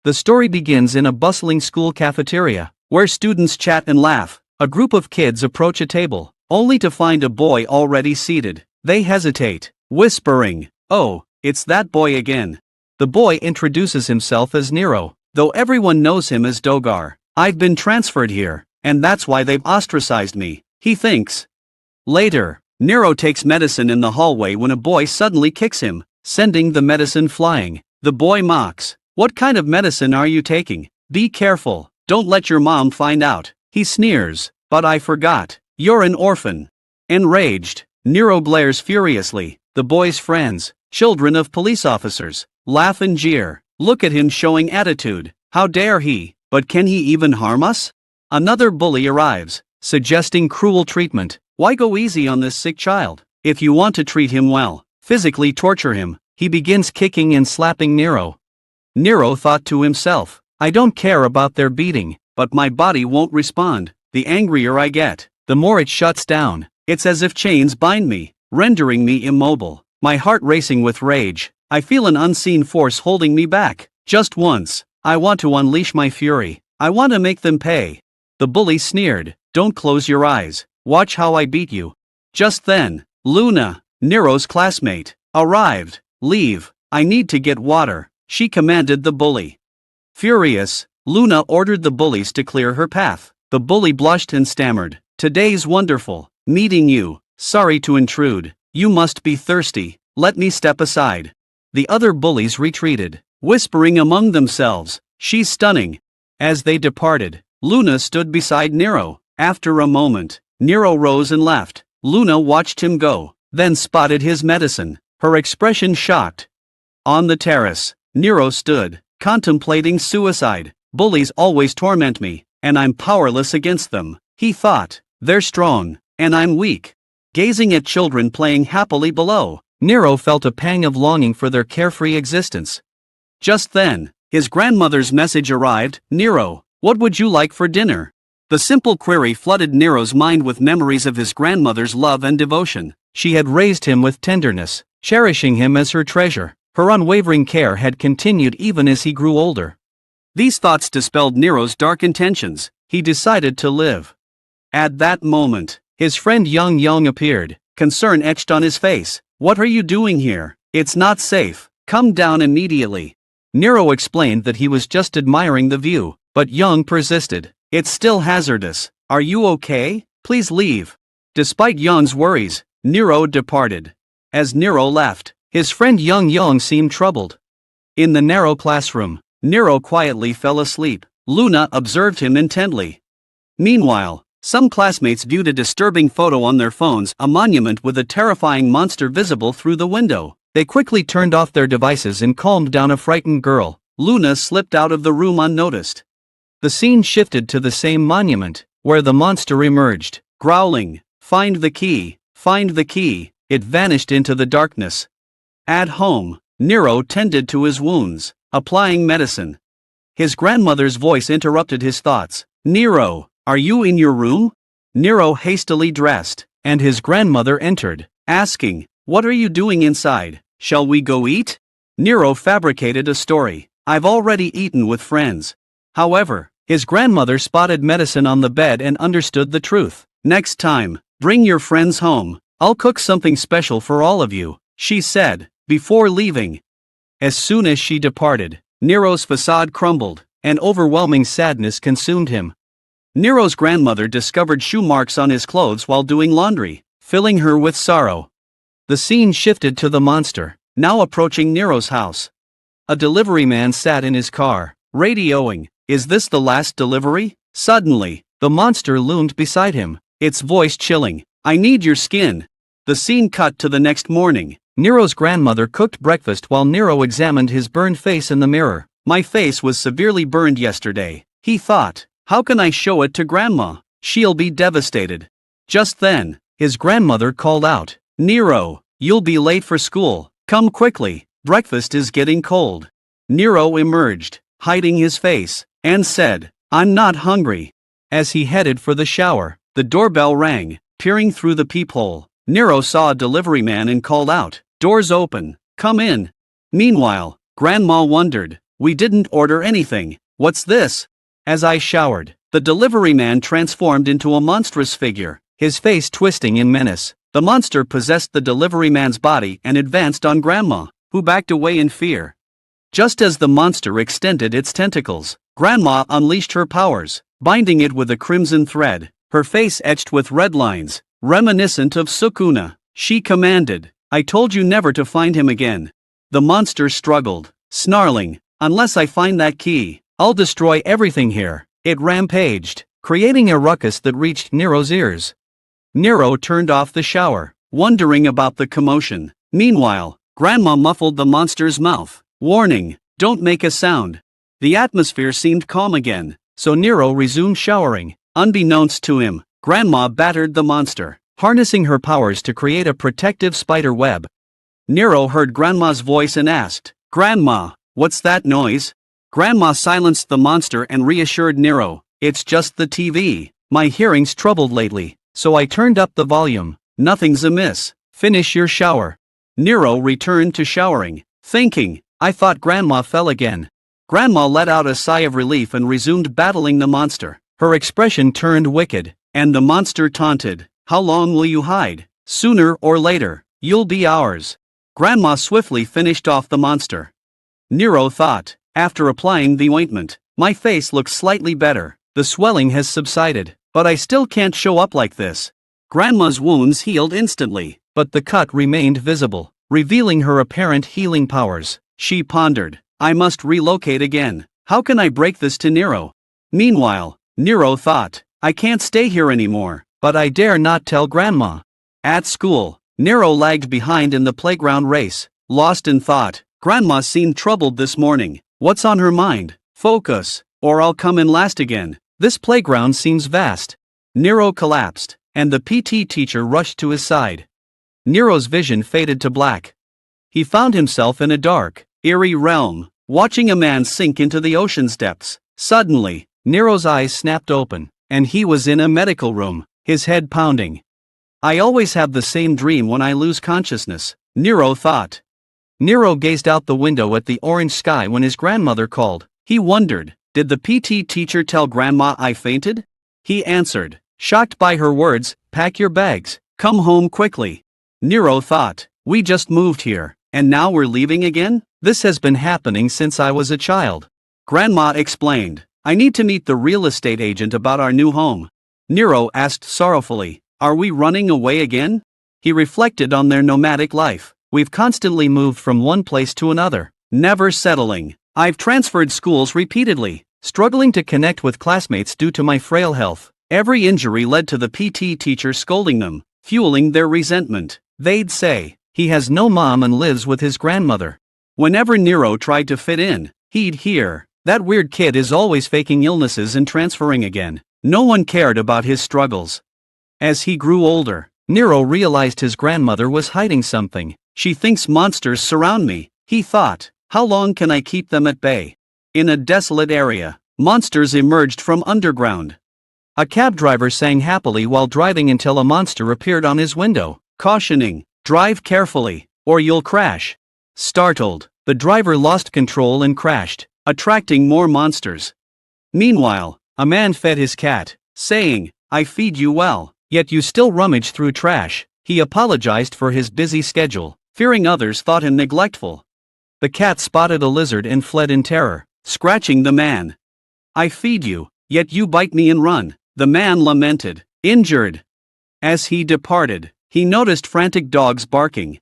The story begins in a bustling school cafeteria, where students chat and laugh. A group of kids approach a table, only to find a boy already seated. They hesitate, whispering, "Oh, it's that boy again." The boy introduces himself as Nero, though everyone knows him as Dogar. "I've been transferred here, and that's why they've ostracized me," he thinks. Later, Nero takes medicine in the hallway when a boy suddenly kicks him, sending the medicine flying. The boy mocks, "What kind of medicine are you taking? Be careful, don't let your mom find out." He sneers, "But I forgot, you're an orphan." Enraged, Nero glares furiously. The boy's friends, children of police officers, laugh and jeer. "Look at him showing attitude, how dare he, but can he even harm us?" Another bully arrives, suggesting cruel treatment. "Why go easy on this sick child? If you want to treat him well, physically torture him." He begins kicking and slapping Nero. Nero thought to himself, "I don't care about their beating, but my body won't respond. The angrier I get, the more it shuts down. It's as if chains bind me, rendering me immobile. My heart racing with rage. I feel an unseen force holding me back. Just once, I want to unleash my fury. I want to make them pay." The bully sneered, "Don't close your eyes. Watch how I beat you." Just then, Luna, Nero's classmate, arrived. "Leave, I need to get water," she commanded the bully. Furious, Luna ordered the bullies to clear her path. The bully blushed and stammered, "Today's wonderful, meeting you. Sorry to intrude. You must be thirsty. Let me step aside." The other bullies retreated, whispering among themselves, "She's stunning." As they departed, Luna stood beside Nero. After a moment, Nero rose and left. Luna watched him go, then spotted his medicine, her expression shocked. On the terrace, Nero stood, contemplating suicide. "Bullies always torment me, and I'm powerless against them," he thought. "They're strong, and I'm weak." Gazing at children playing happily below, Nero felt a pang of longing for their carefree existence. Just then, his grandmother's message arrived. "Nero, what would you like for dinner?" The simple query flooded Nero's mind with memories of his grandmother's love and devotion. She had raised him with tenderness, cherishing him as her treasure. Her unwavering care had continued even as he grew older. These thoughts dispelled Nero's dark intentions. He decided to live. At that moment, his friend Young appeared, concern etched on his face. "What are you doing here? It's not safe. Come down immediately." Nero explained that he was just admiring the view, but Young persisted. "It's still hazardous. Are you okay? Please leave." Despite Young's worries, Nero departed. As Nero left, his friend Young seemed troubled. In the narrow classroom, Nero quietly fell asleep. Luna observed him intently. Meanwhile, some classmates viewed a disturbing photo on their phones, a monument with a terrifying monster visible through the window. They quickly turned off their devices and calmed down a frightened girl. Luna slipped out of the room unnoticed. The scene shifted to the same monument, where the monster emerged, growling, "Find the key, find the key." It vanished into the darkness. At home, Nero tended to his wounds, applying medicine. His grandmother's voice interrupted his thoughts. "Nero, are you in your room?" Nero hastily dressed, and his grandmother entered, asking, "What are you doing inside? Shall we go eat?" Nero fabricated a story. "I've already eaten with friends." However, his grandmother spotted medicine on the bed and understood the truth. "Next time, bring your friends home. I'll cook something special for all of you," she said, before leaving. As soon as she departed, Nero's facade crumbled, and overwhelming sadness consumed him. Nero's grandmother discovered shoe marks on his clothes while doing laundry, filling her with sorrow. The scene shifted to the monster, now approaching Nero's house. A delivery man sat in his car, radioing, "Is this the last delivery?" Suddenly, the monster loomed beside him, its voice chilling, "I need your skin." The scene cut to the next morning. Nero's grandmother cooked breakfast while Nero examined his burned face in the mirror. "My face was severely burned yesterday," he thought. "How can I show it to Grandma? She'll be devastated." Just then, his grandmother called out, "Nero, you'll be late for school. Come quickly, breakfast is getting cold." Nero emerged, hiding his face, and said, "I'm not hungry." As he headed for the shower, the doorbell rang. Peering through the peephole, Nero saw a delivery man and called out, "Doors open, come in." Meanwhile, Grandma wondered, We didn't order anything. What's this? As I showered, the delivery man transformed into a monstrous figure, his face twisting in menace. The monster possessed the delivery man's body and advanced on Grandma, who backed away in fear. Just as the monster extended its tentacles, Grandma unleashed her powers, binding it with a crimson thread, her face etched with red lines, reminiscent of Sukuna. She commanded, "I told you never to find him again." The monster struggled, snarling, "Unless I find that key, I'll destroy everything here." It rampaged, creating a ruckus that reached Nero's ears. Nero turned off the shower, wondering about the commotion. Meanwhile, Grandma muffled the monster's mouth, warning, "Don't make a sound." The atmosphere seemed calm again, so Nero resumed showering. Unbeknownst to him, Grandma battered the monster, harnessing her powers to create a protective spider web. Nero heard Grandma's voice and asked, "Grandma, what's that noise?" Grandma silenced the monster and reassured Nero, "It's just the TV. My hearing's troubled lately, so I turned up the volume. Nothing's amiss. Finish your shower." Nero returned to showering, thinking, "I thought Grandma fell again." Grandma let out a sigh of relief and resumed battling the monster. Her expression turned wicked, and the monster taunted, "How long will you hide? Sooner or later, you'll be ours." Grandma swiftly finished off the monster. Nero thought, after applying the ointment, "My face looks slightly better. The swelling has subsided, but I still can't show up like this." Grandma's wounds healed instantly, but the cut remained visible, revealing her apparent healing powers. She pondered, "I must relocate again. How can I break this to Nero?" Meanwhile, Nero thought, "I can't stay here anymore, but I dare not tell Grandma." At school, Nero lagged behind in the playground race, lost in thought. Grandma seemed troubled this morning. What's on her mind? Focus, or I'll come in last again. This playground seems vast. Nero collapsed, and the PT teacher rushed to his side. Nero's vision faded to black. He found himself in a dark, eerie realm, watching a man sink into the ocean's depths. Suddenly, Nero's eyes snapped open, and he was in a medical room, his head pounding. "I always have the same dream when I lose consciousness," Nero thought. Nero gazed out the window at the orange sky when his grandmother called. He wondered, did the PT teacher tell Grandma I fainted? He answered, shocked by her words, "Pack your bags, come home quickly." Nero thought, "We just moved here, and now we're leaving again? This has been happening since I was a child." Grandma explained, "I need to meet the real estate agent about our new home." Nero asked sorrowfully, "Are we running away again?" He reflected on their nomadic life. "We've constantly moved from one place to another, never settling. I've transferred schools repeatedly, struggling to connect with classmates due to my frail health. Every injury led to the PT teacher scolding them, fueling their resentment. They'd say, he has no mom and lives with his grandmother." Whenever Nero tried to fit in, he'd hear, "That weird kid is always faking illnesses and transferring again." No one cared about his struggles. As he grew older, Nero realized his grandmother was hiding something. "She thinks monsters surround me," he thought. "How long can I keep them at bay?" In a desolate area, monsters emerged from underground. A cab driver sang happily while driving until a monster appeared on his window, cautioning, "Drive carefully, or you'll crash." Startled, the driver lost control and crashed, attracting more monsters. Meanwhile, a man fed his cat, saying, "I feed you well, yet you still rummage through trash." He apologized for his busy schedule, fearing others thought him neglectful. The cat spotted a lizard and fled in terror, scratching the man. "I feed you, yet you bite me and run," the man lamented, injured. As he departed, he noticed frantic dogs barking.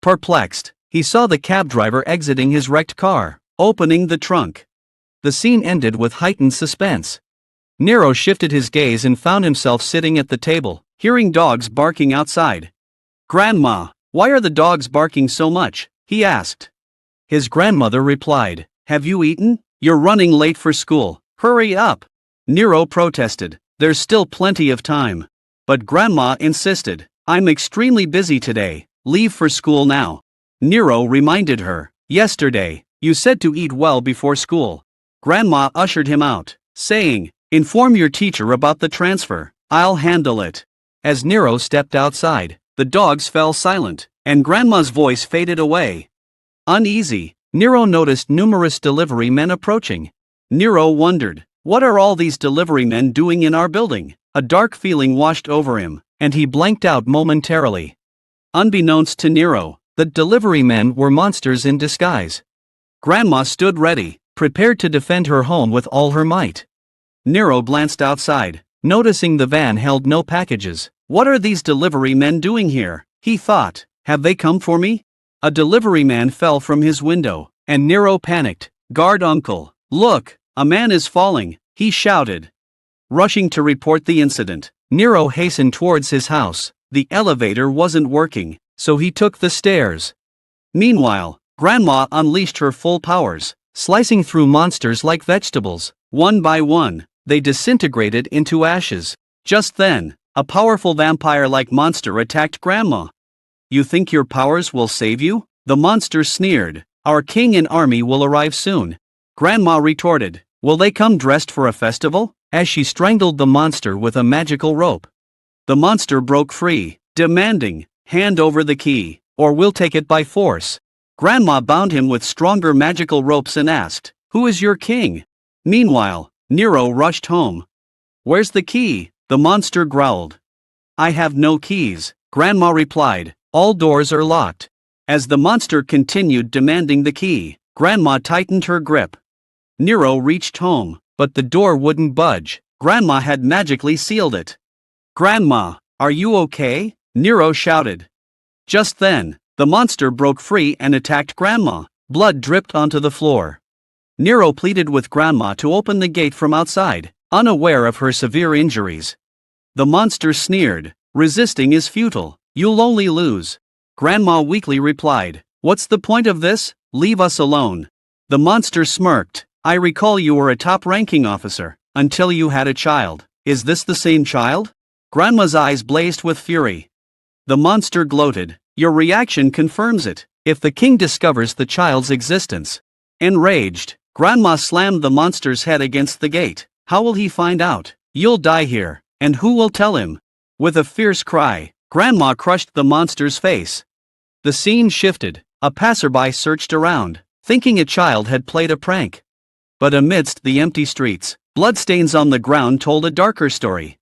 Perplexed, he saw the cab driver exiting his wrecked car, opening the trunk. The scene ended with heightened suspense. Nero shifted his gaze and found himself sitting at the table, hearing dogs barking outside. "Grandma, why are the dogs barking so much?" he asked. His grandmother replied, "Have you eaten? You're running late for school. Hurry up." Nero protested, "There's still plenty of time." But Grandma insisted, "I'm extremely busy today. Leave for school now." Nero reminded her, "Yesterday, you said to eat well before school." Grandma ushered him out, saying, "Inform your teacher about the transfer. I'll handle it." As Nero stepped outside, the dogs fell silent, and Grandma's voice faded away. Uneasy, Nero noticed numerous delivery men approaching. Nero wondered, what are all these delivery men doing in our building? A dark feeling washed over him, and he blanked out momentarily. Unbeknownst to Nero, the delivery men were monsters in disguise. Grandma stood ready, prepared to defend her home with all her might. Nero glanced outside, noticing the van held no packages. What are these delivery men doing here? He thought. Have they come for me? A delivery man fell from his window, and Nero panicked. Guard uncle, look, a man is falling, he shouted. Rushing to report the incident, Nero hastened towards his house. The elevator wasn't working, so he took the stairs. Meanwhile, Grandma unleashed her full powers, slicing through monsters like vegetables. One by one, they disintegrated into ashes. Just then, a powerful vampire-like monster attacked Grandma. You think your powers will save you? The monster sneered. Our king and army will arrive soon. Grandma retorted. Will they come dressed for a festival? As she strangled the monster with a magical rope. The monster broke free, demanding, hand over the key, or we'll take it by force. Grandma bound him with stronger magical ropes and asked, who is your king? Meanwhile, Nero rushed home. Where's the key? The monster growled. I have no keys, Grandma replied. All doors are locked. As the monster continued demanding the key, Grandma tightened her grip. Nero reached home, but the door wouldn't budge. Grandma had magically sealed it. Grandma, are you okay? Nero shouted. Just then, the monster broke free and attacked Grandma. Blood dripped onto the floor. Nero pleaded with Grandma to open the gate from outside, unaware of her severe injuries. The monster sneered, resisting is futile, you'll only lose. Grandma weakly replied, what's the point of this? Leave us alone. The monster smirked, I recall you were a top-ranking officer, until you had a child. Is this the same child? Grandma's eyes blazed with fury. The monster gloated, your reaction confirms it, if the king discovers the child's existence. Enraged, Grandma slammed the monster's head against the gate. How will he find out? You'll die here, and who will tell him? With a fierce cry, Grandma crushed the monster's face. The scene shifted. A passerby searched around, thinking a child had played a prank. But amidst the empty streets, bloodstains on the ground told a darker story.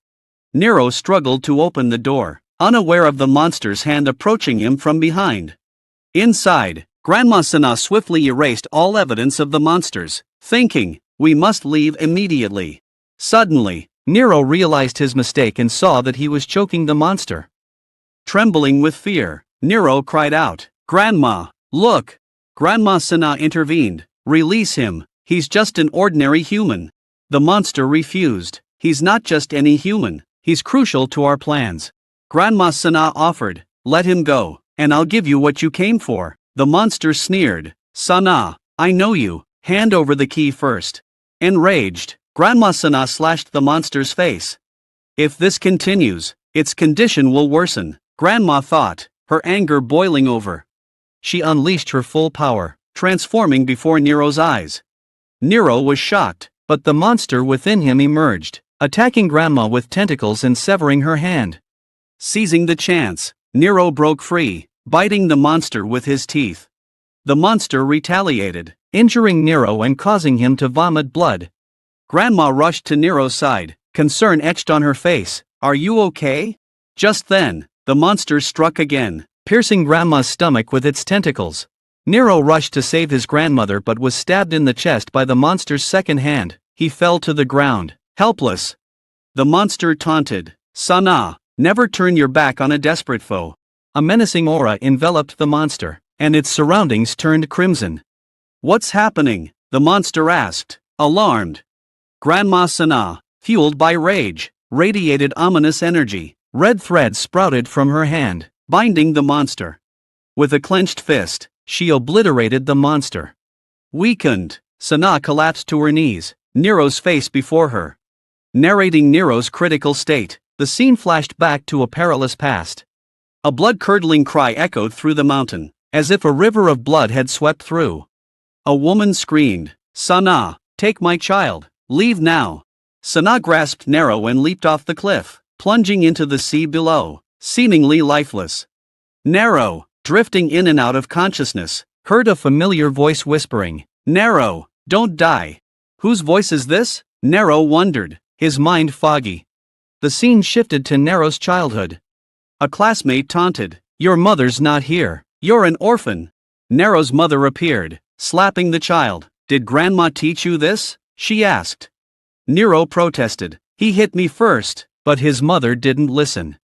Nero struggled to open the door, unaware of the monster's hand approaching him from behind. Inside, Grandma Sana swiftly erased all evidence of the monsters, thinking, we must leave immediately. Suddenly, Nero realized his mistake and saw that he was choking the monster. Trembling with fear, Nero cried out, Grandma, look! Grandma Sana intervened, release him, he's just an ordinary human. The monster refused, he's not just any human, he's crucial to our plans. Grandma Sana offered, let him go, and I'll give you what you came for. The monster sneered, Sana, I know you, hand over the key first. Enraged, Grandma Sana slashed the monster's face. If this continues, its condition will worsen, Grandma thought, her anger boiling over. She unleashed her full power, transforming before Nero's eyes. Nero was shocked, but the monster within him emerged, attacking Grandma with tentacles and severing her hand. Seizing the chance, Nero broke free, biting the monster with his teeth. The monster retaliated, injuring Nero and causing him to vomit blood. Grandma rushed to Nero's side, concern etched on her face. Are you okay? Just then, the monster struck again, piercing Grandma's stomach with its tentacles. Nero rushed to save his grandmother but was stabbed in the chest by the monster's second hand. He fell to the ground, helpless. The monster taunted, Sana, never turn your back on a desperate foe. A menacing aura enveloped the monster, and its surroundings turned crimson. What's happening? The monster asked, alarmed. Grandma Sana, fueled by rage, radiated ominous energy. Red threads sprouted from her hand, binding the monster. With a clenched fist, she obliterated the monster. Weakened, Sana collapsed to her knees, Nero's face before her. Narrating Nero's critical state, the scene flashed back to a perilous past. A blood-curdling cry echoed through the mountain, as if a river of blood had swept through. A woman screamed, Sana, take my child, leave now. Sana grasped Nero and leaped off the cliff, plunging into the sea below, seemingly lifeless. Nero, drifting in and out of consciousness, Heard a familiar voice whispering, "Nero, don't die." Whose voice is this? Nero wondered, his mind foggy. The scene shifted to Nero's childhood. A classmate taunted, "Your mother's not here. You're an orphan." Nero's mother appeared, slapping the child. "Did grandma teach you this?" she asked. Nero protested, "He hit me first," but his mother didn't listen.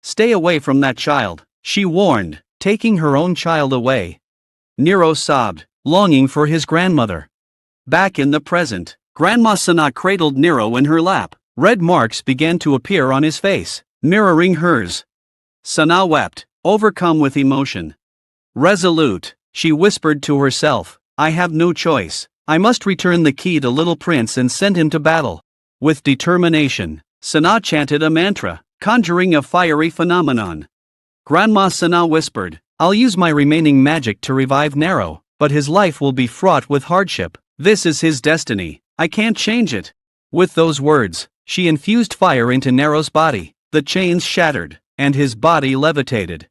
"Stay away from that child," she warned, taking her own child away. Nero sobbed, longing for his grandmother. Back in the present, Grandma Sana cradled Nero in her lap. Red marks began to appear on his face, mirroring hers. Sana wept, overcome with emotion. Resolute, she whispered to herself, "I have no choice. I must return the key to Little Prince and send him to battle." With determination, Sana chanted a mantra, conjuring a fiery phenomenon. Grandma Sana whispered, "I'll use my remaining magic to revive Nero, but his life will be fraught with hardship. This is his destiny. I can't change it." With those words, she infused fire into Nero's body. The chains shattered, and his body levitated.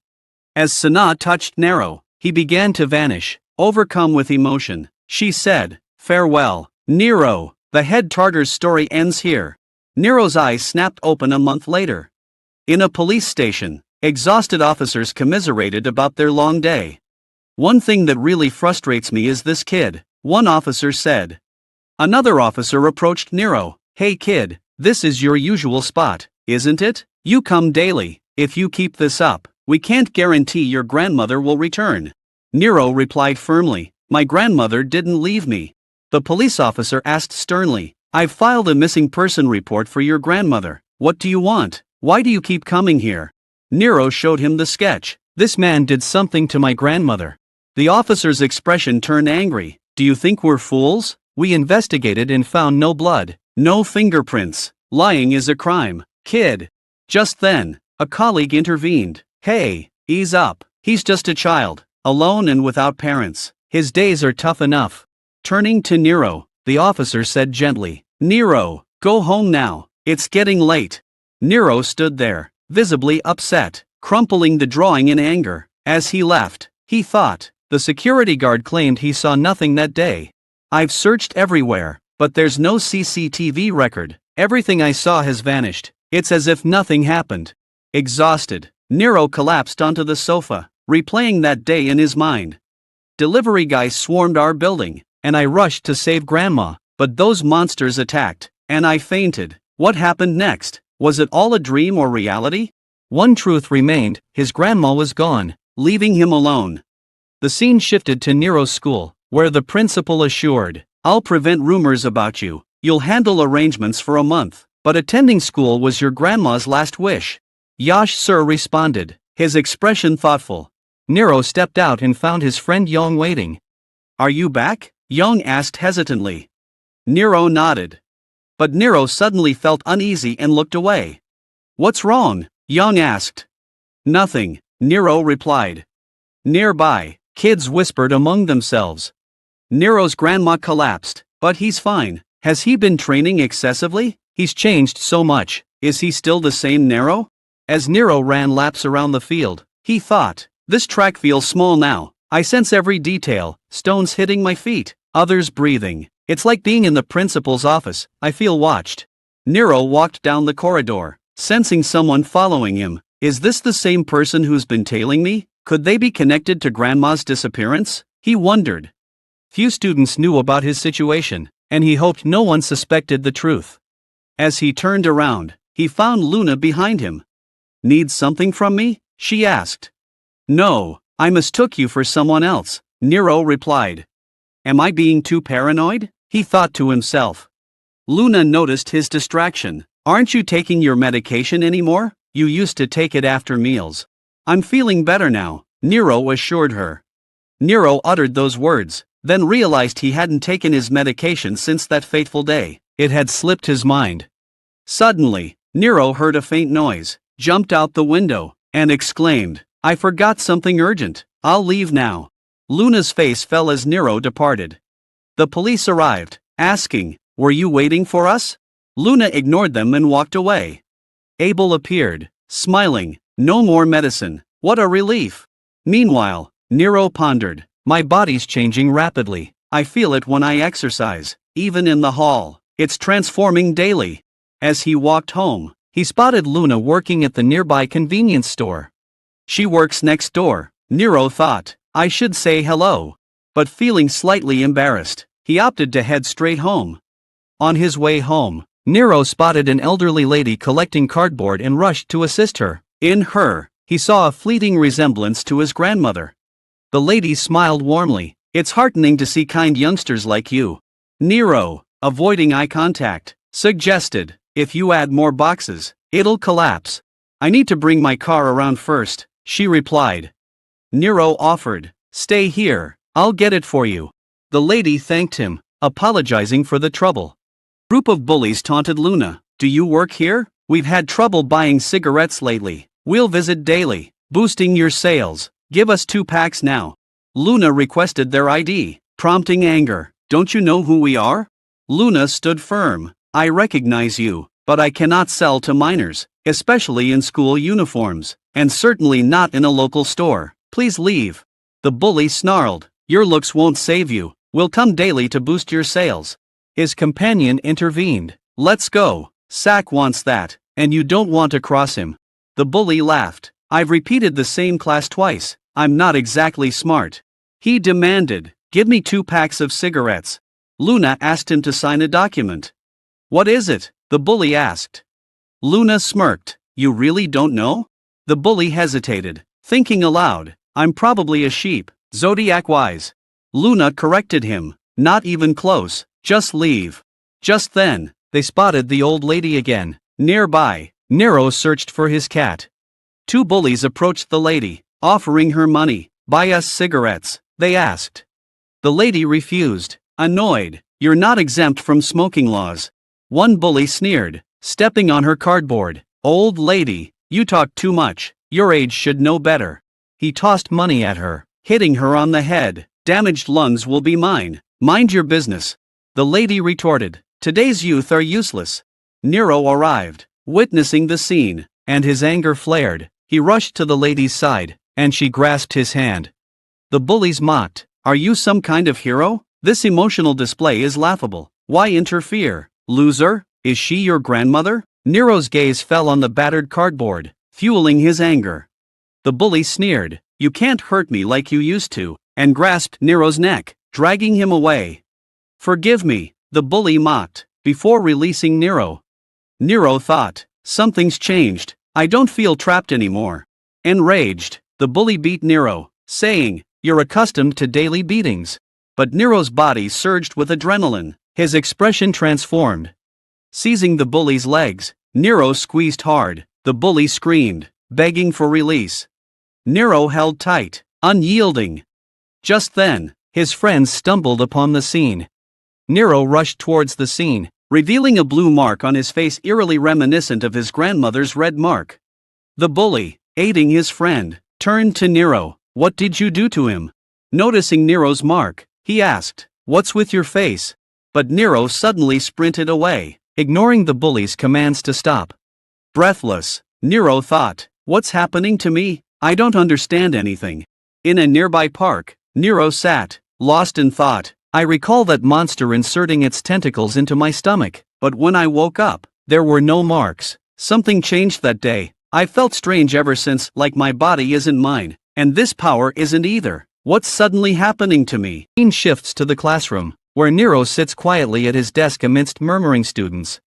As Sana touched Nero, he began to vanish, overcome with emotion. She said, "Farewell, Nero." The head Tartar's story ends here. Nero's eyes snapped open a month later. In a police station, exhausted officers commiserated about their long day. "One thing that really frustrates me is this kid," one officer said. Another officer approached Nero. "Hey kid, this is your usual spot, isn't it? You come daily. If you keep this up, we can't guarantee your grandmother will return." Nero replied firmly, "My grandmother didn't leave me." The police officer asked sternly, "I've filed a missing person report for your grandmother. What do you want? Why do you keep coming here?" Nero showed him the sketch. "This man did something to my grandmother." The officer's expression turned angry. "Do you think we're fools? We investigated and found no blood, no fingerprints. Lying is a crime, kid." Just then, a colleague intervened. "Hey, ease up. He's just a child, alone and without parents. His days are tough enough." Turning to Nero, the officer said gently, "Nero, go home now. It's getting late." Nero stood there, visibly upset, crumpling the drawing in anger. As he left, he thought, the security guard claimed he saw nothing that day. "I've searched everywhere, but there's no CCTV record. Everything I saw has vanished. It's as if nothing happened." Exhausted, Nero collapsed onto the sofa, replaying that day in his mind. "Delivery guys swarmed our building, and I rushed to save Grandma, but those monsters attacked, and I fainted. What happened next? Was it all a dream or reality?" One truth remained: his grandma was gone, leaving him alone. The scene shifted to Nero's school, where the principal assured, "I'll prevent rumors about you. You'll handle arrangements for a month, but attending school was your grandma's last wish." "Yash sir," responded, his expression thoughtful. Nero stepped out and found his friend Yong waiting. "Are you back?" Yong asked hesitantly. Nero nodded. But Nero suddenly felt uneasy and looked away. "What's wrong?" Yong asked. "Nothing," Nero replied. Nearby, kids whispered among themselves. Nero's grandma collapsed, but he's fine. Has he been training excessively? He's changed so much. Is he still the same Nero? As Nero ran laps around the field, he thought, this track feels small now. I sense every detail, stones hitting my feet, others breathing. It's like being in the principal's office. I feel watched. Nero walked down the corridor, sensing someone following him. Is this the same person who's been tailing me? Could they be connected to Grandma's disappearance? He wondered. Few students knew about his situation, and he hoped no one suspected the truth. As he turned around, he found Luna behind him. "Need something from me?" she asked. "No, I mistook you for someone else," Nero replied. "Am I being too paranoid?" he thought to himself. Luna noticed his distraction. "Aren't you taking your medication anymore? You used to take it after meals." "I'm feeling better now," Nero assured her. Nero uttered those words, then realized he hadn't taken his medication since that fateful day. It had slipped his mind. Suddenly, Nero heard a faint noise, jumped out the window, and exclaimed, "I forgot something urgent. I'll leave now." Luna's face fell as Nero departed. The police arrived, asking, "Were you waiting for us?" Luna ignored them and walked away. Abel appeared, smiling. "No more medicine. What a relief." Meanwhile, Nero pondered, My body's changing rapidly. I feel it when I exercise, even in the hall. It's transforming daily. As he walked home, he spotted Luna working at the nearby convenience store. She works next door, Nero thought. I should say hello. But feeling slightly embarrassed, he opted to head straight home. On his way home, Nero spotted an elderly lady collecting cardboard and rushed to assist her. In her, he saw a fleeting resemblance to his grandmother. The lady smiled warmly. It's heartening to see kind youngsters like you. Nero, avoiding eye contact, suggested, if you add more boxes, it'll collapse. I need to bring my car around first, she replied. Nero offered, stay here, I'll get it for you. The lady thanked him, apologizing for the trouble. Group of bullies taunted Luna. Do you work here? We've had trouble buying cigarettes lately. We'll visit daily, boosting your sales. Give us 2 packs now. Luna requested their ID, prompting anger. Don't you know who we are? Luna stood firm. I recognize you, but I cannot sell to minors, especially in school uniforms, and certainly not in a local store. Please leave. The bully snarled. Your looks won't save you. We'll come daily to boost your sales. His companion intervened. Let's go. Sack wants that, and you don't want to cross him. The bully laughed. I've repeated the same class twice. I'm not exactly smart. He demanded. Give me 2 packs of cigarettes. Luna asked him to sign a document. What is it? The bully asked. Luna smirked. You really don't know? The bully hesitated, thinking aloud. I'm probably a sheep, zodiac-wise. Luna corrected him. Not even close, just leave. Just then, they spotted the old lady again. Nearby, Nero searched for his cat. 2 bullies approached the lady, offering her money. Buy us cigarettes, they asked. The lady refused, annoyed. You're not exempt from smoking laws. One bully sneered, stepping on her cardboard. Old lady, you talk too much. Your age should know better. He tossed money at her, hitting her on the head. Damaged lungs will be mine. Mind your business. The lady retorted. Today's youth are useless. Nero arrived, witnessing the scene, and his anger flared. He rushed to the lady's side, and she grasped his hand. The bullies mocked. Are you some kind of hero? This emotional display is laughable. Why interfere? Loser, is she your grandmother? Nero's gaze fell on the battered cardboard, fueling his anger. The bully sneered. You can't hurt me like you used to, and grasped Nero's neck, dragging him away. Forgive me, the bully mocked, before releasing Nero. Nero thought, something's changed. I don't feel trapped anymore. Enraged, the bully beat Nero, saying, you're accustomed to daily beatings. But Nero's body surged with adrenaline, his expression transformed. Seizing the bully's legs, Nero squeezed hard. The bully screamed, begging for release. Nero held tight, unyielding. Just then, his friends stumbled upon the scene. Nero rushed towards the scene, revealing a blue mark on his face eerily reminiscent of his grandmother's red mark. The bully, aiding his friend, turned to Nero. What did you do to him? Noticing Nero's mark, he asked, what's with your face? But Nero suddenly sprinted away, ignoring the bully's commands to stop. Breathless, Nero thought, what's happening to me? I don't understand anything. In a nearby park, Nero sat, lost in thought. I recall that monster inserting its tentacles into my stomach, but when I woke up, there were no marks. Something changed that day. I felt strange ever since, like my body isn't mine, and this power isn't either. What's suddenly happening to me? Scene shifts to the classroom, where Nero sits quietly at his desk amidst murmuring students.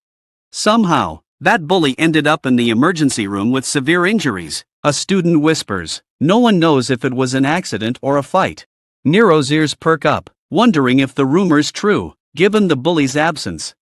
Somehow, that bully ended up in the emergency room with severe injuries. A student whispers. No one knows if it was an accident or a fight. Nero's ears perk up, wondering if the rumor's true, given the bully's absence.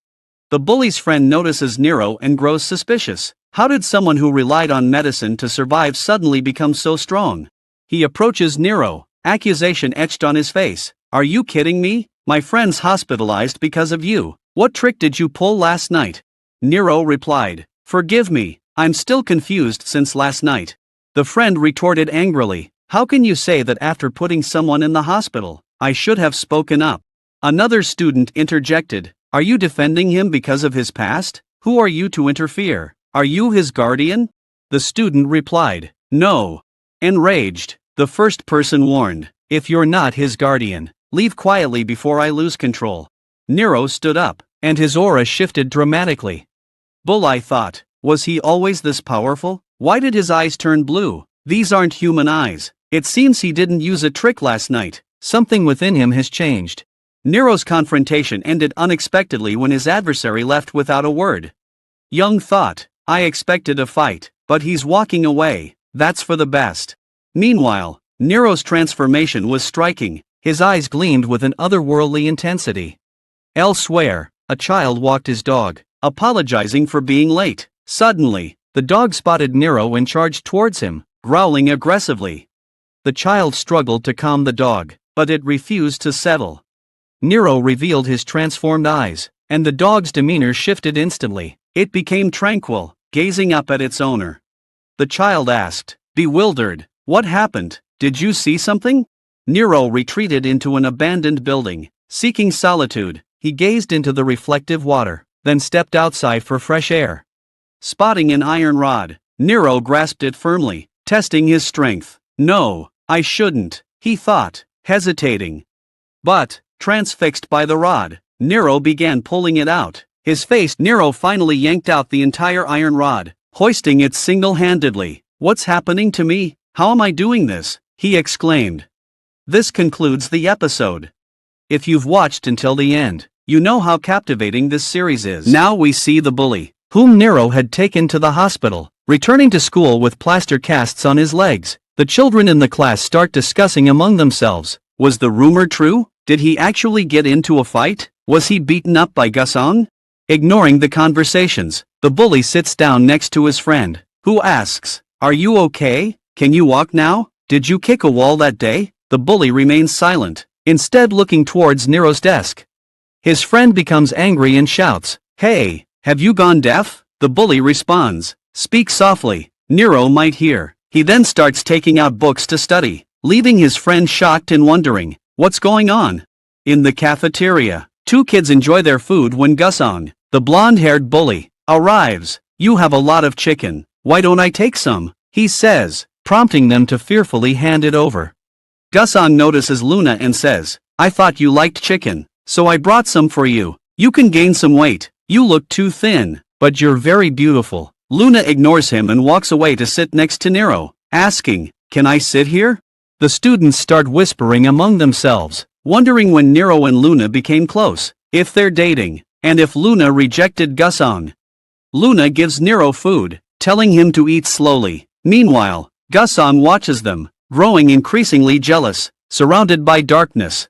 The bully's friend notices Nero and grows suspicious. How did someone who relied on medicine to survive suddenly become so strong? He approaches Nero, accusation etched on his face. Are you kidding me? My friend's hospitalized because of you. What trick did you pull last night? Nero replied, forgive me, I'm still confused since last night. The friend retorted angrily, how can you say that after putting someone in the hospital? I should have spoken up. Another student interjected, are you defending him because of his past? Who are you to interfere? Are you his guardian? The student replied, no. Enraged, the first person warned, If you're not his guardian, leave quietly before I lose control. Nero stood up, and his aura shifted dramatically. Bulai thought, was he always this powerful? Why did his eyes turn blue? These aren't human eyes. It seems he didn't use a trick last night. Something within him has changed. Nero's confrontation ended unexpectedly when his adversary left without a word. Young thought, I expected a fight, but he's walking away. That's for the best. Meanwhile, Nero's transformation was striking. His eyes gleamed with an otherworldly intensity. Elsewhere, a child walked his dog, apologizing for being late. Suddenly, the dog spotted Nero and charged towards him, growling aggressively. The child struggled to calm the dog, but it refused to settle. Nero revealed his transformed eyes, and the dog's demeanor shifted instantly. It became tranquil, gazing up at its owner. The child asked, bewildered, what happened? Did you see something? Nero retreated into an abandoned building. Seeking solitude, he gazed into the reflective water, then stepped outside for fresh air. Spotting an iron rod, Nero grasped it firmly, testing his strength. No, I shouldn't, he thought, hesitating. But, transfixed by the rod, Nero began pulling it out. His face, Nero finally yanked out the entire iron rod, hoisting it single-handedly. What's happening to me? How am I doing this? He exclaimed. This concludes the episode. If you've watched until the end, you know how captivating this series is. Now we see the bully, whom Nero had taken to the hospital, returning to school with plaster casts on his legs. The children in the class start discussing among themselves. Was the rumor true? Did he actually get into a fight? Was he beaten up by Gusong? Ignoring the conversations, the bully sits down next to his friend, who asks, are you okay? Can you walk now? Did you kick a wall that day? The bully remains silent, instead looking towards Nero's desk. His friend becomes angry and shouts, hey, have you gone deaf? The bully responds, speak softly, Nero might hear. He then starts taking out books to study, leaving his friend shocked and wondering, what's going on? In the cafeteria, two kids enjoy their food when Gusong, the blonde-haired bully, arrives. You have a lot of chicken, why don't I take some? He says, prompting them to fearfully hand it over. Gusong notices Luna and says, I thought you liked chicken, so I brought some for you. You can gain some weight, you look too thin, but you're very beautiful. Luna ignores him and walks away to sit next to Nero, asking, can I sit here? The students start whispering among themselves, wondering when Nero and Luna became close, if they're dating, and if Luna rejected Gusong. Luna gives Nero food, telling him to eat slowly. Meanwhile, Gusong watches them, growing increasingly jealous, surrounded by darkness.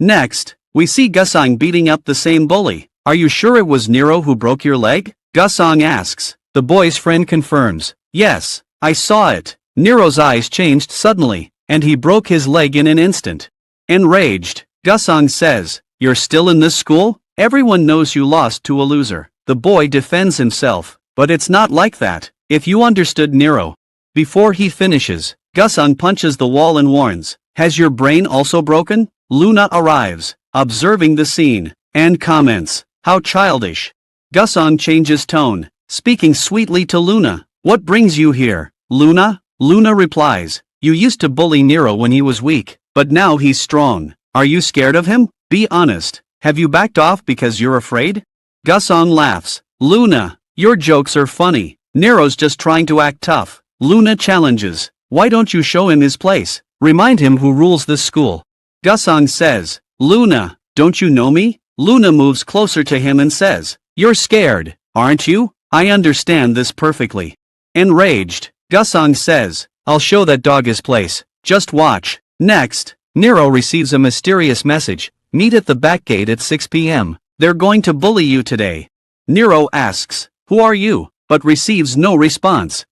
Next, we see Gusong beating up the same bully. Are you sure it was Nero who broke your leg? Gusong asks. The boy's friend confirms. Yes, I saw it. Nero's eyes changed suddenly, and he broke his leg in an instant. Enraged, Gusong says, you're still in this school? Everyone knows you lost to a loser. The boy defends himself, but it's not like that, if you understood Nero. Before he finishes, Gusong punches the wall and warns, has your brain also broken? Luna arrives, observing the scene, and comments, how childish. Gusong changes tone, speaking sweetly to Luna. What brings you here, Luna? Luna replies, you used to bully Nero when he was weak, but now he's strong. Are you scared of him? Be honest. Have you backed off because you're afraid? Gusong laughs. Luna, your jokes are funny. Nero's just trying to act tough. Luna challenges. Why don't you show him his place? Remind him who rules this school. Gusong says, Luna, don't you know me? Luna moves closer to him and says, you're scared, aren't you? I understand this perfectly. Enraged, Gusong says, I'll show that dog his place. Just watch. Next, Nero receives a mysterious message. Meet at the back gate at 6 p.m. They're going to bully you today. Nero asks, who are you? But receives no response.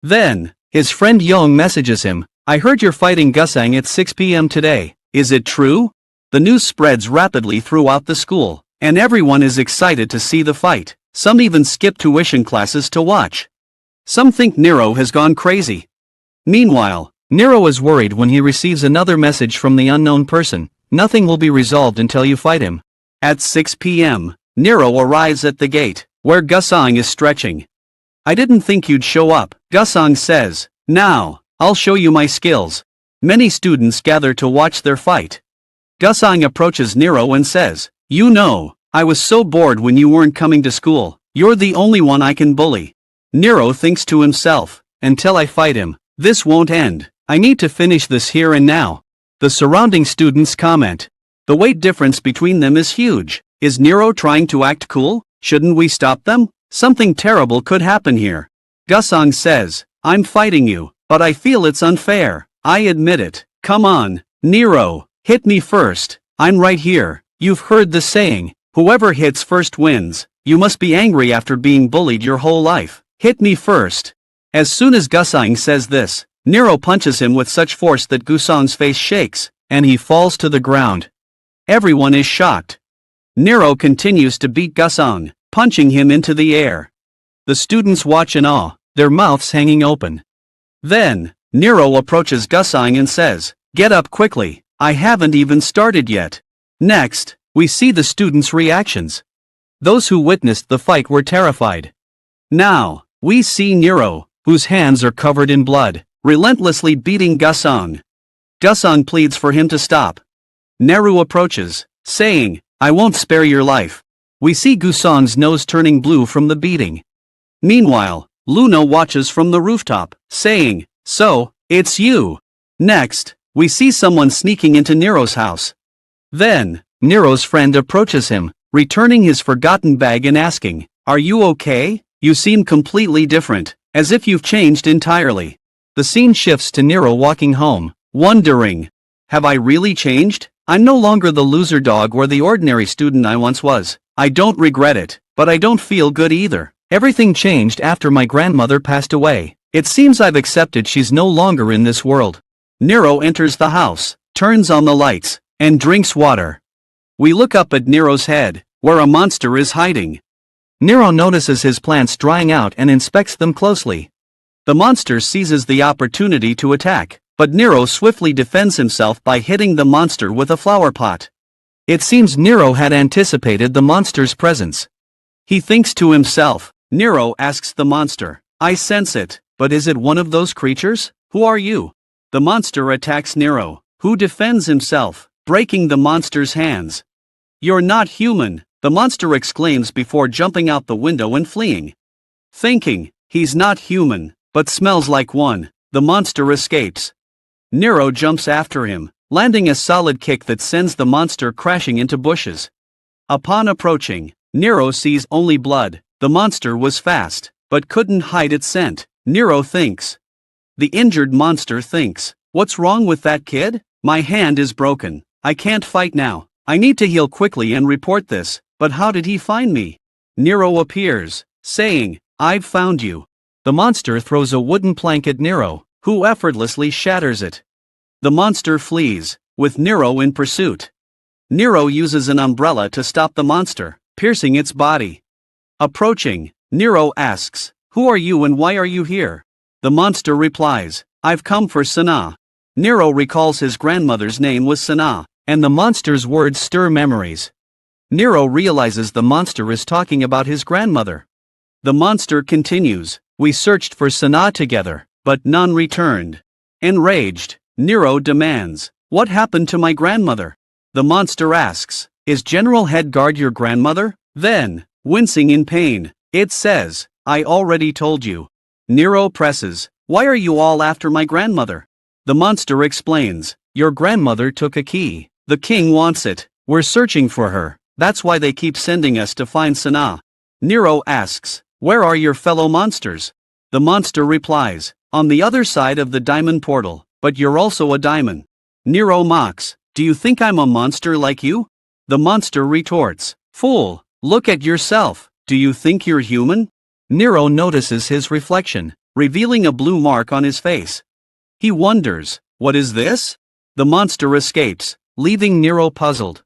Then, his friend Young messages him, I heard you're fighting Gusong at 6 p.m. today. Is it true? The news spreads rapidly throughout the school, and everyone is excited to see the fight. Some even skip tuition classes to watch. Some think Nero has gone crazy. Meanwhile, Nero is worried when he receives another message from the unknown person. Nothing will be resolved until you fight him. At 6 p.m., Nero arrives at the gate, where Gusong is stretching. I didn't think you'd show up, Gusong says. Now, I'll show you my skills. Many students gather to watch their fight. Gusang approaches Nero and says, "You know, I was so bored when you weren't coming to school. You're the only one I can bully." Nero thinks to himself, "Until I fight him, this won't end. I need to finish this here and now." The surrounding students comment. The weight difference between them is huge. Is Nero trying to act cool? Shouldn't we stop them? Something terrible could happen here. Gusang says, "I'm fighting you, but I feel it's unfair. I admit it. Come on, Nero, hit me first. I'm right here." You've heard the saying, whoever hits first wins. You must be angry after being bullied your whole life. Hit me first. As soon as Gusang says this, Nero punches him with such force that Gusang's face shakes, and he falls to the ground. Everyone is shocked. Nero continues to beat Gusang, punching him into the air. The students watch in awe, their mouths hanging open. Then, Nero approaches Gusang and says, "Get up quickly, I haven't even started yet." Next, we see the students' reactions. Those who witnessed the fight were terrified. Now, we see Nero, whose hands are covered in blood, relentlessly beating Gusang. Gusang pleads for him to stop. Nero approaches, saying, "I won't spare your life." We see Gusang's nose turning blue from the beating. Meanwhile, Luna watches from the rooftop, saying, "So, it's you." Next, we see someone sneaking into Nero's house. Then, Nero's friend approaches him, returning his forgotten bag and asking, "Are you okay? You seem completely different, as if you've changed entirely." The scene shifts to Nero walking home, wondering, "Have I really changed? I'm no longer the loser dog or the ordinary student I once was. I don't regret it, but I don't feel good either. Everything changed after my grandmother passed away. It seems I've accepted she's no longer in this world." Nero enters the house, turns on the lights, and drinks water. We look up at Nero's head, where a monster is hiding. Nero notices his plants drying out and inspects them closely. The monster seizes the opportunity to attack, but Nero swiftly defends himself by hitting the monster with a flower pot. It seems Nero had anticipated the monster's presence. He thinks to himself. Nero asks the monster, "I sense it, but is it one of those creatures? Who are you?" The monster attacks Nero, who defends himself, breaking the monster's hands. "You're not human," the monster exclaims before jumping out the window and fleeing. Thinking, he's not human, but smells like one, the monster escapes. Nero jumps after him, landing a solid kick that sends the monster crashing into bushes. Upon approaching, Nero sees only blood. The monster was fast, but couldn't hide its scent, Nero thinks. The injured monster thinks, "What's wrong with that kid? My hand is broken. I can't fight now. I need to heal quickly and report this, but how did he find me?" Nero appears, saying, "I've found you." The monster throws a wooden plank at Nero, who effortlessly shatters it. The monster flees, with Nero in pursuit. Nero uses an umbrella to stop the monster, piercing its body. Approaching, Nero asks, "Who are you and why are you here?" The monster replies, "I've come for Sana." Nero recalls his grandmother's name was Sana, and the monster's words stir memories. Nero realizes the monster is talking about his grandmother. The monster continues, "We searched for Sana together, but none returned." Enraged, Nero demands, "What happened to my grandmother?" The monster asks, "Is General Headguard your grandmother?" Then, wincing in pain, it says, "I already told you." Nero presses, "Why are you all after my grandmother?" The monster explains, "Your grandmother took a key. The king wants it. We're searching for her. That's why they keep sending us to find Sana." Nero asks, "Where are your fellow monsters?" The monster replies, "On the other side of the diamond portal, but you're also a diamond." Nero mocks, "Do you think I'm a monster like you?" The monster retorts, "Fool, look at yourself. Do you think you're human?" Nero notices his reflection, revealing a blue mark on his face. He wonders, "What is this?" The monster escapes, leaving Nero puzzled.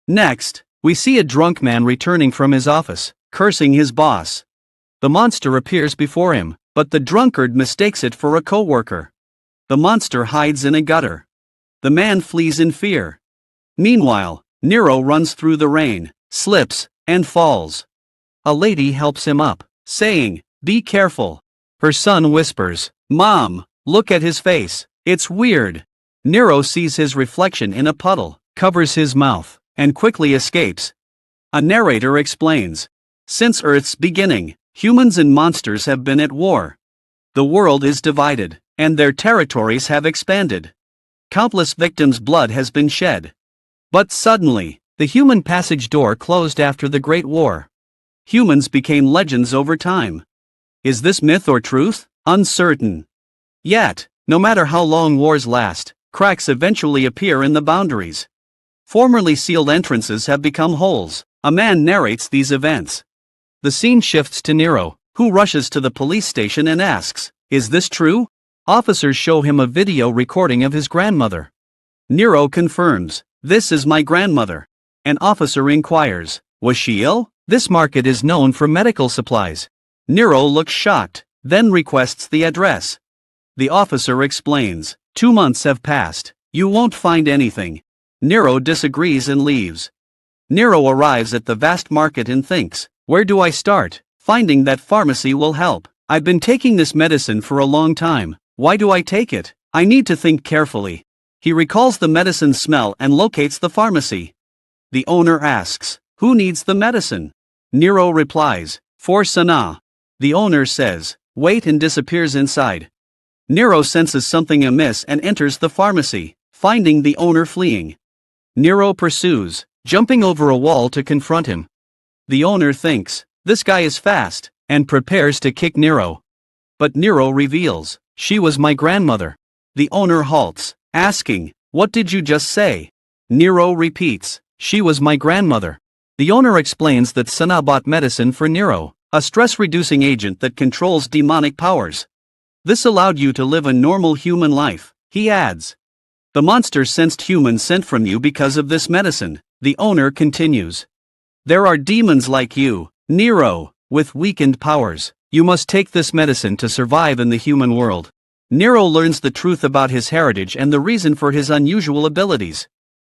Next, we see a drunk man returning from his office, cursing his boss. The monster appears before him, but the drunkard mistakes it for a co-worker. The monster hides in a gutter. The man flees in fear. Meanwhile, Nero runs through the rain, slips, and falls. A lady helps him up, saying, "Be careful." Her son whispers, "Mom, look at his face, it's weird." Nero sees his reflection in a puddle, covers his mouth, and quickly escapes. A narrator explains. Since Earth's beginning, humans and monsters have been at war. The world is divided, and their territories have expanded. Countless victims' blood has been shed. But suddenly, the human passage door closed after the Great War. Humans became legends over time. Is this myth or truth? Uncertain. Yet, no matter how long wars last, cracks eventually appear in the boundaries. Formerly sealed entrances have become holes. A man narrates these events. The scene shifts to Nero, who rushes to the police station and asks, "Is this true?" Officers show him a video recording of his grandmother. Nero confirms, "This is my grandmother." An officer inquires, "Was she ill?" This market is known for medical supplies. Nero looks shocked, then requests the address. The officer explains, 2 months have passed. You won't find anything. Nero disagrees and leaves. Nero arrives at the vast market and thinks, where do I start? Finding that pharmacy will help. I've been taking this medicine for a long time. Why do I take it? I need to think carefully. He recalls the medicine's smell and locates the pharmacy. The owner asks, who needs the medicine? Nero replies, for Sana. The owner says, wait, and disappears inside. Nero senses something amiss and enters the pharmacy, finding the owner fleeing. Nero pursues, jumping over a wall to confront him. The owner thinks, this guy is fast, and prepares to kick Nero. But Nero reveals, she was my grandmother. The owner halts, asking, what did you just say? Nero repeats, she was my grandmother. The owner explains that Sana bought medicine for Nero, a stress-reducing agent that controls demonic powers. This allowed you to live a normal human life, he adds. The monster sensed humans sent from you because of this medicine, the owner continues. There are demons like you, Nero, with weakened powers. You must take this medicine to survive in the human world. Nero learns the truth about his heritage and the reason for his unusual abilities.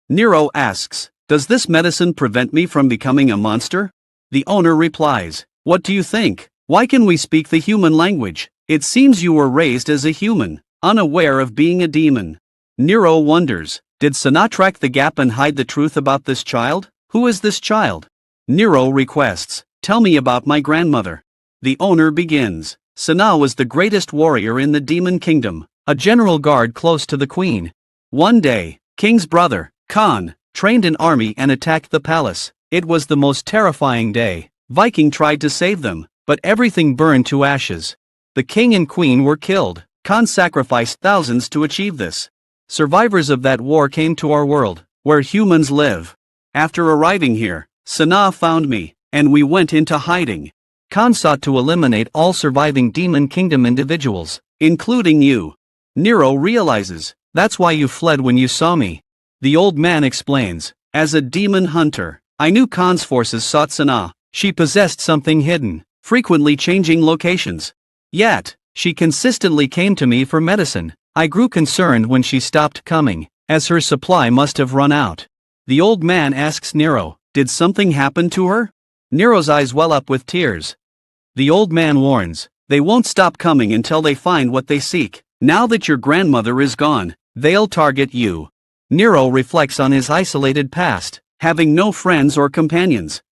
Nero asks, does this medicine prevent me from becoming a monster? The owner replies, what do you think? Why can we speak the human language? It seems you were raised as a human, unaware of being a demon. Nero wonders, did Sana track the gap and hide the truth about this child? Who is this child? Nero requests, tell me about my grandmother. The owner begins, Sana was the greatest warrior in the demon kingdom, a general guard close to the queen. One day, king's brother, Khan, trained an army and attacked the palace. It was the most terrifying day. Viking tried to save them, but everything burned to ashes. The king and queen were killed. Khan sacrificed thousands to achieve this. Survivors of that war came to our world, where humans live. After arriving here, Sana found me, and we went into hiding. Khan sought to eliminate all surviving Demon Kingdom individuals, including you. Nero realizes, that's why you fled when you saw me. The old man explains, as a demon hunter, I knew Khan's forces sought Sana. She possessed something hidden, frequently changing locations. Yet, she consistently came to me for medicine. I grew concerned when she stopped coming, as her supply must have run out. The old man asks Nero, did something happen to her? Nero's eyes well up with tears. The old man warns, they won't stop coming until they find what they seek. Now that your grandmother is gone, they'll target you. Nero reflects on his isolated past, having no friends or companions.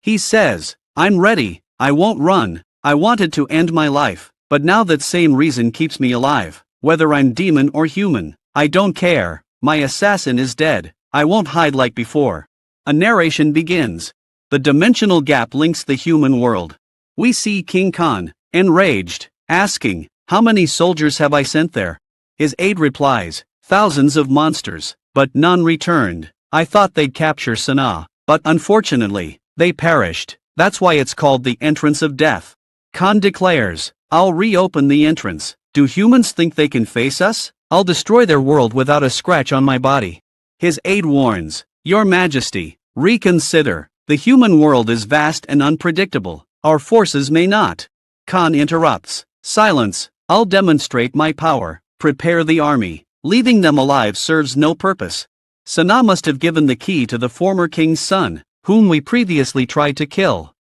He says, I'm ready, I won't run. I wanted to end my life, but now that same reason keeps me alive. Whether I'm demon or human, I don't care. My assassin is dead. I won't hide like before. A narration begins. The dimensional gap links the human world. We see King Khan, enraged, asking, how many soldiers have I sent there? His aide replies, thousands of monsters, but none returned. I thought they'd capture Sana, but unfortunately, they perished. That's why it's called the entrance of death. Khan declares, I'll reopen the entrance. Do humans think they can face us? I'll destroy their world without a scratch on my body. His aide warns, Your Majesty, reconsider. The human world is vast and unpredictable. Our forces may not. Khan interrupts, silence, I'll demonstrate my power. Prepare the army. Leaving them alive serves no purpose. Sana must have given the key to the former king's son, whom we previously tried to kill.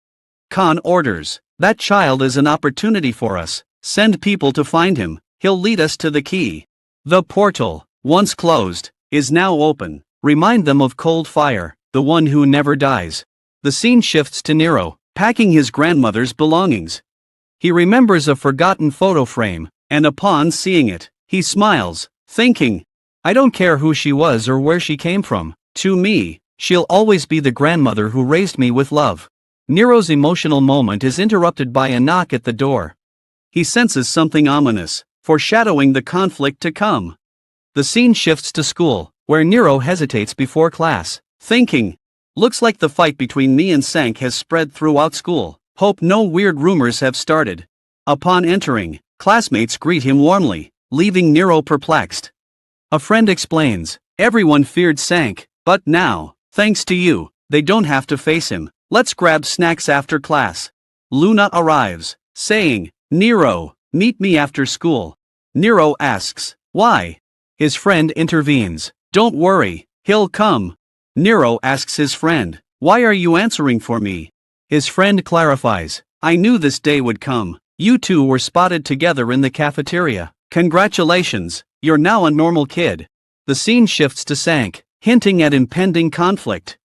Khan orders, that child is an opportunity for us. Send people to find him, he'll lead us to the key. The portal. once closed, is now open. Remind them of cold fire, the one who never dies. The scene shifts to Nero, packing his grandmother's belongings. He remembers a forgotten photo frame, and upon seeing it, he smiles, thinking, I don't care who she was or where she came from. To me, she'll always be the grandmother who raised me with love. Nero's emotional moment is interrupted by a knock at the door. He senses something ominous, foreshadowing the conflict to come. The scene shifts to school, where Nero hesitates before class, thinking, looks like the fight between me and Sank has spread throughout school. Hope no weird rumors have started. Upon entering, classmates greet him warmly, leaving Nero perplexed. A friend explains, everyone feared Sank, but now, thanks to you, they don't have to face him. Let's grab snacks after class. Luna arrives, saying, Nero, meet me after school. Nero asks, why? His friend intervenes, don't worry, he'll come. Nero asks his friend, why are you answering for me? His friend clarifies, I knew this day would come. You two were spotted together in the cafeteria. Congratulations, you're now a normal kid. The scene shifts to Sank, hinting at impending conflict.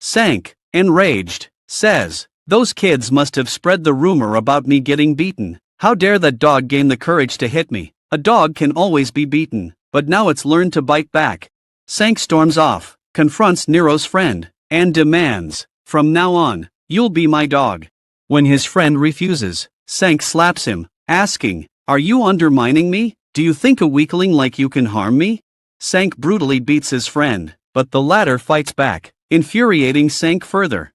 Sank, enraged, says, those kids must have spread the rumor about me getting beaten. How dare that dog gain the courage to hit me? A dog can always be beaten, but now it's learned to bite back. Sank storms off, confronts Nero's friend, and demands, from now on, you'll be my dog. When his friend refuses, Sank slaps him, asking, are you undermining me? Do you think a weakling like you can harm me? Sank brutally beats his friend, but the latter fights back, infuriating Sank further.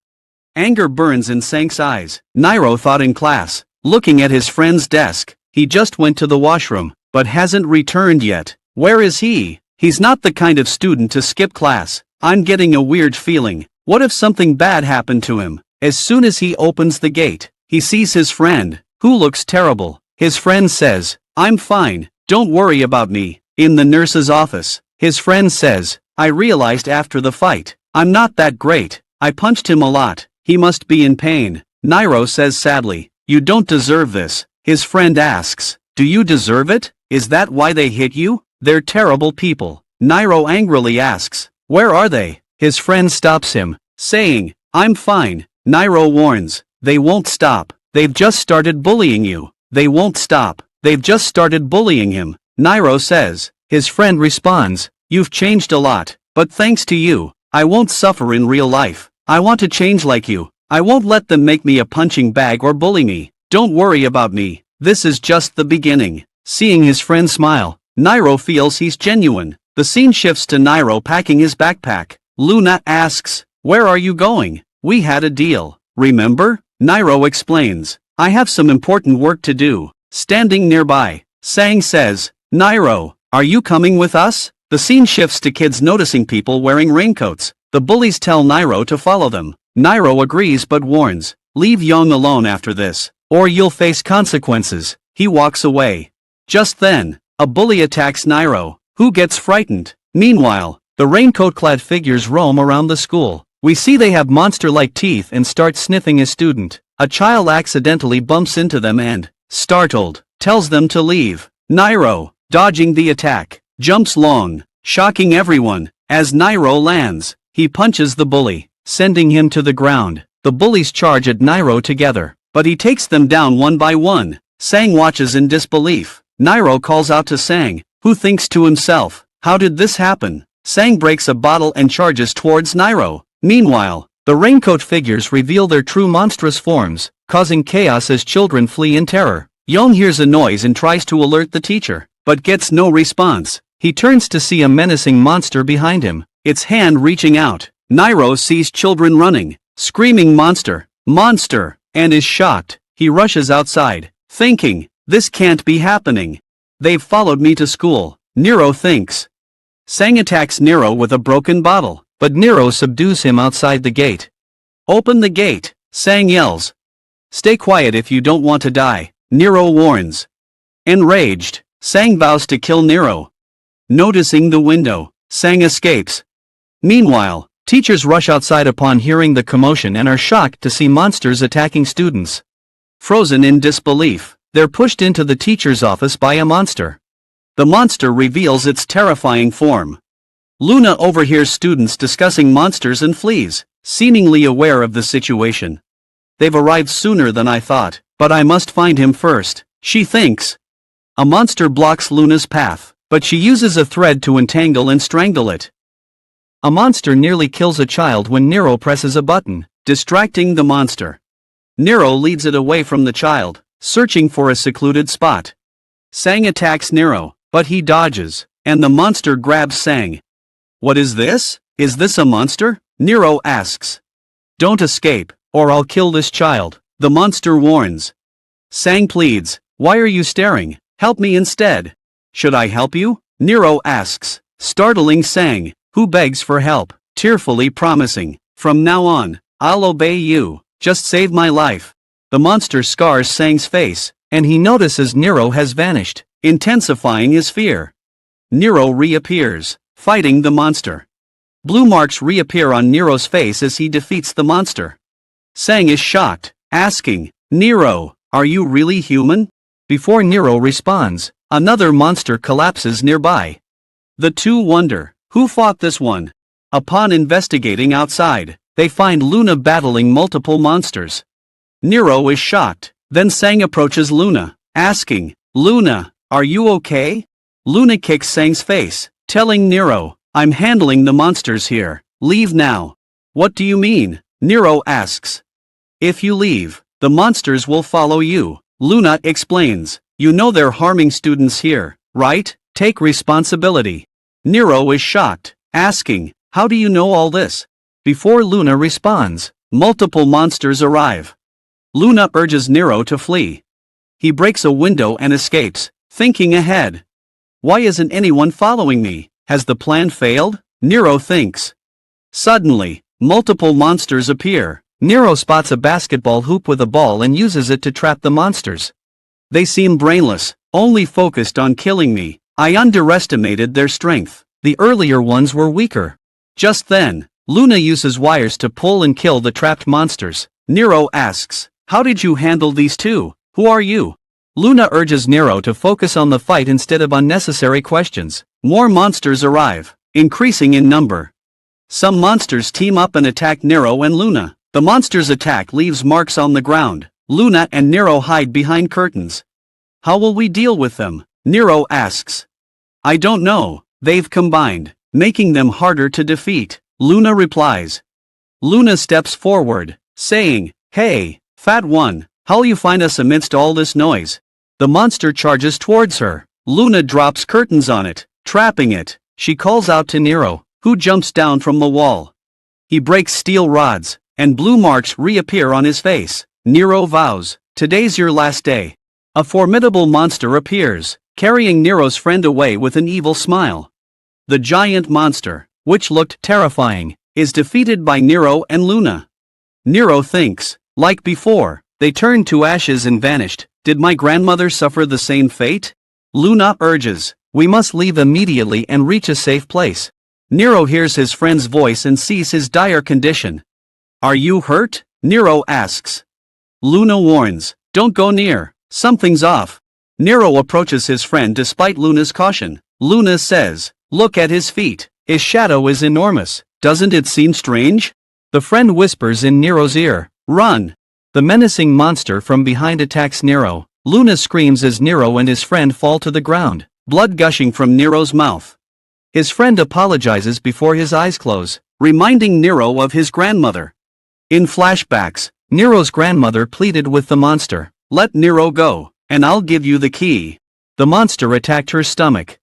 Anger burns in Sank's eyes. Nero thought in class, looking at his friend's desk, he just went to the washroom, but hasn't returned yet. Where is he? He's not the kind of student to skip class. I'm getting a weird feeling. What if something bad happened to him? As soon as he opens the gate, he sees his friend, who looks terrible. His friend says, I'm fine, don't worry about me. In the nurse's office, his friend says, I realized after the fight, I'm not that great. I punched him a lot. He must be in pain. Nero says sadly, you don't deserve this. His friend asks, do you deserve it? Is that why they hit you? They're terrible people. Nero angrily asks, where are they? His friend stops him, saying, I'm fine. Nero warns, they won't stop. They've just started bullying you. They won't stop. They've just started bullying him. Nero says. His friend responds, you've changed a lot, but thanks to you, I won't suffer in real life. I want to change like you. I won't let them make me a punching bag or bully me. Don't worry about me. This is just the beginning. Seeing his friend smile, Nero feels he's genuine. The scene shifts to Nero packing his backpack. Luna asks, where are you going? We had a deal, remember? Nero explains, I have some important work to do. Standing nearby, Sang says, Nero, are you coming with us? The scene shifts to kids noticing people wearing raincoats. The bullies tell Nero to follow them. Nero agrees but warns, leave Young alone after this, or you'll face consequences. He walks away. Just then, a bully attacks Nero, who gets frightened. Meanwhile, the raincoat-clad figures roam around the school. We see they have monster-like teeth and start sniffing a student. A child accidentally bumps into them and, startled, tells them to leave. Nero, dodging the attack, jumps long, shocking everyone. As Nero lands, he punches the bully, sending him to the ground. The bullies charge at Nero together, but he takes them down one by one. Sang watches in disbelief. Nero calls out to Sang, who thinks to himself, how did this happen? Sang breaks a bottle and charges towards Nero. Meanwhile, the raincoat figures reveal their true monstrous forms, causing chaos as children flee in terror. Young hears a noise and tries to alert the teacher, but gets no response. He turns to see a menacing monster behind him, its hand reaching out. Nero sees children running, screaming monster, monster, and is shocked. He rushes outside, thinking, this can't be happening. They've followed me to school, Nero thinks. Sang attacks Nero with a broken bottle, but Nero subdues him outside the gate. Open the gate, Sang yells. Stay quiet if you don't want to die, Nero warns. Enraged, Sang vows to kill Nero. Noticing the window, Sang escapes. Meanwhile, teachers rush outside upon hearing the commotion and are shocked to see monsters attacking students. Frozen in disbelief, they're pushed into the teacher's office by a monster. The monster reveals its terrifying form. Luna overhears students discussing monsters and flees, seemingly aware of the situation. They've arrived sooner than I thought, but I must find him first, she thinks. A monster blocks Luna's path, but she uses a thread to entangle and strangle it. A monster nearly kills a child when Nero presses a button, distracting the monster. Nero leads it away from the child, searching for a secluded spot. Sang attacks Nero, but he dodges, and the monster grabs Sang. What is this? Is this a monster? Nero asks. Don't escape, or I'll kill this child, the monster warns. Sang pleads, why are you staring? Help me instead. Should I help you? Nero asks, startling Sang, who begs for help, tearfully promising, from now on, I'll obey you, just save my life. The monster scars Sang's face, and he notices Nero has vanished, intensifying his fear. Nero reappears, fighting the monster. Blue marks reappear on Nero's face as he defeats the monster. Sang is shocked, asking, Nero, are you really human? Before Nero responds, another monster collapses nearby. The two wonder, who fought this one? Upon investigating outside, they find Luna battling multiple monsters. Nero is shocked, then Sang approaches Luna, asking, Luna, are you okay? Luna kicks Sang's face, telling Nero, I'm handling the monsters here, leave now. What do you mean? Nero asks. If you leave, the monsters will follow you, Luna explains. You know they're harming students here, right? Take responsibility. Nero is shocked, asking, how do you know all this? Before Luna responds, multiple monsters arrive. Luna urges Nero to flee. He breaks a window and escapes, thinking ahead. Why isn't anyone following me? Has the plan failed? Nero thinks. Suddenly, multiple monsters appear. Nero spots a basketball hoop with a ball and uses it to trap the monsters. They seem brainless, only focused on killing me. I underestimated their strength. The earlier ones were weaker. Just then, Luna uses wires to pull and kill the trapped monsters. Nero asks, how did you handle these two? Who are you? Luna urges Nero to focus on the fight instead of unnecessary questions. More monsters arrive, increasing in number. Some monsters team up and attack Nero and Luna. The monsters' attack leaves marks on the ground. Luna and Nero hide behind curtains. How will we deal with them? Nero asks. I don't know, they've combined, making them harder to defeat. Luna replies. Luna steps forward, saying, hey, fat one, how'll you find us amidst all this noise? The monster charges towards her. Luna drops curtains on it, trapping it. She calls out to Nero, who jumps down from the wall. He breaks steel rods, and blue marks reappear on his face. Nero vows, today's your last day. A formidable monster appears, carrying Nero's friend away with an evil smile. The giant monster, which looked terrifying, is defeated by Nero and Luna. Nero thinks, like before, they turned to ashes and vanished. Did my grandmother suffer the same fate? Luna urges, we must leave immediately and reach a safe place. Nero hears his friend's voice and sees his dire condition. Are you hurt? Nero asks. Luna warns, don't go near, something's off. Nero approaches his friend despite Luna's caution. Luna says, look at his feet, his shadow is enormous, doesn't it seem strange? The friend whispers in Nero's ear, run. The menacing monster from behind attacks Nero. Luna screams as Nero and his friend fall to the ground, blood gushing from Nero's mouth. His friend apologizes before his eyes close, reminding Nero of his grandmother. In flashbacks, Nero's grandmother pleaded with the monster, let Nero go, and I'll give you the key. The monster attacked her stomach.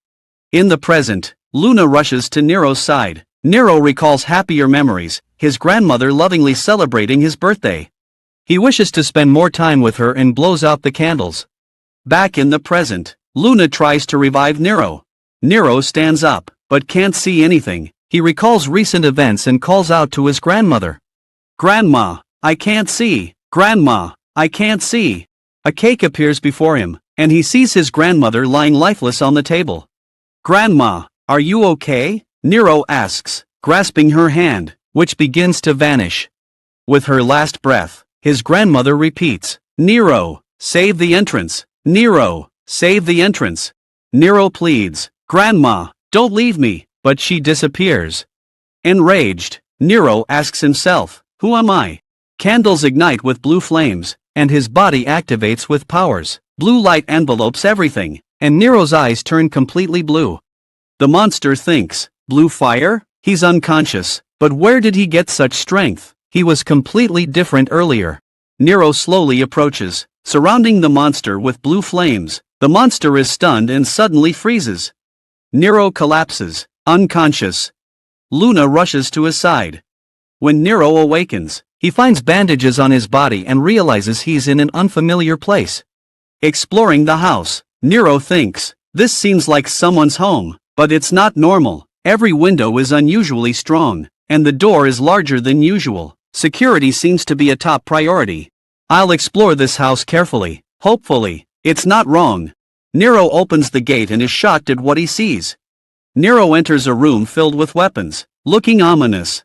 In the present, Luna rushes to Nero's side. Nero recalls happier memories, his grandmother lovingly celebrating his birthday. He wishes to spend more time with her and blows out the candles. Back in the present, Luna tries to revive Nero. Nero stands up, but can't see anything. He recalls recent events and calls out to his grandmother. Grandma, I can't see. Grandma, I can't see. A cake appears before him, and he sees his grandmother lying lifeless on the table. Grandma, are you okay? Nero asks, grasping her hand, which begins to vanish. With her last breath, his grandmother repeats, Nero, save the entrance. Nero, save the entrance. Nero pleads, "Grandma, don't leave me," but she disappears. Enraged, Nero asks himself, "Who am I?" Candles ignite with blue flames, and his body activates with powers. Blue light envelopes everything, and Nero's eyes turn completely blue. The monster thinks, "Blue fire?" He's unconscious, but where did he get such strength? He was completely different earlier. Nero slowly approaches, surrounding the monster with blue flames. The monster is stunned and suddenly freezes. Nero collapses, unconscious. Luna rushes to his side. When Nero awakens, he finds bandages on his body and realizes he's in an unfamiliar place. Exploring the house, Nero thinks, "This seems like someone's home, but it's not normal. Every window is unusually strong, and the door is larger than usual. Security seems to be a top priority. I'll explore this house carefully, hopefully, it's not wrong." Nero opens the gate and is shocked at what he sees. Nero enters a room filled with weapons, looking ominous.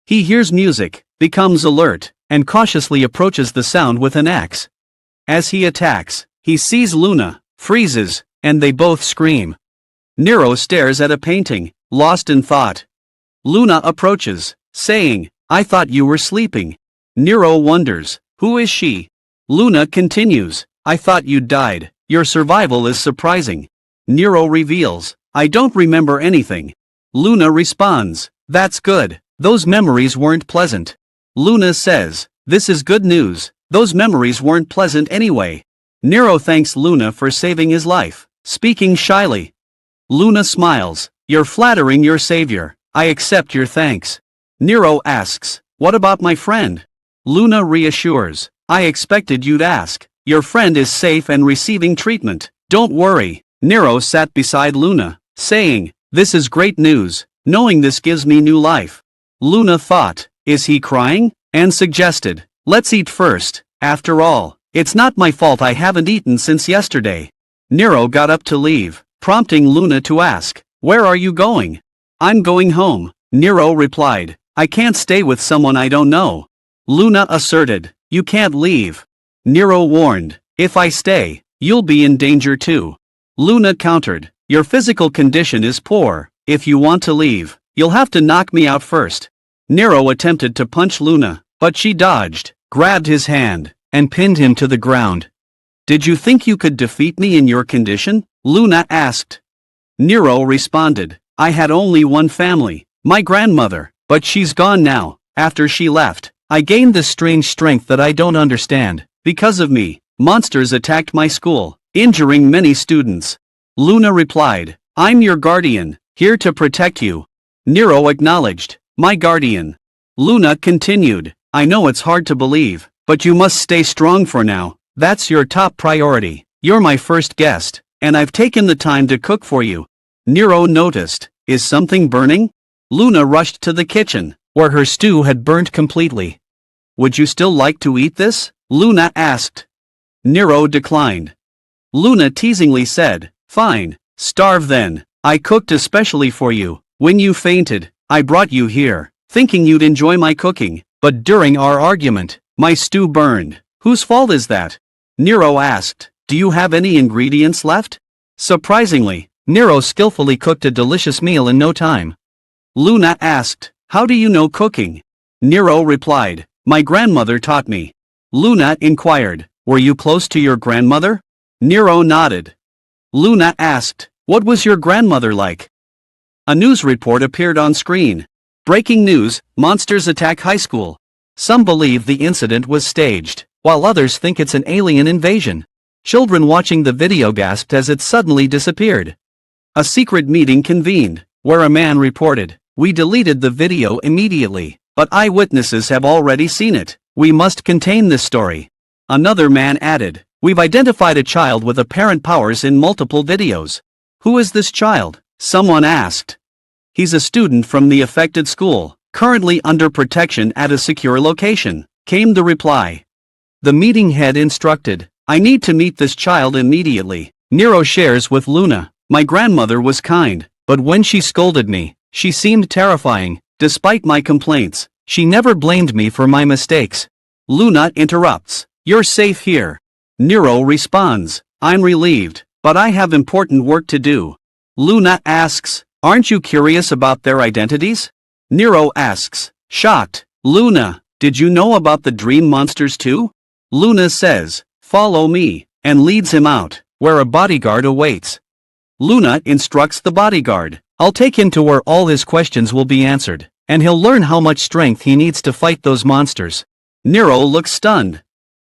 He hears music, becomes alert, and cautiously approaches the sound with an axe. As he attacks, he sees Luna, freezes, and they both scream. Nero stares at a painting, lost in thought. Luna approaches, saying, "I thought you were sleeping." Nero wonders, "Who is she?" Luna continues, "I thought you'd died. Your survival is surprising." Nero reveals, "I don't remember anything." Luna responds, "That's good. Those memories weren't pleasant." Luna says, "This is good news. Those memories weren't pleasant anyway." Nero thanks Luna for saving his life, speaking shyly. Luna smiles, "You're flattering your savior. I accept your thanks." Nero asks, "What about my friend?" Luna reassures, "I expected you'd ask. Your friend is safe and receiving treatment. Don't worry." Nero sat beside Luna, saying, "This is great news. Knowing this gives me new life." Luna thought, "Is he crying?" and suggested, "Let's eat first. After all, it's not my fault I haven't eaten since yesterday." Nero got up to leave, prompting Luna to ask, "Where are you going?" "I'm going home," Nero replied. "I can't stay with someone I don't know." Luna asserted, "You can't leave." Nero warned, "If I stay, you'll be in danger too." Luna countered, "Your physical condition is poor. If you want to leave, you'll have to knock me out first." Nero attempted to punch Luna, but she dodged, grabbed his hand, and pinned him to the ground. "Did you think you could defeat me in your condition?" Luna asked. Nero responded, "I had only one family, my grandmother, but she's gone now. After she left, I gained this strange strength that I don't understand. Because of me, monsters attacked my school, injuring many students." Luna replied, "I'm your guardian, here to protect you." Nero acknowledged, "My guardian." Luna continued, "I know it's hard to believe, but you must stay strong for now. That's your top priority. You're my first guest, and I've taken the time to cook for you." Nero noticed, "Is something burning?" Luna rushed to the kitchen, where her stew had burnt completely. "Would you still like to eat this?" Luna asked. Nero declined. Luna teasingly said, "Fine, starve then. I cooked especially for you. When you fainted, I brought you here, thinking you'd enjoy my cooking, but during our argument, my stew burned. Whose fault is that?" Nero asked, "Do you have any ingredients left?" Surprisingly, Nero skillfully cooked a delicious meal in no time. Luna asked, "How do you know cooking?" Nero replied, "My grandmother taught me." Luna inquired, "Were you close to your grandmother?" Nero nodded. Luna asked, "What was your grandmother like?" A news report appeared on screen. Breaking news, monsters attack high school. Some believe the incident was staged, while others think it's an alien invasion. Children watching the video gasped as it suddenly disappeared. A secret meeting convened, where a man reported, "We deleted the video immediately, but eyewitnesses have already seen it. We must contain this story." Another man added, "We've identified a child with apparent powers in multiple videos." "Who is this child?" someone asked. "He's a student from the affected school, currently under protection at a secure location," came the reply. The meeting head instructed, "I need to meet this child immediately." Nero shares with Luna, "My grandmother was kind, but when she scolded me, she seemed terrifying. Despite my complaints, she never blamed me for my mistakes." Luna interrupts, "You're safe here." Nero responds, "I'm relieved, but I have important work to do. Luna asks, aren't you curious about their identities? Nero asks, shocked, Luna, did you know about the dream monsters too? Luna says, follow me, and leads him out, where a bodyguard awaits. Luna instructs the bodyguard, I'll take him to where all his questions will be answered, and he'll learn how much strength he needs to fight those monsters. Nero looks stunned.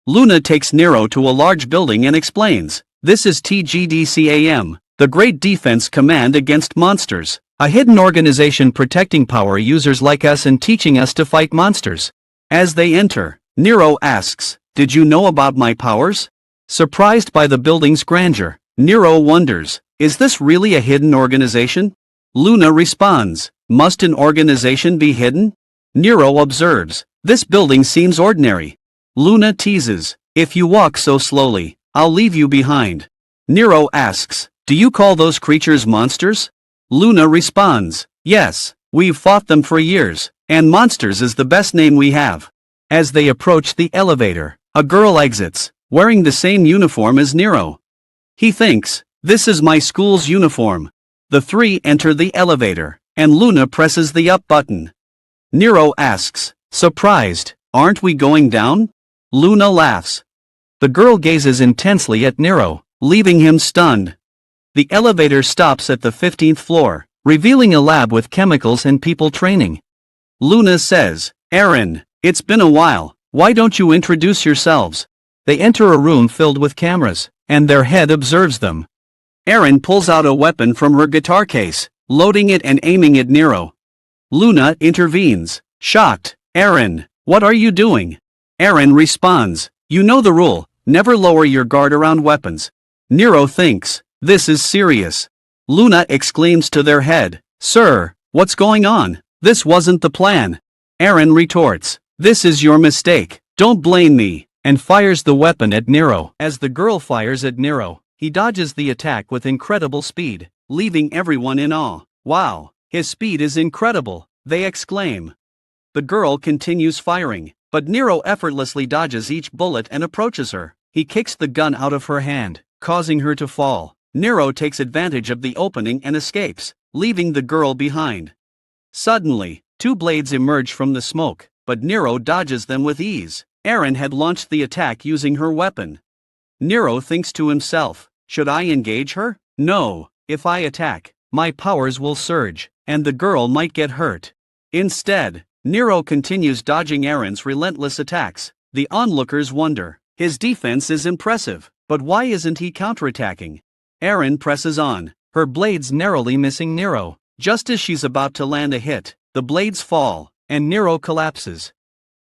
Luna takes Nero to a large building and explains, this is TGDCAM, the Great Defense Command Against Monsters, a hidden organization protecting power users like us and teaching us to fight monsters. As they enter, Nero asks, did you know about my powers? Surprised by the building's grandeur, Nero wonders, is this really a hidden organization? Luna responds, must an organization be hidden? Nero observes, this building seems ordinary. Luna teases, if you walk so slowly, I'll leave you behind. Nero asks, do you call those creatures monsters? Luna responds, yes, we've fought them for years, and monsters is the best name we have. As they approach the elevator, a girl exits, wearing the same uniform as Nero. He thinks, this is my school's uniform. The three enter the elevator, and Luna presses the up button. Nero asks, surprised, aren't we going down? Luna laughs. The girl gazes intensely at Nero, leaving him stunned. The elevator stops at the 15th floor, revealing a lab with chemicals and people training. Luna says, Aaron, it's been a while, why don't you introduce yourselves? They enter a room filled with cameras, and their head observes them. Aaron pulls out a weapon from her guitar case, loading it and aiming at Nero. Luna intervenes, shocked, Aaron, what are you doing? Aaron responds, you know the rule, never lower your guard around weapons. Nero thinks, this is serious. Luna exclaims to their head, sir, what's going on? This wasn't the plan. Aaron retorts, this is your mistake, don't blame me, and fires the weapon at Nero. As the girl fires at Nero, he dodges the attack with incredible speed, leaving everyone in awe. Wow, his speed is incredible, they exclaim. The girl continues firing, but Nero effortlessly dodges each bullet and approaches her. He kicks the gun out of her hand, causing her to fall. Nero takes advantage of the opening and escapes, leaving the girl behind. Suddenly, two blades emerge from the smoke, but Nero dodges them with ease. Aaron had launched the attack using her weapon. Nero thinks to himself, should I engage her? No, if I attack, my powers will surge, and the girl might get hurt. Instead, Nero continues dodging Aaron's relentless attacks. The onlookers wonder, his defense is impressive, but why isn't he counterattacking? Aaron presses on, her blades narrowly missing Nero. Just as she's about to land a hit, the blades fall, and Nero collapses.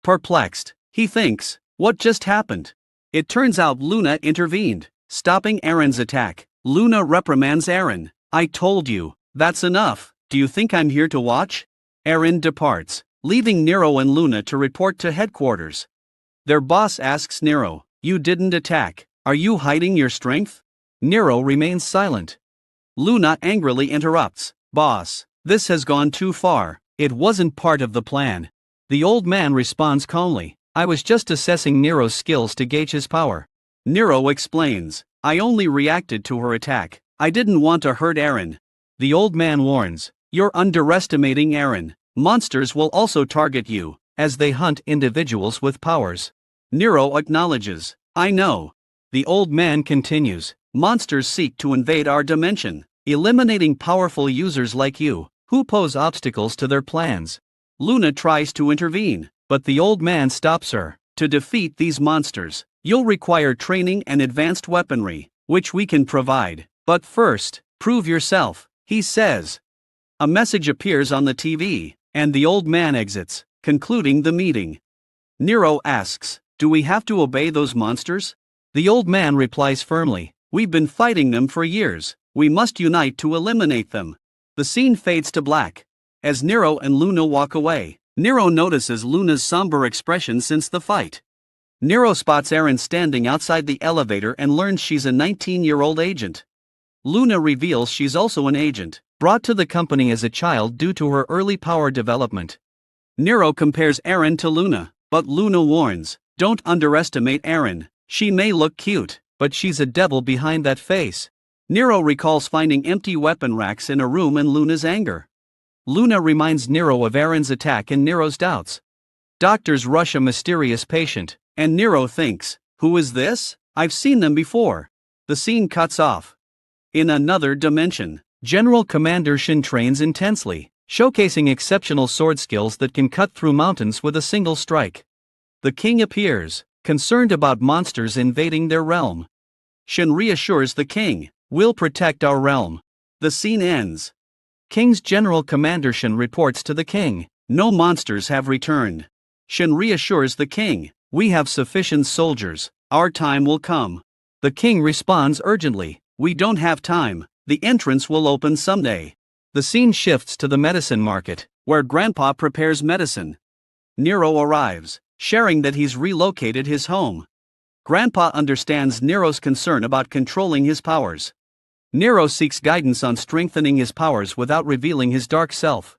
Perplexed, he thinks, what just happened? It turns out Luna intervened, stopping Aaron's attack. Luna reprimands Aaron, I told you, that's enough, do you think I'm here to watch? Aaron departs, leaving Nero and Luna to report to headquarters. Their boss asks Nero, you didn't attack, are you hiding your strength? Nero remains silent. Luna angrily interrupts, boss, this has gone too far, it wasn't part of the plan. The old man responds calmly, I was just assessing Nero's skills to gauge his power. Nero explains, I only reacted to her attack, I didn't want to hurt Aaron. The old man warns, you're underestimating Aaron, monsters will also target you, as they hunt individuals with powers. Nero acknowledges, I know. The old man continues, monsters seek to invade our dimension, eliminating powerful users like you, who pose obstacles to their plans. Luna tries to intervene, but the old man stops her. To defeat these monsters, you'll require training and advanced weaponry, which we can provide. But first, prove yourself, he says. A message appears on the TV, and the old man exits, concluding the meeting. Nero asks, do we have to obey those monsters? The old man replies firmly, we've been fighting them for years, we must unite to eliminate them. The scene fades to black. As Nero and Luna walk away, Nero notices Luna's somber expression since the fight. Nero spots Aaron standing outside the elevator and learns she's a 19-year-old agent. Luna reveals she's also an agent, brought to the company as a child due to her early power development. Nero compares Aaron to Luna, but Luna warns, don't underestimate Aaron. She may look cute, but she's a devil behind that face. Nero recalls finding empty weapon racks in a room in Luna's anger. Luna reminds Nero of Aaron's attack and Nero's doubts. Doctors rush a mysterious patient, and Nero thinks, "Who is this? I've seen them before." The scene cuts off. In another dimension, General Commander Shin trains intensely, showcasing exceptional sword skills that can cut through mountains with a single strike. The king appears, concerned about monsters invading their realm. Shin reassures the king, "We'll protect our realm." The scene ends. King's General Commander Shin reports to the king, "No monsters have returned." Shin reassures the king, "We have sufficient soldiers, our time will come." The king responds urgently, "We don't have time, the entrance will open someday." The scene shifts to the medicine market, where Grandpa prepares medicine. Nero arrives, sharing that he's relocated his home. Grandpa understands Nero's concern about controlling his powers. Nero seeks guidance on strengthening his powers without revealing his dark self.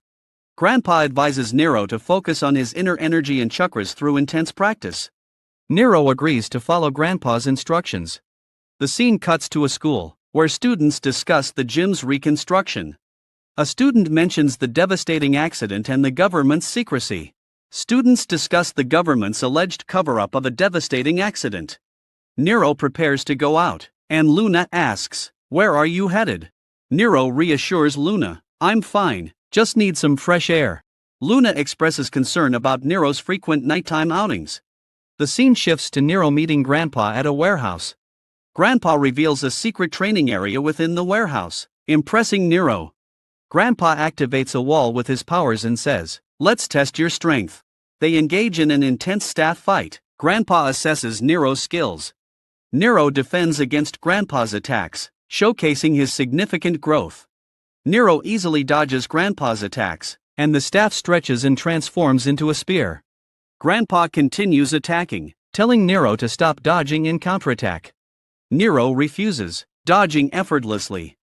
Grandpa advises Nero to focus on his inner energy and chakras through intense practice. Nero agrees to follow Grandpa's instructions. The scene cuts to a school, where students discuss the gym's reconstruction. A student mentions the devastating accident and the government's secrecy. Students discuss the government's alleged cover-up of a devastating accident. Nero prepares to go out, and Luna asks, "Where are you headed?" Nero reassures Luna, "I'm fine, just need some fresh air." Luna expresses concern about Nero's frequent nighttime outings. The scene shifts to Nero meeting Grandpa at a warehouse. Grandpa reveals a secret training area within the warehouse, impressing Nero. Grandpa activates a wall with his powers and says, "Let's test your strength." They engage in an intense staff fight. Grandpa assesses Nero's skills. Nero defends against Grandpa's attacks, showcasing his significant growth. Nero easily dodges Grandpa's attacks, and the staff stretches and transforms into a spear. Grandpa continues attacking, telling Nero to stop dodging and counterattack. Nero refuses, dodging effortlessly.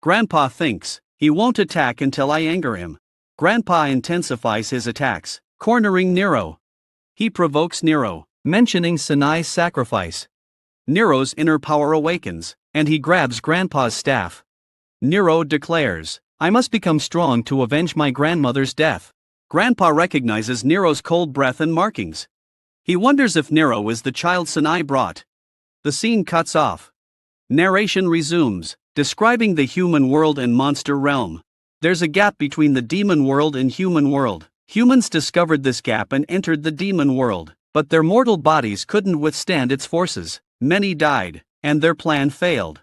Grandpa thinks, "He won't attack until I anger him." Grandpa intensifies his attacks, cornering Nero. He provokes Nero, mentioning Sanai's sacrifice. Nero's inner power awakens, and he grabs Grandpa's staff. Nero declares, "I must become strong to avenge my grandmother's death." Grandpa recognizes Nero's cold breath and markings. He wonders if Nero is the child Sanai brought. The scene cuts off. Narration resumes, describing the human world and monster realm. There's a gap between the demon world and human world. Humans discovered this gap and entered the demon world, but their mortal bodies couldn't withstand its forces. Many died, and their plan failed.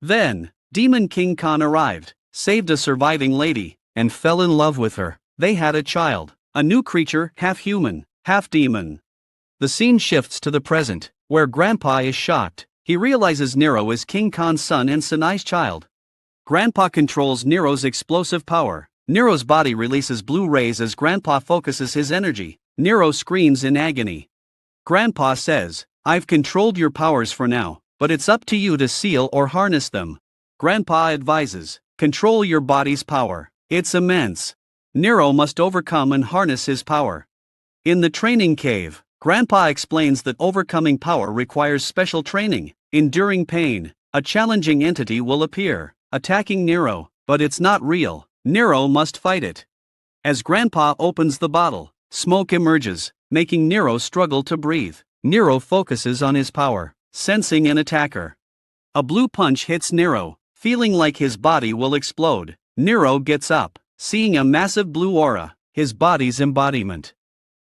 Then, Demon King Khan arrived, saved a surviving lady, and fell in love with her. They had a child, a new creature, half human, half demon. The scene shifts to the present, where Grandpa is shocked. He realizes Nero is King Khan's son and Sanai's child. Grandpa controls Nero's explosive power. Nero's body releases blue rays as Grandpa focuses his energy. Nero screams in agony. Grandpa says, "I've controlled your powers for now, but it's up to you to seal or harness them." Grandpa advises, "Control your body's power. It's immense." Nero must overcome and harness his power. In the training cave, Grandpa explains that overcoming power requires special training. Enduring pain, a challenging entity will appear, attacking Nero, but it's not real. Nero must fight it. As Grandpa opens the bottle, smoke emerges, making Nero struggle to breathe. Nero focuses on his power, sensing an attacker. A blue punch hits Nero, feeling like his body will explode. Nero gets up, seeing a massive blue aura, his body's embodiment.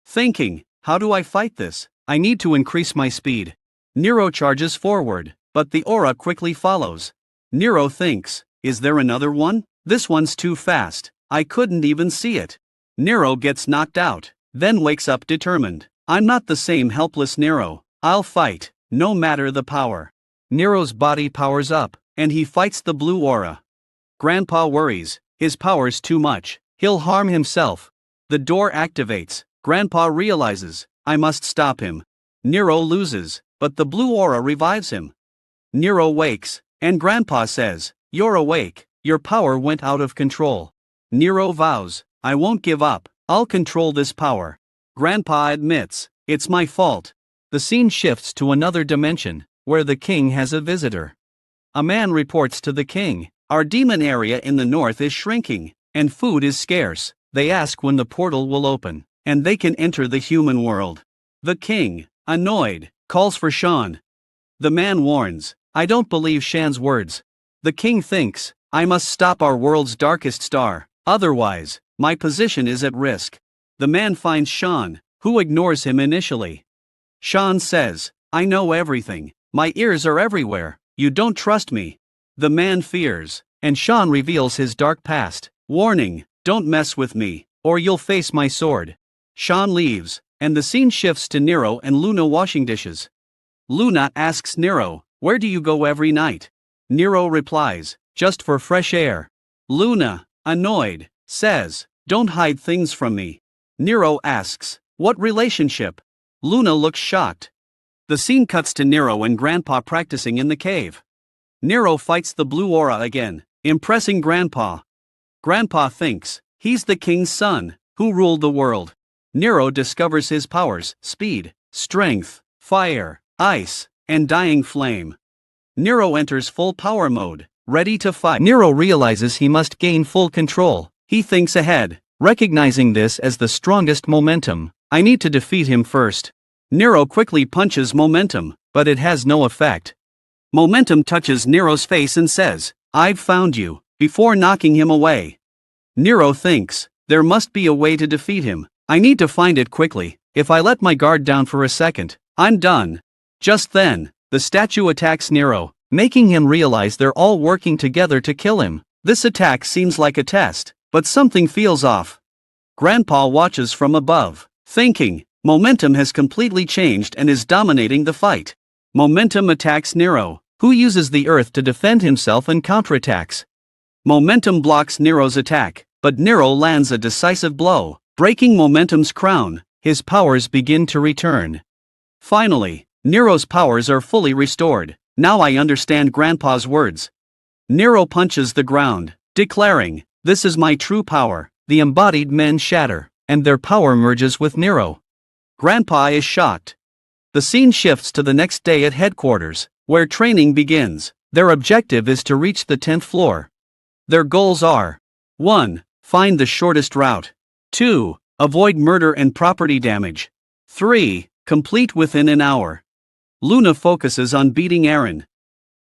Thinking, "How do I fight this? I need to increase my speed." Nero charges forward, but the aura quickly follows. Nero thinks, "Is there another one? This one's too fast, I couldn't even see it." Nero gets knocked out, then wakes up determined. "I'm not the same helpless Nero, I'll fight, no matter the power." Nero's body powers up, and he fights the blue aura. Grandpa worries, his power's too much, he'll harm himself. The door activates. Grandpa realizes, "I must stop him." Nero loses, but the blue aura revives him. Nero wakes, and Grandpa says, "You're awake, your power went out of control." Nero vows, "I won't give up, I'll control this power." Grandpa admits, "It's my fault." The scene shifts to another dimension, where the king has a visitor. A man reports to the king, "Our demon area in the north is shrinking, and food is scarce." They ask when the portal will open, and they can enter the human world. The king, annoyed, calls for Shan. The man warns, "I don't believe Shan's words." The king thinks, "I must stop our world's darkest star, otherwise, my position is at risk." The man finds Shan, who ignores him initially. Shan says, "I know everything, my ears are everywhere, you don't trust me." The man fears, and Shan reveals his dark past, warning, "Don't mess with me, or you'll face my sword." Shan leaves, and the scene shifts to Nero and Luna washing dishes. Luna asks Nero, "Where do you go every night?" Nero replies, "Just for fresh air." Luna, annoyed, says, "Don't hide things from me." Nero asks, "What relationship?" Luna looks shocked. The scene cuts to Nero and Grandpa practicing in the cave. Nero fights the blue aura again, impressing Grandpa. Grandpa thinks, he's the king's son, who ruled the world. Nero discovers his powers: speed, strength, fire, ice, and dying flame. Nero enters full power mode, ready to fight. Nero realizes he must gain full control. He thinks ahead, recognizing this as the strongest momentum. "I need to defeat him first." Nero quickly punches Momentum, but it has no effect. Momentum touches Nero's face and says, "I've found you," before knocking him away. Nero thinks, there must be a way to defeat him. "I need to find it quickly. If I let my guard down for a second, I'm done." Just then, the statue attacks Nero, making him realize they're all working together to kill him. This attack seems like a test, but something feels off. Grandpa watches from above, thinking, Momentum has completely changed and is dominating the fight. Momentum attacks Nero, who uses the earth to defend himself and counterattacks. Momentum blocks Nero's attack, but Nero lands a decisive blow, breaking Momentum's crown. His powers begin to return. Finally, Nero's powers are fully restored. "Now I understand Grandpa's words." Nero punches the ground, declaring, "This is my true power." The embodied men shatter, and their power merges with Nero. Grandpa is shocked. The scene shifts to the next day at headquarters, where training begins. Their objective is to reach the 10th floor. Their goals are: 1. Find the shortest route. 2. Avoid murder and property damage. 3. Complete within an hour. Luna focuses on beating Aaron.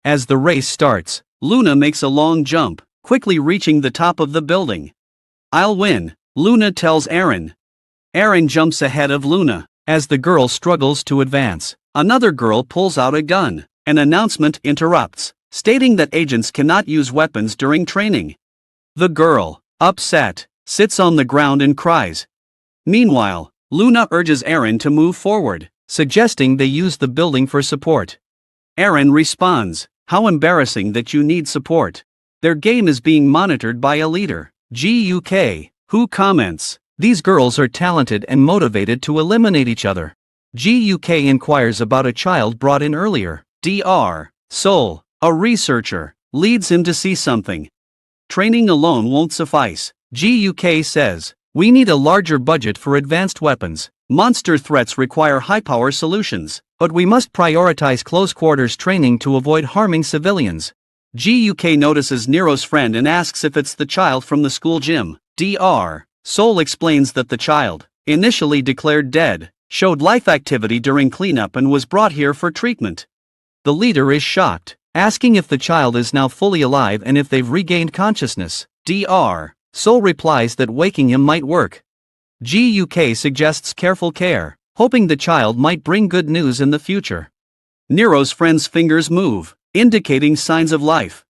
As the race starts, Luna makes a long jump, quickly reaching the top of the building. "I'll win," Luna tells Aaron. Aaron jumps ahead of Luna. As the girl struggles to advance, another girl pulls out a gun. An announcement interrupts, stating that agents cannot use weapons during training. The girl, upset, sits on the ground and cries. Meanwhile, Luna urges Aaron to move forward, suggesting they use the building for support. Aaron responds, "How embarrassing that you need support." Their game is being monitored by a leader, GUK, who comments, "These girls are talented and motivated to eliminate each other." GUK inquires about a child brought in earlier. Dr. Soul, a researcher, leads him to see something. Training alone won't suffice, GUK says. We need a larger budget for advanced weapons. Monster threats require high-power solutions, but we must prioritize close-quarters training to avoid harming civilians. GUK notices Nero's friend and asks if it's the child from the school gym. Dr. Soul explains that the child, initially declared dead, showed life activity during cleanup and was brought here for treatment. The leader is shocked, asking if the child is now fully alive and if they've regained consciousness. Dr. Soul replies that waking him might work. GUK suggests careful care, hoping the child might bring good news in the future. Nero's friend's fingers move, indicating signs of life.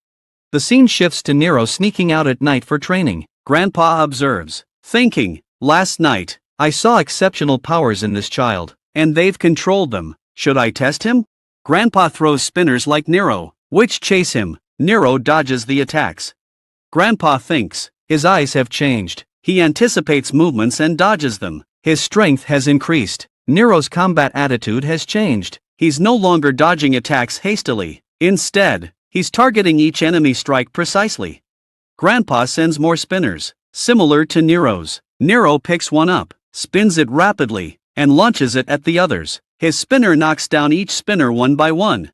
The scene shifts to Nero sneaking out at night for training. Grandpa observes, thinking, "Last night, I saw exceptional powers in this child, and they've controlled them. Should I test him?" Grandpa throws spinners like Nero, which chase him. Nero dodges the attacks. Grandpa thinks, his eyes have changed. He anticipates movements and dodges them. His strength has increased. Nero's combat attitude has changed. He's no longer dodging attacks hastily. Instead, he's targeting each enemy strike precisely. Grandpa sends more spinners, similar to Nero's. Nero picks one up, spins it rapidly, and launches it at the others. His spinner knocks down each spinner one by one.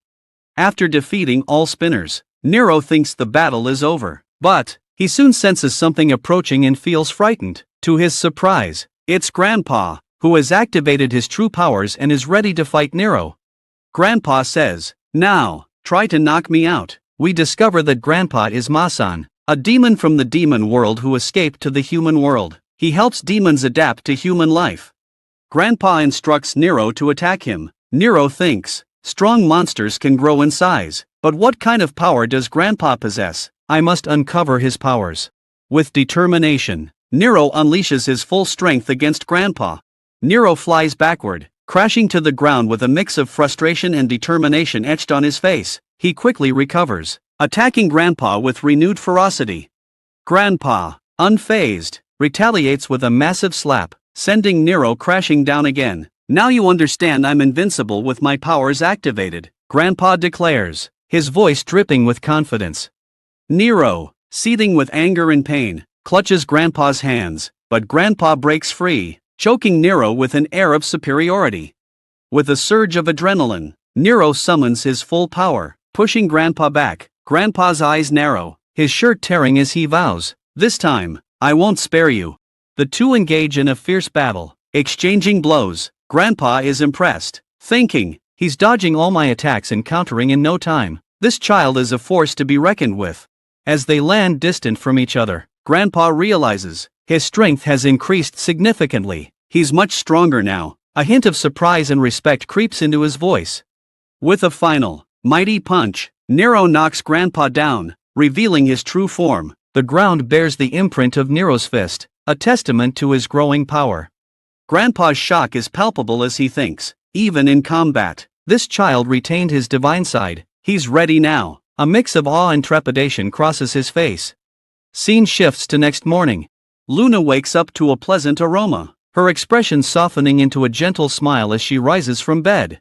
After defeating all spinners, Nero thinks the battle is over, but he soon senses something approaching and feels frightened. To his surprise, it's Grandpa, who has activated his true powers and is ready to fight Nero. Grandpa says, "Now, try to knock me out." We discover that Grandpa is Masan, a demon from the demon world who escaped to the human world. He helps demons adapt to human life. Grandpa instructs Nero to attack him. Nero thinks, strong monsters can grow in size, but what kind of power does Grandpa possess? I must uncover his powers. With determination, Nero unleashes his full strength against Grandpa. Nero flies backward, crashing to the ground with a mix of frustration and determination etched on his face. He quickly recovers, attacking Grandpa with renewed ferocity. Grandpa, unfazed, retaliates with a massive slap, sending Nero crashing down again. "Now you understand I'm invincible with my powers activated," Grandpa declares, his voice dripping with confidence. Nero, seething with anger and pain, clutches Grandpa's hands, but Grandpa breaks free, choking Nero with an air of superiority. With a surge of adrenaline, Nero summons his full power, pushing Grandpa back. Grandpa's eyes narrow, his shirt tearing as he vows, "This time, I won't spare you." The two engage in a fierce battle, exchanging blows. Grandpa is impressed, thinking, "He's dodging all my attacks and countering in no time. This child is a force to be reckoned with." As they land distant from each other, Grandpa realizes his strength has increased significantly. He's much stronger now. A hint of surprise and respect creeps into his voice. With a final, mighty punch, Nero knocks Grandpa down, revealing his true form. The ground bears the imprint of Nero's fist, a testament to his growing power. Grandpa's shock is palpable as he thinks, even in combat, this child retained his divine side. He's ready now. A mix of awe and trepidation crosses his face. Scene shifts to next morning. Luna wakes up to a pleasant aroma, her expression softening into a gentle smile as she rises from bed.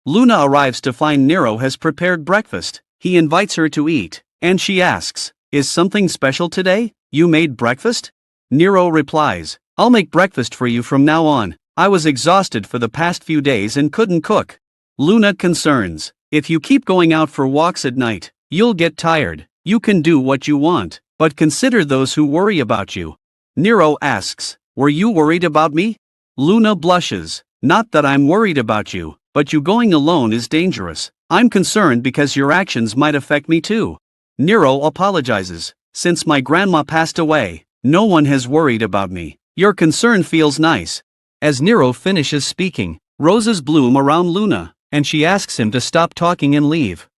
Luna arrives to find Nero has prepared breakfast. He invites her to eat, and she asks, "Is something special today? You made breakfast?" Nero replies, "I'll make breakfast for you from now on. I was exhausted for the past few days and couldn't cook." Luna concerns, "If you keep going out for walks at night, you'll get tired. You can do what you want, but consider those who worry about you." Nero asks, "Were you worried about me?" Luna blushes, "Not that I'm worried about you, but you going alone is dangerous. I'm concerned because your actions might affect me too." Nero apologizes, "Since my grandma passed away, no one has worried about me. Your concern feels nice." As Nero finishes speaking, roses bloom around Luna, and she asks him to stop talking and leave.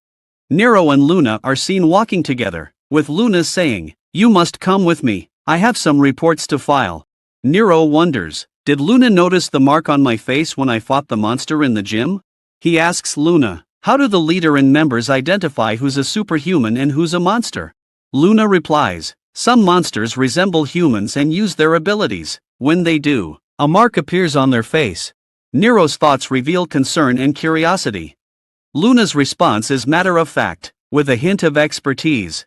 Nero and Luna are seen walking together, with Luna saying, "You must come with me, I have some reports to file." Nero wonders, "Did Luna notice the mark on my face when I fought the monster in the gym?" He asks Luna, "How do the leader and members identify who's a superhuman and who's a monster?" Luna replies, "Some monsters resemble humans and use their abilities. When they do, a mark appears on their face." Nero's thoughts reveal concern and curiosity. Luna's response is matter of fact, with a hint of expertise.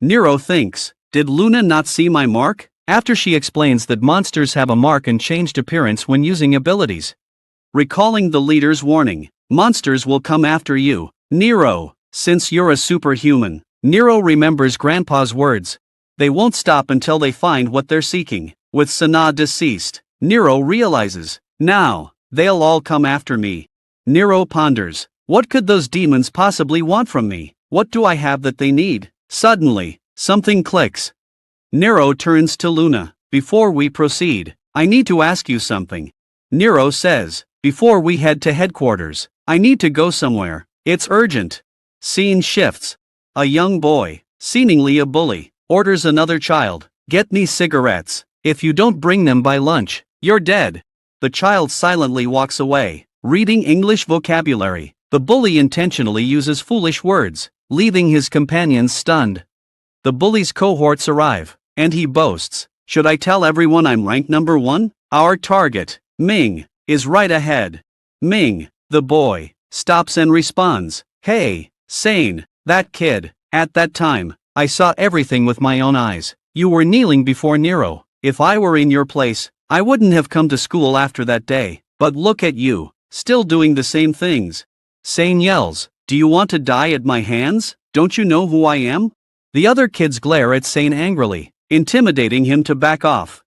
Nero thinks, "Did Luna not see my mark?" After she explains that monsters have a mark and changed appearance when using abilities. Recalling the leader's warning, "Monsters will come after you, Nero, since you're a superhuman." Nero remembers Grandpa's words. They won't stop until they find what they're seeking. With Sana deceased, Nero realizes, now, they'll all come after me. Nero ponders, what could those demons possibly want from me? What do I have that they need? Suddenly, something clicks. Nero turns to Luna. "Before we proceed, I need to ask you something." Nero says, "Before we head to headquarters, I need to go somewhere. It's urgent." Scene shifts. A young boy, seemingly a bully, orders another child, "Get me cigarettes. If you don't bring them by lunch, you're dead." The child silently walks away, reading English vocabulary. The bully intentionally uses foolish words, leaving his companions stunned. The bully's cohorts arrive, and he boasts, "Should I tell everyone I'm ranked number 1? Our target, Ming, is right ahead." Ming, the boy, stops and responds, "Hey, Sane, that kid. At that time, I saw everything with my own eyes. You were kneeling before Nero. If I were in your place, I wouldn't have come to school after that day. But look at you, still doing the same things." Sane yells, "Do you want to die at my hands? Don't you know who I am? The other kids glare at Sane angrily, intimidating him to back off.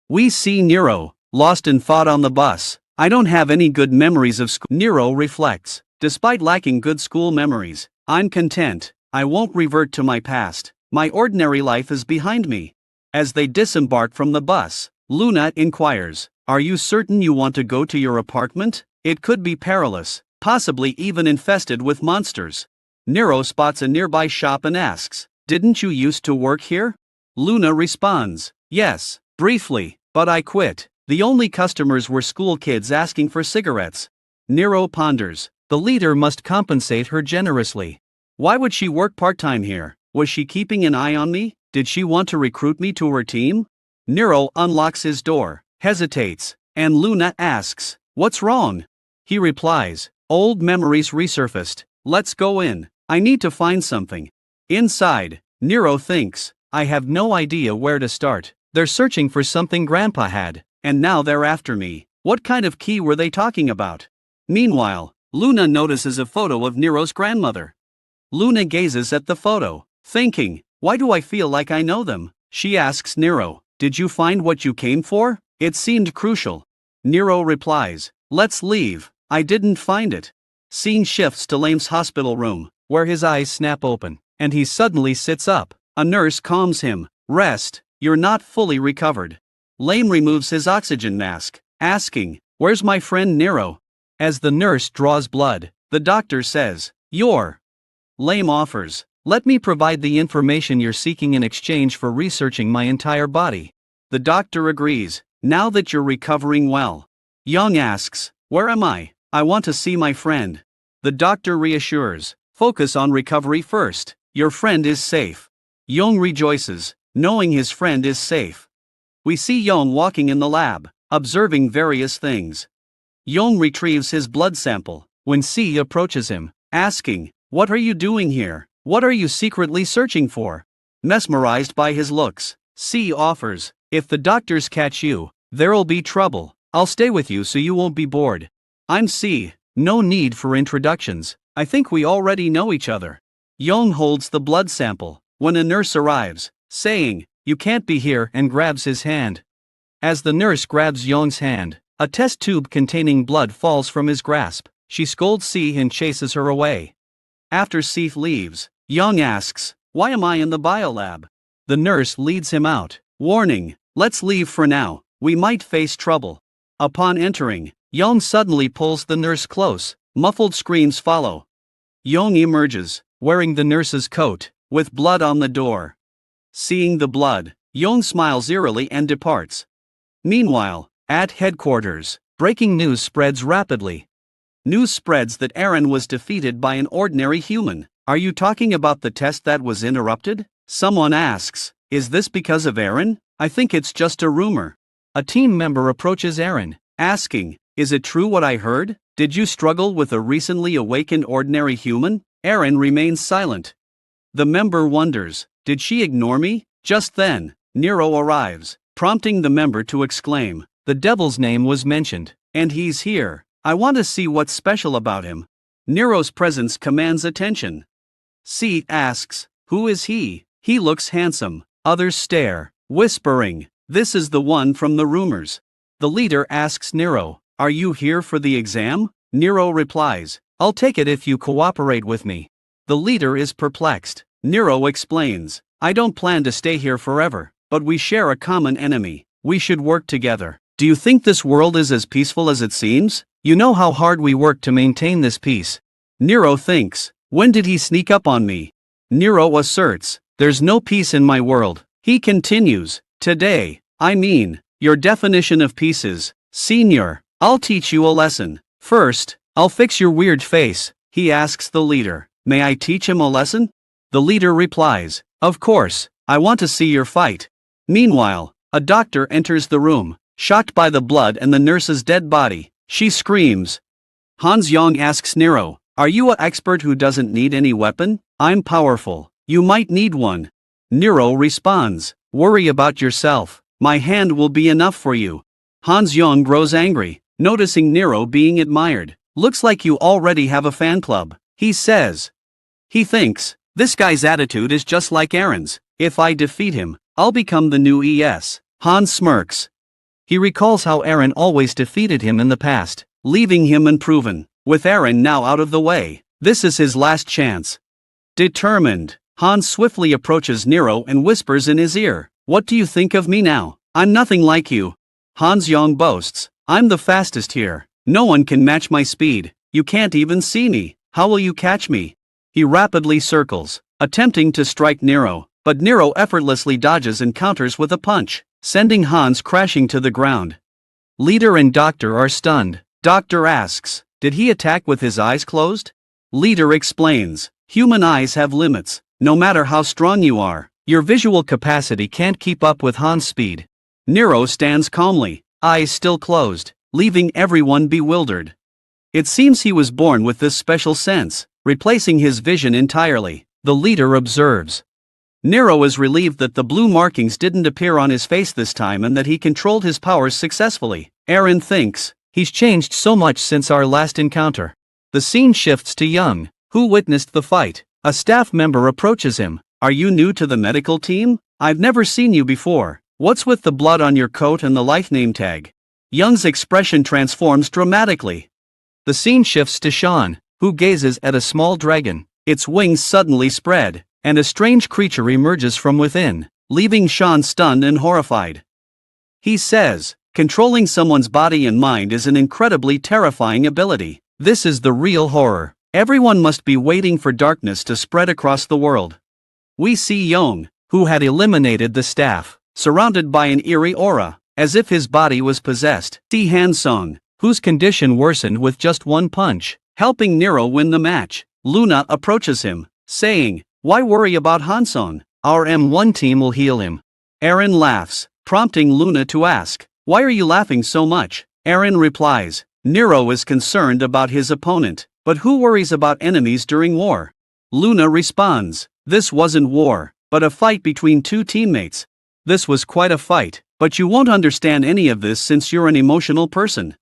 We see Nero, lost in thought on the bus. I don't have any good memories of school. Nero reflects. Despite lacking good school memories, I'm content. I won't revert to my past. My ordinary life is behind me. As they disembark from the bus, Luna inquires, "Are you certain you want to go to your apartment? It could be perilous, possibly even infested with monsters." Nero spots a nearby shop and asks, "Didn't you used to work here?" Luna responds, "Yes, briefly, but I quit. The only customers were school kids asking for cigarettes." Nero ponders. The leader must compensate her generously. Why would she work part-time here? Was she keeping an eye on me? Did she want to recruit me to her team? Nero unlocks his door, hesitates, and Luna asks, "What's wrong?" He replies, "Old memories resurfaced. Let's go in. I need to find something." Inside, Nero thinks, "I have no idea where to start. They're searching for something Grandpa had, and now they're after me. What kind of key were they talking about?" Meanwhile, Luna notices a photo of Nero's grandmother. Luna gazes at the photo, thinking, "Why do I feel like I know them?" She asks Nero, "Did you find what you came for? It seemed crucial." Nero replies, "Let's leave. I didn't find it." Scene shifts to Lame's hospital room, where his eyes snap open, and he suddenly sits up. A nurse calms him. "Rest, you're not fully recovered." Lame removes his oxygen mask, asking, "Where's my friend Nero?" As the nurse draws blood, the doctor says, "You're." Lame offers, "Let me provide the information you're seeking in exchange for researching my entire body." The doctor agrees, "Now that you're recovering well." Young asks, "Where am I? I want to see my friend." The doctor reassures, "Focus on recovery first. Your friend is safe." Young rejoices, knowing his friend is safe. We see Young walking in the lab, observing various things. Young retrieves his blood sample, when C approaches him, asking, "What are you doing here? What are you secretly searching for?" Mesmerized by his looks, C offers, "If the doctors catch you, there'll be trouble. I'll stay with you so you won't be bored." I'm C, no need for introductions, I think we already know each other. Young holds the blood sample, when a nurse arrives, saying, "You can't be here," and grabs his hand. As the nurse grabs Young's hand, a test tube containing blood falls from his grasp. She scolds C and chases her away. After C leaves, Young asks, "Why am I in the biolab?" The nurse leads him out, warning, "Let's leave for now, we might face trouble." Upon entering, Young suddenly pulls the nurse close, muffled screams follow. Young emerges, wearing the nurse's coat, with blood on the door. Seeing the blood, Young smiles eerily and departs. Meanwhile, at headquarters, breaking news spreads rapidly. News spreads that Aaron was defeated by an ordinary human. "Are you talking about the test that was interrupted?" Someone asks, "Is this because of Aaron?" "I think it's just a rumor." A team member approaches Aaron, asking, "Is it true what I heard? Did you struggle with a recently awakened ordinary human?" Aaron remains silent. The member wonders, "Did she ignore me?" Just then, Nero arrives, prompting the member to exclaim, "The devil's name was mentioned, and he's here. I want to see what's special about him." Nero's presence commands attention. C asks, "Who is he?" He looks handsome. Others stare, whispering, "This is the one from the rumors." The leader asks Nero, "Are you here for the exam?" Nero replies, "I'll take it if you cooperate with me." The leader is perplexed. Nero explains, "I don't plan to stay here forever, but we share a common enemy. We should work together. Do you think this world is as peaceful as it seems? You know how hard we work to maintain this peace." Nero thinks, "When did he sneak up on me?" Nero asserts, "There's no peace in my world." He continues, "Today, I mean, your definition of peace is, Senior, I'll teach you a lesson. First, I'll fix your weird face." He asks the leader, "May I teach him a lesson?" The leader replies, "Of course, I want to see your fight." Meanwhile, a doctor enters the room, shocked by the blood and the nurse's dead body. She screams. Hans Young asks Nero, "Are you an expert who doesn't need any weapon?" "I'm powerful. You might need one." Nero responds, "Worry about yourself. My hand will be enough for you." Hans Young grows angry, noticing Nero being admired. "Looks like you already have a fan club," he says. He thinks, This guy's attitude is just like Aaron's. If I defeat him, I'll become the new ES. Han smirks. He recalls how Aaron always defeated him in the past, leaving him unproven. With Aaron now out of the way, this is his last chance. Determined, Han swiftly approaches Nero and whispers in his ear, "What do you think of me now? I'm nothing like you." Han's Yong boasts, "I'm the fastest here. No one can match my speed. You can't even see me. How will you catch me?" He rapidly circles, attempting to strike Nero, but Nero effortlessly dodges and counters with a punch, sending Hans crashing to the ground. Leader and Doctor are stunned. Doctor asks, "Did he attack with his eyes closed?" Leader explains, "Human eyes have limits. No matter how strong you are, your visual capacity can't keep up with Han's speed." Nero stands calmly, eyes still closed, leaving everyone bewildered. It seems he was born with this special sense, replacing his vision entirely, the leader observes. Nero is relieved that the blue markings didn't appear on his face this time and that he controlled his powers successfully. Aaron thinks, "He's changed so much since our last encounter." The scene shifts to Young, who witnessed the fight. A staff member approaches him. "Are you new to the medical team? I've never seen you before. What's with the blood on your coat and the life name tag?" Young's expression transforms dramatically. The scene shifts to Sean, who gazes at a small dragon. Its wings suddenly spread, and a strange creature emerges from within, leaving Sean stunned and horrified. He says, "Controlling someone's body and mind is an incredibly terrifying ability. This is the real horror. Everyone must be waiting for darkness to spread across the world." We see Young, who had eliminated the staff, surrounded by an eerie aura, as if his body was possessed. See Hansong, whose condition worsened with just one punch, helping Nero win the match. Luna approaches him, saying, "Why worry about Hansong? Our M1 team will heal him." Aaron laughs, prompting Luna to ask, "Why are you laughing so much?" Aaron replies, "Nero is concerned about his opponent, but who worries about enemies during war?" Luna responds, "This wasn't war, but a fight between two teammates." This was quite a fight, but you won't understand any of this since you're an emotional person.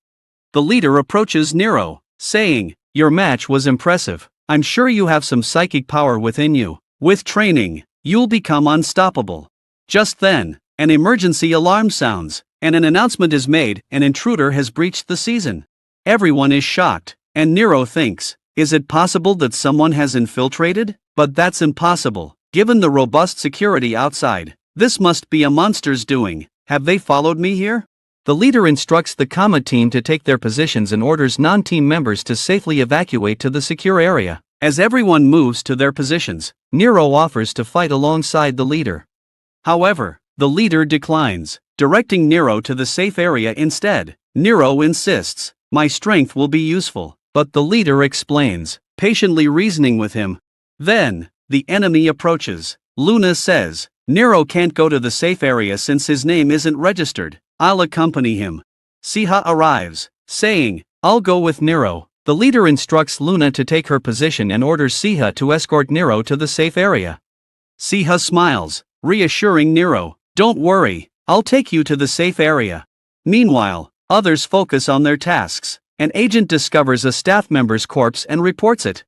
The leader approaches Nero, saying, "Your match was impressive. I'm sure you have some psychic power within you. With training, you'll become unstoppable." Just then, an emergency alarm sounds, and an announcement is made: an intruder has breached the season. Everyone is shocked, and Nero thinks, is it possible that someone has infiltrated? But that's impossible, given the robust security outside. This must be a monster's doing. Have they followed me here? The leader instructs the combat team to take their positions and orders non-team members to safely evacuate to the secure area. As everyone moves to their positions, Nero offers to fight alongside the leader. However, the leader declines, directing Nero to the safe area instead. Nero insists, "My strength will be useful," but the leader explains, patiently reasoning with him. Then, the enemy approaches. Luna says, "Nero can't go to the safe area since his name isn't registered. I'll accompany him." Siha arrives, saying, "I'll go with Nero." The leader instructs Luna to take her position and orders Siha to escort Nero to the safe area. Siha smiles, reassuring Nero, "Don't worry, I'll take you to the safe area." Meanwhile, others focus on their tasks. An agent discovers a staff member's corpse and reports it.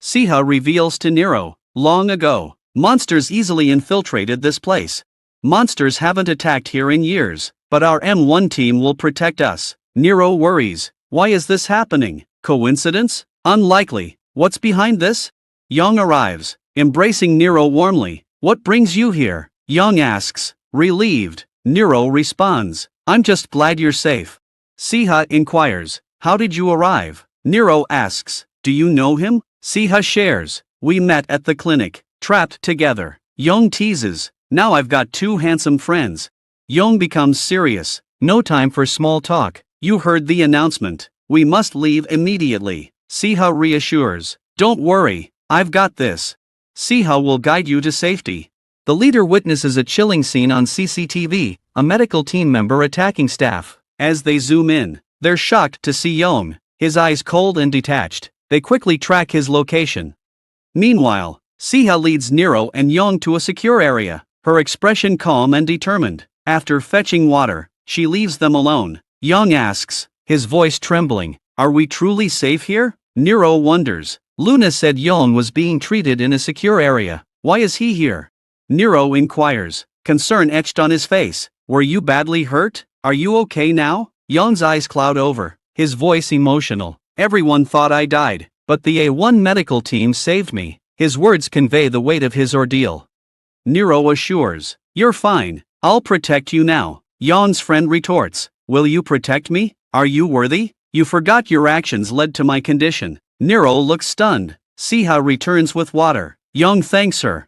Siha reveals to Nero, "Long ago, monsters easily infiltrated this place. Monsters haven't attacked here in years, but our M1 team will protect us." Nero worries, "Why is this happening? Coincidence? Unlikely. What's behind this?" Young arrives, embracing Nero warmly. "What brings you here?" Young asks, relieved. Nero responds, "I'm just glad you're safe." Siha inquires, "How did you arrive?" Nero asks, "Do you know him?" Siha shares, "We met at the clinic, trapped together." Young teases, "Now I've got two handsome friends." Young becomes serious, "No time for small talk. You heard the announcement. We must leave immediately." Siha reassures, "Don't worry, I've got this. Siha will guide you to safety." The leader witnesses a chilling scene on CCTV, a medical team member attacking staff. As they zoom in, they're shocked to see Young, his eyes cold and detached. They quickly track his location. Meanwhile, Siha leads Nero and Young to a secure area, her expression calm and determined. After fetching water, she leaves them alone. Young asks, his voice trembling, "Are we truly safe here?" Nero wonders, Luna said Young was being treated in a secure area. Why is he here? Nero inquires, concern etched on his face. Were you badly hurt? Are you okay now? Young's eyes cloud over, his voice emotional. Everyone thought I died, but the A1 medical team saved me. His words convey the weight of his ordeal. Nero assures, you're fine, I'll protect you now. Young's friend retorts, will you protect me? Are you worthy? You forgot your actions led to my condition. Nero looks stunned. Siha returns with water. Young thanks her.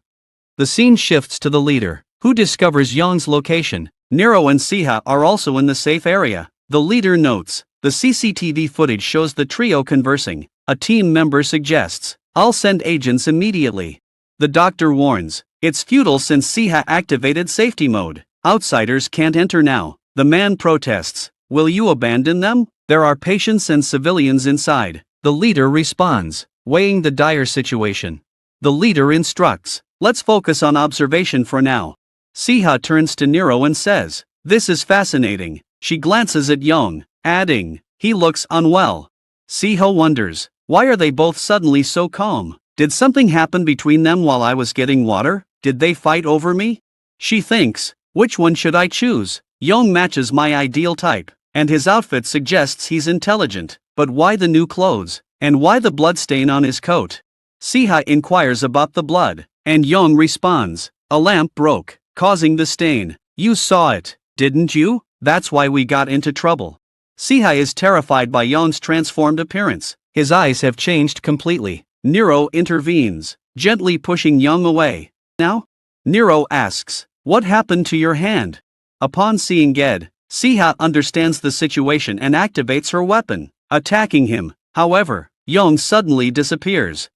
The scene shifts to the leader, who discovers Young's location. Nero and Siha are also in the safe area. The leader notes, the CCTV footage shows the trio conversing. A team member suggests, I'll send agents immediately. The doctor warns, it's futile since Siha activated safety mode. Outsiders can't enter now. The man protests, will you abandon them? There are patients and civilians inside. The leader responds, weighing the dire situation. The leader instructs, let's focus on observation for now. Siha turns to Nero and says, this is fascinating. She glances at Young, adding, he looks unwell. Siha wonders, why are they both suddenly so calm? Did something happen between them while I was getting water? Did they fight over me? She thinks, which one should I choose? Young matches my ideal type, and his outfit suggests he's intelligent, but why the new clothes? And why the blood stain on his coat? Siha inquires about the blood, and Young responds, a lamp broke, causing the stain. You saw it, didn't you? That's why we got into trouble. Siha is terrified by Young's transformed appearance. His eyes have changed completely. Nero intervenes, gently pushing Young away. Now? Nero asks, what happened to your hand? Upon seeing Ged, Siha understands the situation and activates her weapon, attacking him. However, Young suddenly disappears.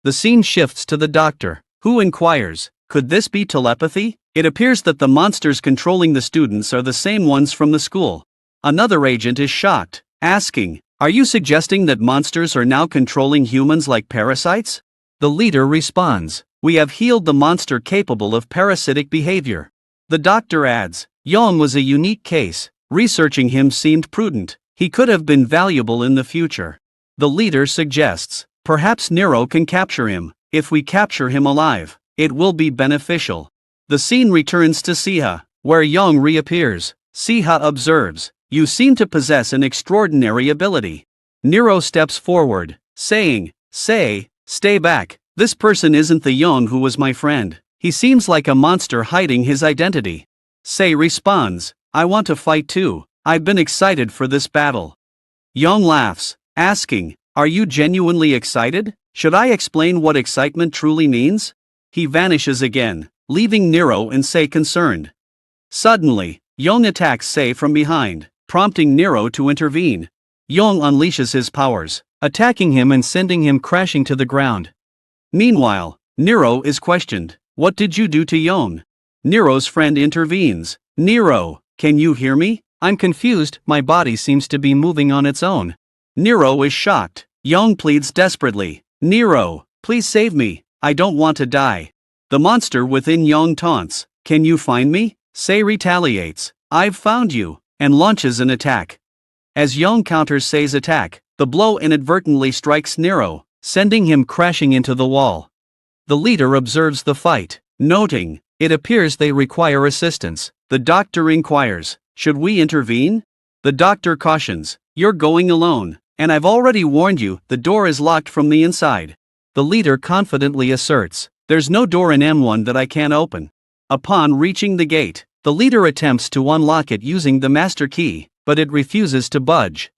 The scene shifts to the doctor, who inquires, could this be telepathy? It appears that the monsters controlling the students are the same ones from the school. Another agent is shocked, asking, are you suggesting that monsters are now controlling humans like parasites? The leader responds, we have healed the monster capable of parasitic behavior. The doctor adds, Young was a unique case. Researching him seemed prudent. He could have been valuable in the future. The leader suggests, perhaps Nero can capture him. If we capture him alive, it will be beneficial. The scene returns to Siha, where Young reappears. Siha observes, you seem to possess an extraordinary ability. Nero steps forward, saying, stay back. This person isn't the Young who was my friend. He seems like a monster hiding his identity. Sei responds, I want to fight too. I've been excited for this battle. Young laughs, asking, are you genuinely excited? Should I explain what excitement truly means? He vanishes again, leaving Nero and Sei concerned. Suddenly, Young attacks Sei from behind, prompting Nero to intervene. Young unleashes his powers, attacking him and sending him crashing to the ground. Meanwhile, Nero is questioned. What did you do to Young? Nero's friend intervenes. Nero, can you hear me? I'm confused, my body seems to be moving on its own. Nero is shocked. Young pleads desperately. Nero, please save me, I don't want to die. The monster within Young taunts, can you find me? Sei retaliates, I've found you, and launches an attack. As Young counters Sei's attack, the blow inadvertently strikes Nero, sending him crashing into the wall. The leader observes the fight, noting, it appears they require assistance. The doctor inquires, should we intervene? The doctor cautions, you're going alone, and I've already warned you, the door is locked from the inside. The leader confidently asserts, there's no door in M1 that I can't open. Upon reaching the gate, the leader attempts to unlock it using the master key, but it refuses to budge.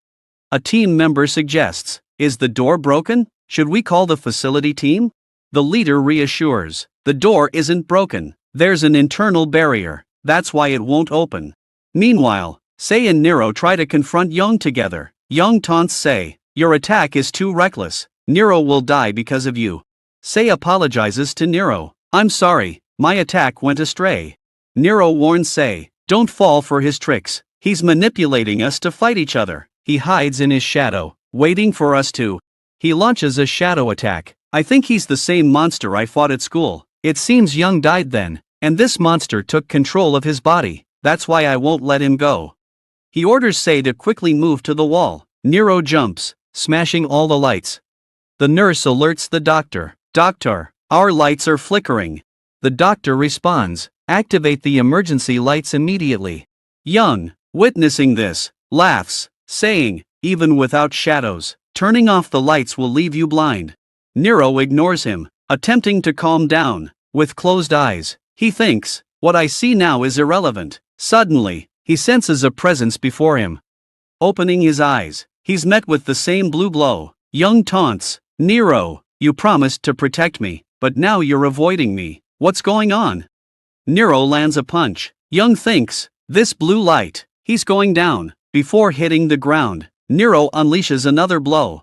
A team member suggests, is the door broken? Should we call the facility team? The leader reassures, the door isn't broken, there's an internal barrier, that's why it won't open. Meanwhile, Sei and Nero try to confront Young together. Young taunts Sei, your attack is too reckless, Nero will die because of you. Sei apologizes to Nero, I'm sorry, my attack went astray. Nero warns Sei, don't fall for his tricks, he's manipulating us to fight each other. He hides in his shadow, waiting for us to. He launches a shadow attack. I think he's the same monster I fought at school. It seems Young died then, and this monster took control of his body. That's why I won't let him go. He orders Sei to quickly move to the wall. Nero jumps, smashing all the lights. The nurse alerts the doctor. Doctor, our lights are flickering. The doctor responds, activate the emergency lights immediately. Young, witnessing this, laughs, saying, even without shadows, turning off the lights will leave you blind. Nero ignores him, attempting to calm down. With closed eyes, he thinks, what I see now is irrelevant. Suddenly, he senses a presence before him. Opening his eyes, he's met with the same blue glow. Young taunts, Nero, you promised to protect me, but now you're avoiding me. What's going on? Nero lands a punch. Young thinks, this blue light, he's going down. Before hitting the ground, Nero unleashes another blow.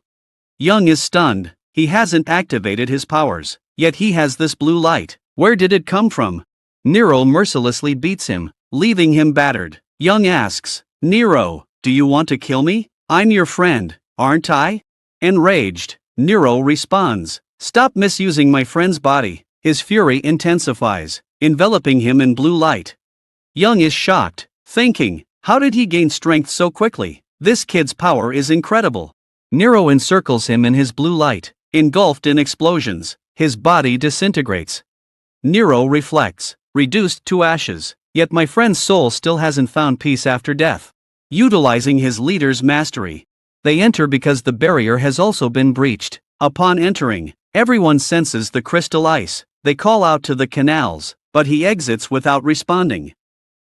Young is stunned. He hasn't activated his powers, yet he has this blue light. Where did it come from? Nero mercilessly beats him, leaving him battered. Young asks, Nero, do you want to kill me? I'm your friend, aren't I? Enraged, Nero responds, stop misusing my friend's body. His fury intensifies, enveloping him in blue light. Young is shocked, thinking, how did he gain strength so quickly? This kid's power is incredible. Nero encircles him in his blue light, engulfed in explosions. His body disintegrates. Nero reflects, reduced to ashes, yet my friend's soul still hasn't found peace after death. Utilizing his leader's mastery, they enter because the barrier has also been breached. Upon entering, everyone senses the crystal ice. They call out to the canals, but he exits without responding.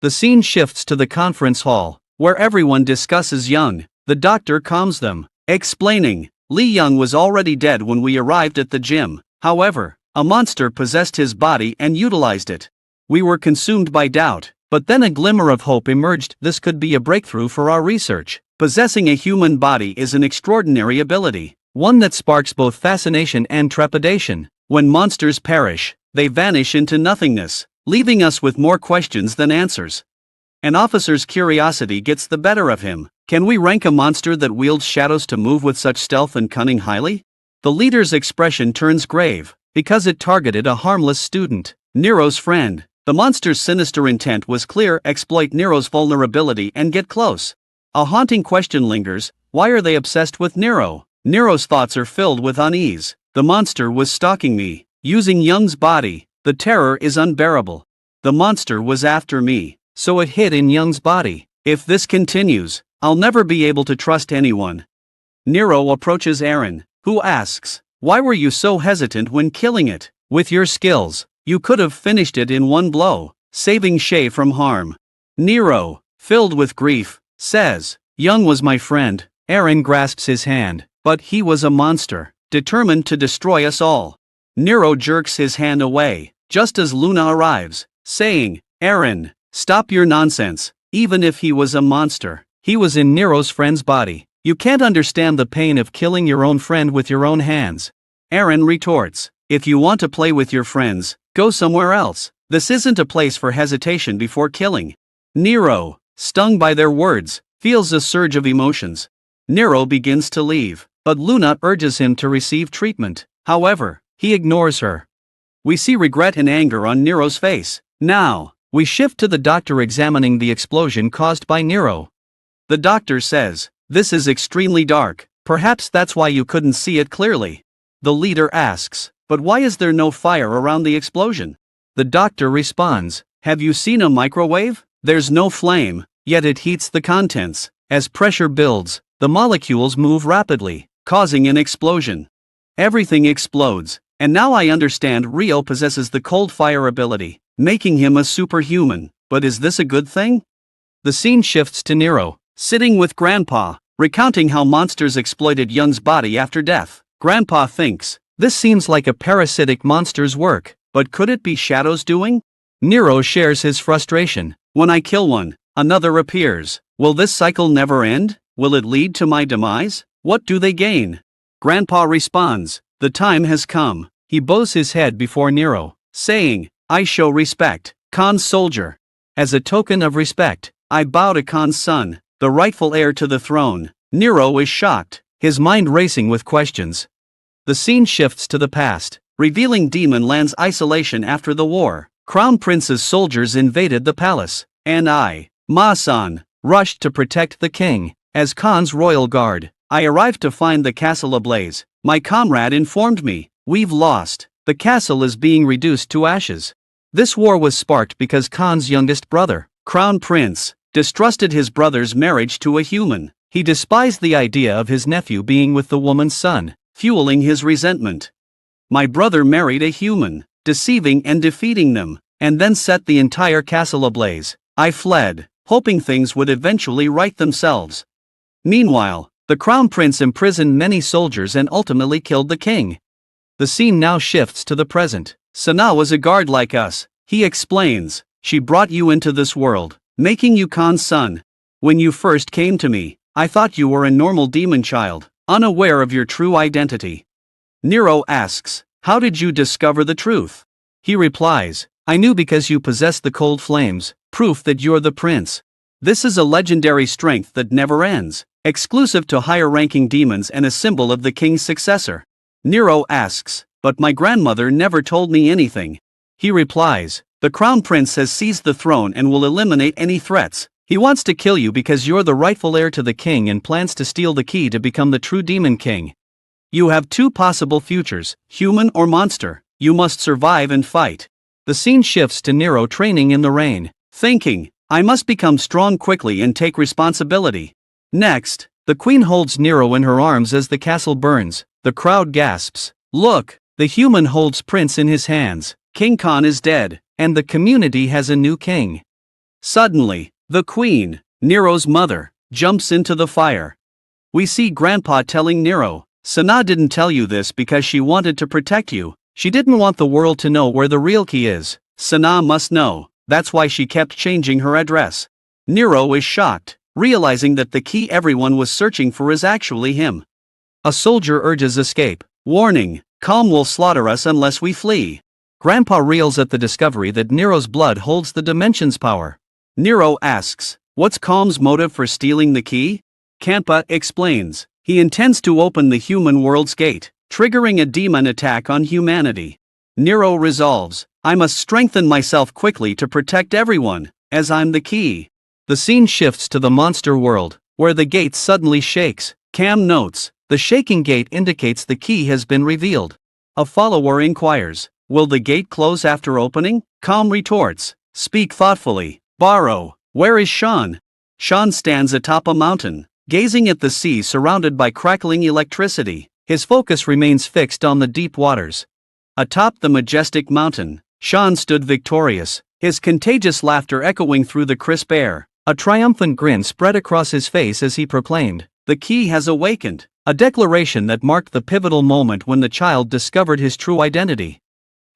The scene shifts to the conference hall, where everyone discusses Young. The doctor calms them, explaining, Lee Young was already dead when we arrived at the gym. However, a monster possessed his body and utilized it. We were consumed by doubt, but then a glimmer of hope emerged. This could be a breakthrough for our research. Possessing a human body is an extraordinary ability, one that sparks both fascination and trepidation. When monsters perish, they vanish into nothingness, leaving us with more questions than answers. An officer's curiosity gets the better of him. Can we rank a monster that wields shadows to move with such stealth and cunning highly? The leader's expression turns grave, because it targeted a harmless student, Nero's friend. The monster's sinister intent was clear: exploit Nero's vulnerability and get close. A haunting question lingers: why are they obsessed with Nero? Nero's thoughts are filled with unease. The monster was stalking me, using Young's body. The terror is unbearable. The monster was after me, so it hid in Young's body. If this continues, I'll never be able to trust anyone. Nero approaches Aaron, who asks, why were you so hesitant when killing it? With your skills, you could have finished it in one blow, saving Shay from harm. Nero, filled with grief, says, Young was my friend. Aaron grasps his hand, but he was a monster, determined to destroy us all. Nero jerks his hand away, just as Luna arrives, saying, Aaron, stop your nonsense. Even if he was a monster, he was in Nero's friend's body. You can't understand the pain of killing your own friend with your own hands. Aaron retorts, if you want to play with your friends, go somewhere else. This isn't a place for hesitation before killing. Nero, stung by their words, feels a surge of emotions. Nero begins to leave, but Luna urges him to receive treatment. However, he ignores her. We see regret and anger on Nero's face. Now, we shift to the doctor examining the explosion caused by Nero. The doctor says, this is extremely dark. Perhaps that's why you couldn't see it clearly. The leader asks, but why is there no fire around the explosion? The doctor responds, have you seen a microwave? There's no flame, yet it heats the contents. As pressure builds, the molecules move rapidly, causing an explosion. Everything explodes, and now I understand Rio possesses the cold fire ability, making him a superhuman. But is this a good thing? The scene shifts to Nero, sitting with Grandpa, recounting how monsters exploited Young's body after death. Grandpa thinks, this seems like a parasitic monster's work, but could it be Shadow's doing? Nero shares his frustration. When I kill one, another appears. Will this cycle never end? Will it lead to my demise? What do they gain? Grandpa responds, the time has come. He bows his head before Nero, saying, I show respect, Khan's soldier. As a token of respect, I bow to Khan's son, the rightful heir to the throne. Nero is shocked, his mind racing with questions. The scene shifts to the past, revealing Demon Land's isolation after the war. Crown Prince's soldiers invaded the palace, and I, Ma-san, rushed to protect the king. As Khan's royal guard, I arrived to find the castle ablaze. My comrade informed me, we've lost. The castle is being reduced to ashes. This war was sparked because Khan's youngest brother, Crown Prince, distrusted his brother's marriage to a human. He despised the idea of his nephew being with the woman's son, fueling his resentment. My brother married a human, deceiving and defeating them, and then set the entire castle ablaze. I fled, hoping things would eventually right themselves. Meanwhile, the Crown Prince imprisoned many soldiers and ultimately killed the king. The scene now shifts to the present. Sana was a guard like us, he explains. She brought you into this world, making you Khan's son. When you first came to me, I thought you were a normal demon child, unaware of your true identity. Nero asks, how did you discover the truth? He replies, I knew because you possess the cold flames, proof that you're the prince. This is a legendary strength that never ends, exclusive to higher-ranking demons and a symbol of the king's successor. Nero asks, but my grandmother never told me anything. He replies, the Crown Prince has seized the throne and will eliminate any threats. He wants to kill you because you're the rightful heir to the king and plans to steal the key to become the true demon king. You have two possible futures, human or monster. You must survive and fight. The scene shifts to Nero training in the rain, thinking, I must become strong quickly and take responsibility. Next, the queen holds Nero in her arms as the castle burns. The crowd gasps. Look, the human holds Prince in his hands. King Khan is dead, and the community has a new king. Suddenly, the queen, Nero's mother, jumps into the fire. We see Grandpa telling Nero, Sana didn't tell you this because she wanted to protect you. She didn't want the world to know where the real key is. Sana must know. That's why she kept changing her address. Nero is shocked, realizing that the key everyone was searching for is actually him. A soldier urges escape. Warning, Calm will slaughter us unless we flee. Grandpa reels at the discovery that Nero's blood holds the dimension's power. Nero asks, what's Calm's motive for stealing the key? Grandpa explains, he intends to open the human world's gate, triggering a demon attack on humanity. Nero resolves, I must strengthen myself quickly to protect everyone, as I'm the key. The scene shifts to the monster world, where the gate suddenly shakes. Cam notes, the shaking gate indicates the key has been revealed. A follower inquires, will the gate close after opening? Calm retorts, speak thoughtfully. Borrow, where is Sean? Sean stands atop a mountain, gazing at the sea surrounded by crackling electricity. His focus remains fixed on the deep waters. Atop the majestic mountain, Sean stood victorious, his contagious laughter echoing through the crisp air. A triumphant grin spread across his face as he proclaimed, the key has awakened, a declaration that marked the pivotal moment when the child discovered his true identity.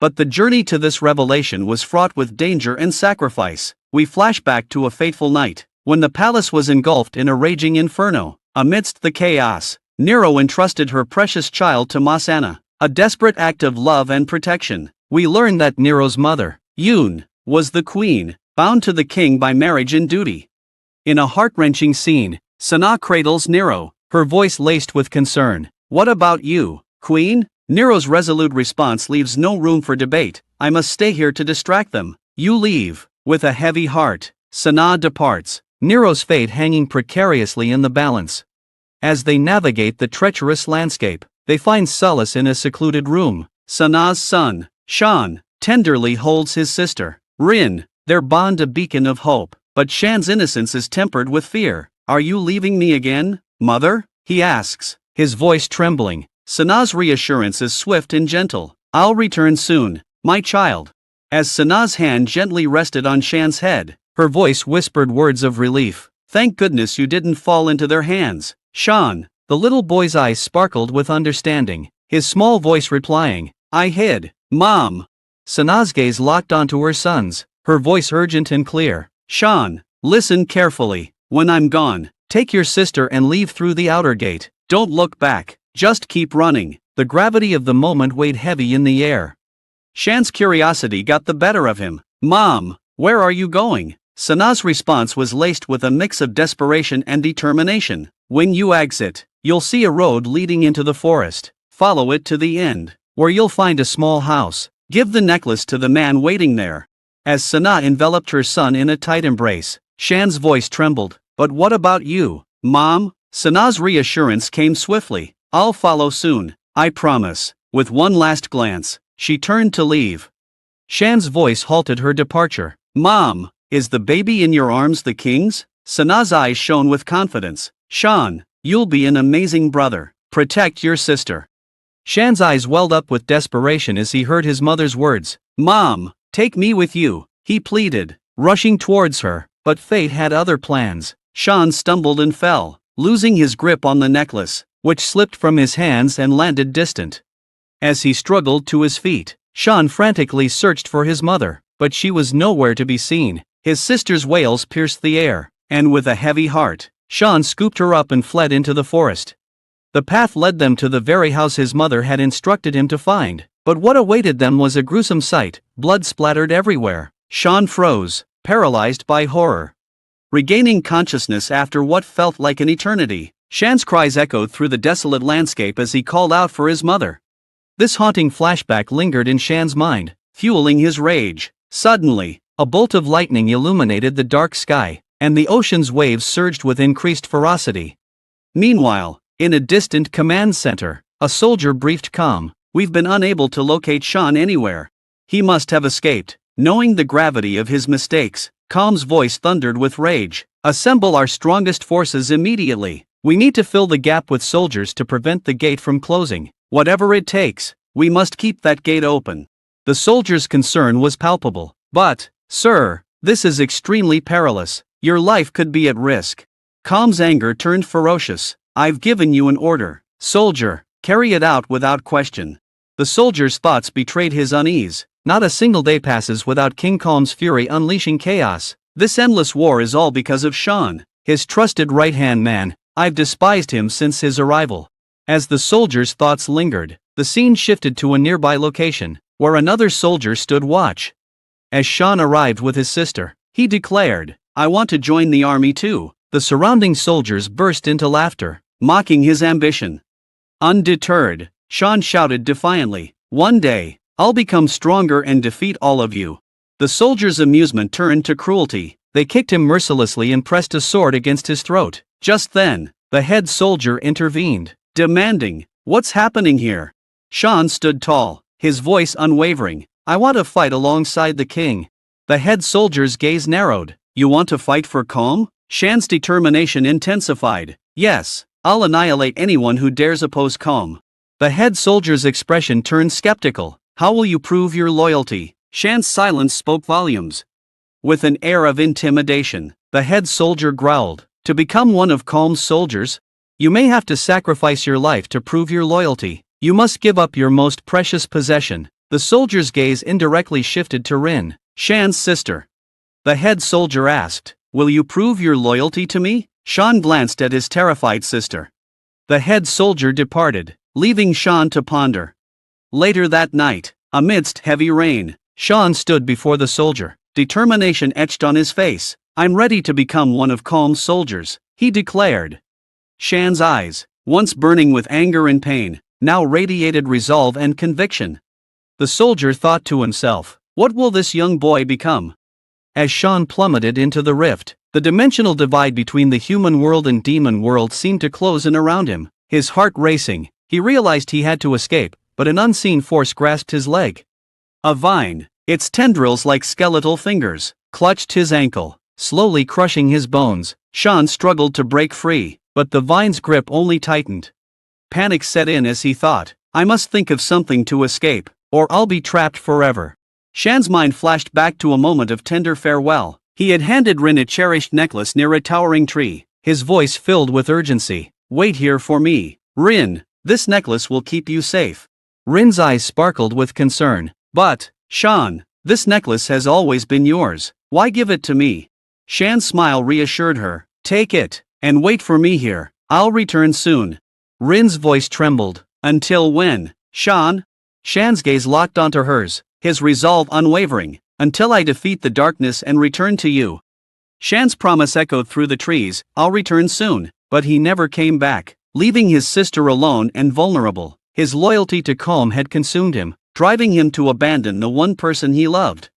But the journey to this revelation was fraught with danger and sacrifice. We flash back to a fateful night, when the palace was engulfed in a raging inferno. Amidst the chaos, Nero entrusted her precious child to Masana, a desperate act of love and protection. We learn that Nero's mother, Yoon, was the queen, bound to the king by marriage and duty. In a heart-wrenching scene, Sana cradles Nero, her voice laced with concern. What about you, queen? Nero's resolute response leaves no room for debate. I must stay here to distract them. You leave. With a heavy heart, Sana departs, Nero's fate hanging precariously in the balance. As they navigate the treacherous landscape, they find solace in a secluded room. Sana's son, Shan, tenderly holds his sister, Rin, their bond a beacon of hope. But Shan's innocence is tempered with fear. Are you leaving me again, mother? He asks, his voice trembling. Sana's reassurance is swift and gentle. I'll return soon, my child. As Sana's hand gently rested on Shan's head, her voice whispered words of relief. Thank goodness you didn't fall into their hands, Shan. The little boy's eyes sparkled with understanding, his small voice replying, I hid, Mom. Sana's gaze locked onto her son's, her voice urgent and clear. Shan, listen carefully. When I'm gone, take your sister and leave through the outer gate. Don't look back, just keep running. The gravity of the moment weighed heavy in the air. Shan's curiosity got the better of him. Mom, where are you going? Sana's response was laced with a mix of desperation and determination. When you exit, you'll see a road leading into the forest. Follow it to the end, where you'll find a small house. Give the necklace to the man waiting there. As Sana enveloped her son in a tight embrace, Shan's voice trembled. But what about you, Mom? Sana's reassurance came swiftly. I'll follow soon. I promise. With one last glance, she turned to leave. Shan's voice halted her departure. Mom, is the baby in your arms the king's? Sana's eyes shone with confidence. Shan, you'll be an amazing brother. Protect your sister. Shan's eyes welled up with desperation as he heard his mother's words. Mom, take me with you, he pleaded, rushing towards her, but fate had other plans. Shan stumbled and fell, losing his grip on the necklace, which slipped from his hands and landed distant. As he struggled to his feet, Shan frantically searched for his mother, but she was nowhere to be seen. His sister's wails pierced the air, and with a heavy heart, Shan scooped her up and fled into the forest. The path led them to the very house his mother had instructed him to find, but what awaited them was a gruesome sight. Blood splattered everywhere. Shan froze, paralyzed by horror. Regaining consciousness after what felt like an eternity, Shan's cries echoed through the desolate landscape as he called out for his mother. This haunting flashback lingered in Shan's mind, fueling his rage. Suddenly, a bolt of lightning illuminated the dark sky, and the ocean's waves surged with increased ferocity. Meanwhile, in a distant command center, a soldier briefed Com, "We've been unable to locate Shan anywhere. He must have escaped." Knowing the gravity of his mistakes, Com's voice thundered with rage. "Assemble our strongest forces immediately. We need to fill the gap with soldiers to prevent the gate from closing. Whatever it takes, we must keep that gate open." The soldier's concern was palpable. "But, sir, this is extremely perilous. Your life could be at risk." Com's anger turned ferocious. "I've given you an order. Soldier, carry it out without question." The soldier's thoughts betrayed his unease. Not a single day passes without King Com's fury unleashing chaos. This endless war is all because of Shan, his trusted right-hand man. I've despised him since his arrival. As the soldier's thoughts lingered, the scene shifted to a nearby location, where another soldier stood watch. As Shan arrived with his sister, he declared, "I want to join the army too." The surrounding soldiers burst into laughter, mocking his ambition. Undeterred, Shan shouted defiantly, "One day, I'll become stronger and defeat all of you." The soldiers' amusement turned to cruelty. They kicked him mercilessly and pressed a sword against his throat. Just then, the head soldier intervened, demanding, "What's happening here?" Shan stood tall, his voice unwavering, "I want to fight alongside the king." The head soldier's gaze narrowed. "You want to fight for Com?" Shan's determination intensified. "Yes, I'll annihilate anyone who dares oppose Com." The head soldier's expression turned skeptical. "How will you prove your loyalty?" Shan's silence spoke volumes. With an air of intimidation, the head soldier growled, "To become one of Com's soldiers, you may have to sacrifice your life to prove your loyalty. You must give up your most precious possession." The soldier's gaze indirectly shifted to Rin, Shan's sister. The head soldier asked, "Will you prove your loyalty to me?" Shan glanced at his terrified sister. The head soldier departed, leaving Shan to ponder. Later that night, amidst heavy rain, Shan stood before the soldier, determination etched on his face. "I'm ready to become one of Com's soldiers," he declared. Shan's eyes, once burning with anger and pain, now radiated resolve and conviction. The soldier thought to himself, "What will this young boy become?" As Shan plummeted into the rift, the dimensional divide between the human world and demon world seemed to close in around him. His heart racing, he realized he had to escape, but an unseen force grasped his leg. A vine, its tendrils like skeletal fingers, clutched his ankle, slowly crushing his bones. Shan struggled to break free, but the vine's grip only tightened. Panic set in as he thought, "I must think of something to escape, or I'll be trapped forever." Shan's mind flashed back to a moment of tender farewell. He had handed Rin a cherished necklace near a towering tree, his voice filled with urgency. "Wait here for me, Rin, this necklace will keep you safe." Rin's eyes sparkled with concern. "But, Shan, this necklace has always been yours. Why give it to me?" Shan's smile reassured her. "Take it, and wait for me here. I'll return soon." Rin's voice trembled. "Until when, Shan?" Shan's gaze locked onto hers, his resolve unwavering. "Until I defeat the darkness and return to you." Shan's promise echoed through the trees, "I'll return soon," but he never came back, leaving his sister alone and vulnerable. His loyalty to Com had consumed him, driving him to abandon the one person he loved.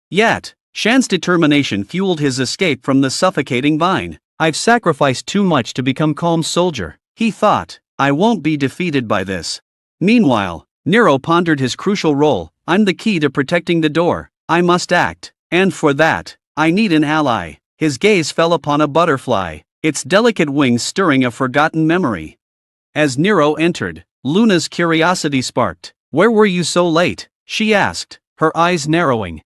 Yet, Shan's determination fueled his escape from the suffocating vine. "I've sacrificed too much to become Com's soldier," he thought. "I won't be defeated by this." Meanwhile, Nero pondered his crucial role. I'm the key to protecting the door. I must act. And for that, I need an ally. His gaze fell upon a butterfly, its delicate wings stirring a forgotten memory. As Nero entered, Luna's curiosity sparked. Where were you so late? She asked, her eyes narrowing.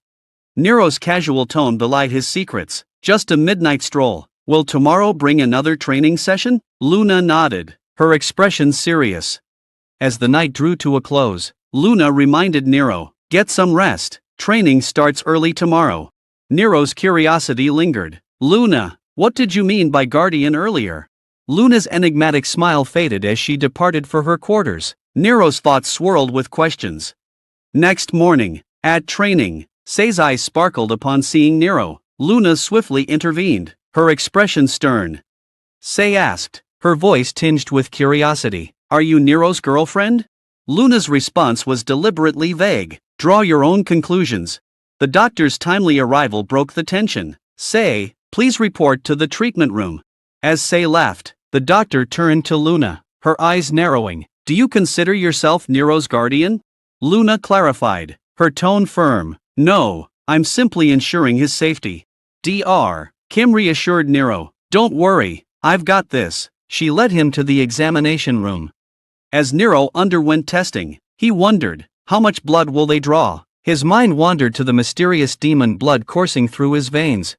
Nero's casual tone belied his secrets. Just a midnight stroll. Will tomorrow bring another training session? Luna nodded, her expression serious. As the night drew to a close, Luna reminded Nero, get some rest. Training starts early tomorrow. Nero's curiosity lingered. Luna, what did you mean by guardian earlier? Luna's enigmatic smile faded as she departed for her quarters. Nero's thoughts swirled with questions. Next morning, at training, Say's eyes sparkled upon seeing Nero. Luna swiftly intervened, her expression stern. Say asked, her voice tinged with curiosity, are you Nero's girlfriend? Luna's response was deliberately vague. Draw your own conclusions. The doctor's timely arrival broke the tension. Say, please report to the treatment room. As Say left, the doctor turned to Luna, her eyes narrowing. Do you consider yourself Nero's guardian? Luna clarified, her tone firm. No, I'm simply ensuring his safety. Dr. Kim reassured Nero. Don't worry, I've got this. She led him to the examination room. As Nero underwent testing, he wondered, how much blood will they draw? His mind wandered to the mysterious demon blood coursing through his veins.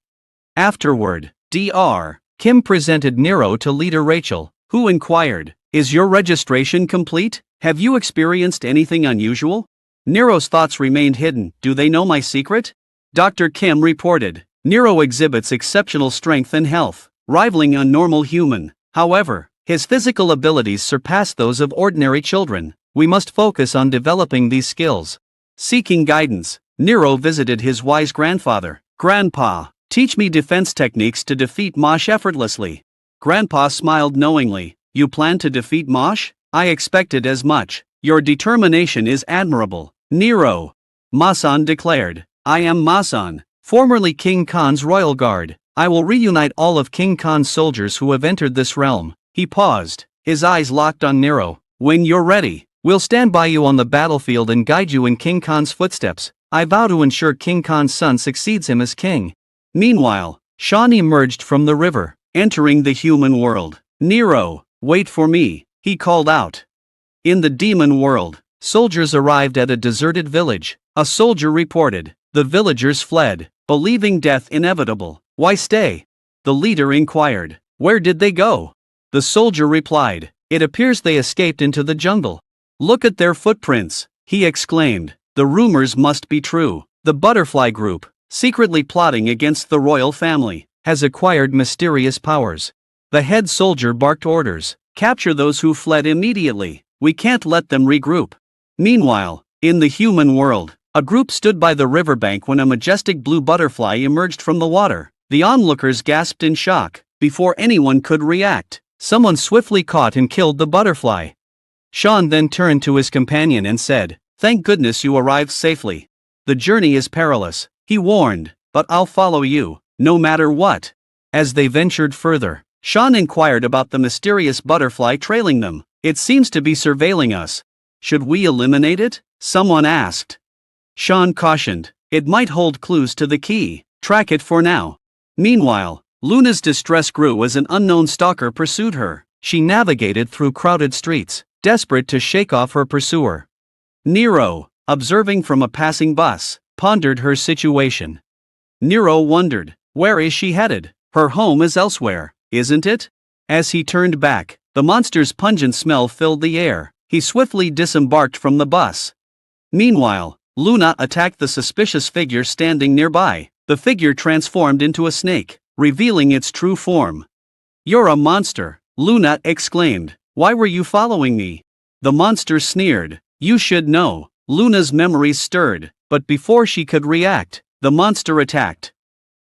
Afterward, Dr. Kim presented Nero to leader Rachel, who inquired, is your registration complete? Have you experienced anything unusual? Nero's thoughts remained hidden. Do they know my secret? Dr. Kim reported, Nero exhibits exceptional strength and health, rivaling a normal human. However, his physical abilities surpass those of ordinary children. We must focus on developing these skills. Seeking guidance, Nero visited his wise grandfather. Grandpa, teach me defense techniques to defeat Mosh effortlessly. Grandpa smiled knowingly. You plan to defeat Mosh? I expected as much. Your determination is admirable. Nero, Masan declared. I am Masan, formerly King Khan's royal guard. I will reunite all of King Khan's soldiers who have entered this realm. He paused, his eyes locked on Nero. When you're ready, we'll stand by you on the battlefield and guide you in King Khan's footsteps. I vow to ensure King Khan's son succeeds him as king. Meanwhile, Sean emerged from the river, entering the human world. Nero, wait for me, he called out. In the demon world, soldiers arrived at a deserted village. A soldier reported. The villagers fled, believing death inevitable. Why stay? The leader inquired. Where did they go? The soldier replied. It appears they escaped into the jungle. Look at their footprints, he exclaimed. The rumors must be true. The butterfly group, secretly plotting against the royal family, has acquired mysterious powers. The head soldier barked orders. Capture those who fled immediately. We can't let them regroup. Meanwhile, in the human world, a group stood by the riverbank when a majestic blue butterfly emerged from the water. The onlookers gasped in shock. Before anyone could react, someone swiftly caught and killed the butterfly. Sean then turned to his companion and said, Thank goodness you arrived safely. The journey is perilous, he warned, but I'll follow you, no matter what. As they ventured further, Sean inquired about the mysterious butterfly trailing them. It seems to be surveilling us. Should we eliminate it? Someone asked. Sean cautioned, it might hold clues to the key. Track it for now. Meanwhile, Luna's distress grew as an unknown stalker pursued her. She navigated through crowded streets, desperate to shake off her pursuer. Nero, observing from a passing bus, pondered her situation. Nero wondered, where is she headed? Her home is elsewhere, isn't it? As he turned back, the monster's pungent smell filled the air. He swiftly disembarked from the bus. Meanwhile, Luna attacked the suspicious figure standing nearby. The figure transformed into a snake, revealing its true form. You're a monster, Luna exclaimed. Why were you following me? The monster sneered. You should know. Luna's memories stirred, but before she could react, the monster attacked.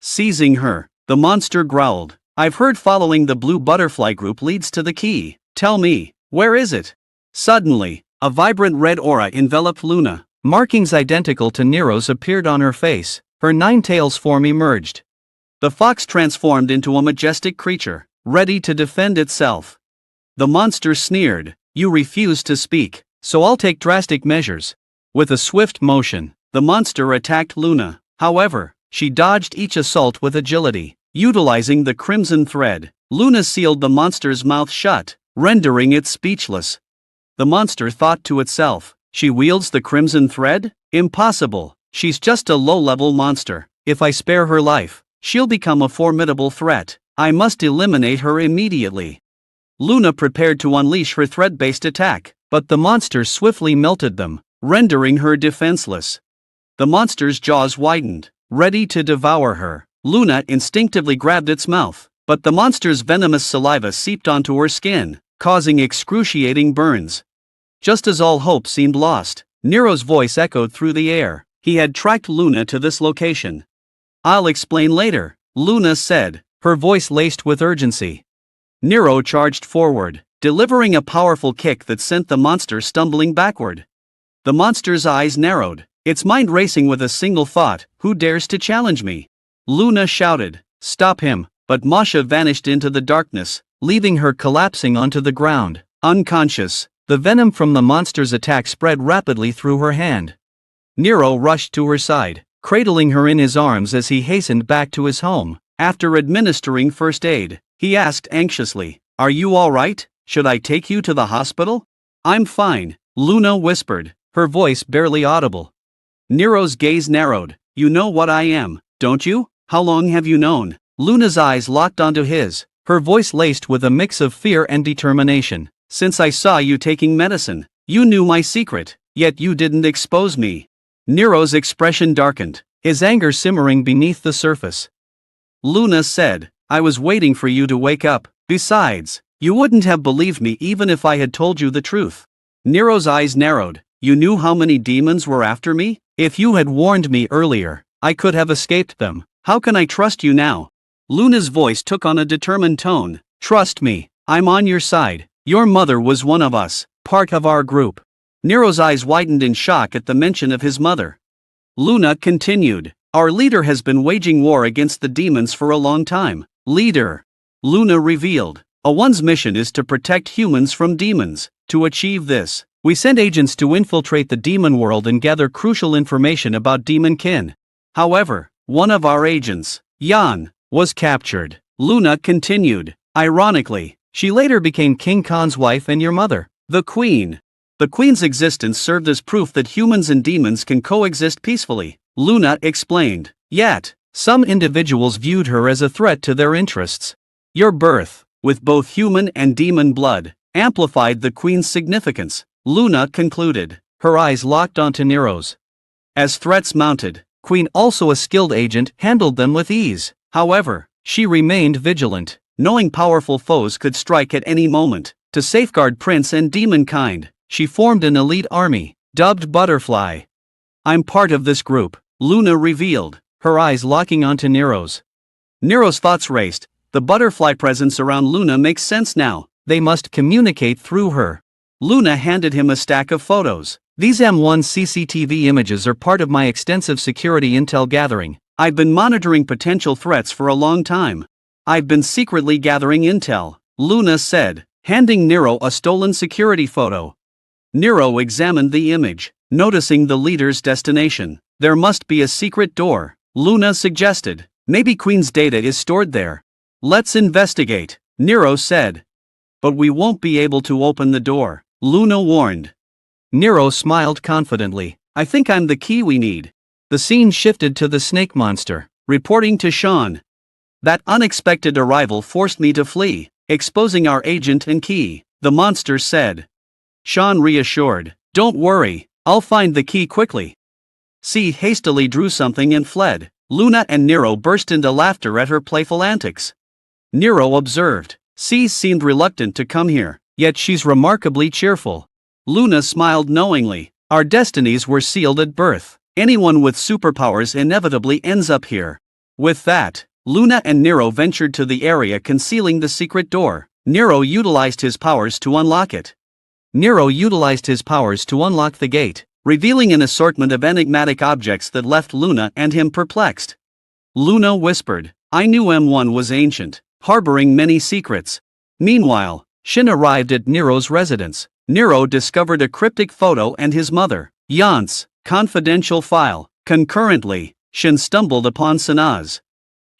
Seizing her, the monster growled. I've heard following the blue butterfly group leads to the key. Tell me, where is it? Suddenly, a vibrant red aura enveloped Luna. Markings identical to Nero's appeared on her face. Her 9 tails form emerged. The fox transformed into a majestic creature, ready to defend itself. The monster sneered. You refuse to speak. so I'll take drastic measures. With a swift motion, the monster attacked Luna. However, she dodged each assault with agility. Utilizing the crimson thread, Luna sealed the monster's mouth shut, rendering it speechless. The monster thought to itself, she wields the crimson thread? Impossible, she's just a low-level monster. If I spare her life, she'll become a formidable threat. I must eliminate her immediately. Luna prepared to unleash her thread-based attack, but the monster swiftly melted them, rendering her defenseless. The monster's jaws widened, ready to devour her. Luna instinctively grabbed its mouth, but the monster's venomous saliva seeped onto her skin, causing excruciating burns. Just as all hope seemed lost, Nero's voice echoed through the air. He had tracked Luna to this location. "I'll explain later," Luna said, her voice laced with urgency. Nero charged forward, delivering a powerful kick that sent the monster stumbling backward. The monster's eyes narrowed, its mind racing with a single thought, "Who dares to challenge me?" Luna shouted, "Stop him," but Masha vanished into the darkness, leaving her collapsing onto the ground, unconscious. The venom from the monster's attack spread rapidly through her hand. Nero rushed to her side, cradling her in his arms as he hastened back to his home. After administering first aid, he asked anxiously, "Are you all right? Should I take you to the hospital?" "I'm fine," Luna whispered, her voice barely audible. Nero's gaze narrowed. "You know what I am, don't you? How long have you known?" Luna's eyes locked onto his, her voice laced with a mix of fear and determination. "Since I saw you taking medicine, you knew my secret, yet you didn't expose me." Nero's expression darkened, his anger simmering beneath the surface. Luna said, "I was waiting for you to wake up. Besides, you wouldn't have believed me even if I had told you the truth." Nero's eyes narrowed. "You knew how many demons were after me? If you had warned me earlier, I could have escaped them. How can I trust you now?" Luna's voice took on a determined tone. "Trust me, I'm on your side. Your mother was one of us, part of our group." Nero's eyes widened in shock at the mention of his mother. Luna continued, "Our leader has been waging war against the demons for a long time." "Leader," Luna revealed, "one's mission is to protect humans from demons. To achieve this, we sent agents to infiltrate the demon world and gather crucial information about demon kin. However, one of our agents, Yan, was captured." Luna continued, "Ironically, she later became King Khan's wife and your mother, the Queen. The Queen's existence served as proof that humans and demons can coexist peacefully," Luna explained. "Yet, some individuals viewed her as a threat to their interests. Your birth, with both human and demon blood, amplified the Queen's significance," Luna concluded, her eyes locked onto Nero's. As threats mounted, Queen, also a skilled agent, handled them with ease. However, she remained vigilant, knowing powerful foes could strike at any moment. To safeguard Prince and demonkind, she formed an elite army, dubbed Butterfly. "I'm part of this group," Luna revealed, her eyes locking onto Nero's. Nero's thoughts raced. The butterfly presence around Luna makes sense now. They must communicate through her. Luna handed him a stack of photos. "These M1 CCTV images are part of my extensive security intel gathering. I've been monitoring potential threats for a long time. I've been secretly gathering intel," Luna said, handing Nero a stolen security photo. Nero examined the image, noticing the leader's destination. "There must be a secret door," Luna suggested. "Maybe Queen's data is stored there." "Let's investigate," Nero said. "But we won't be able to open the door," Luna warned. Nero smiled confidently. "I think I'm the key we need." The scene shifted to the snake monster, reporting to Sean. "That unexpected arrival forced me to flee, exposing our agent and key," the monster said. Sean reassured, "Don't worry, I'll find the key quickly." C hastily drew something and fled. Luna and Nero burst into laughter at her playful antics. Nero observed, "C seemed reluctant to come here, yet she's remarkably cheerful." Luna smiled knowingly. "Our destinies were sealed at birth. Anyone with superpowers inevitably ends up here." With that, Luna and Nero ventured to the area concealing the secret door. Nero utilized his powers to unlock it. Nero utilized his powers to unlock the gate, revealing an assortment of enigmatic objects that left Luna and him perplexed. Luna whispered, "I knew M1 was ancient, harboring many secrets." Meanwhile, Shin arrived at Nero's residence. Nero discovered a cryptic photo and his mother, Yance, confidential file. Concurrently, Shin stumbled upon Sana's.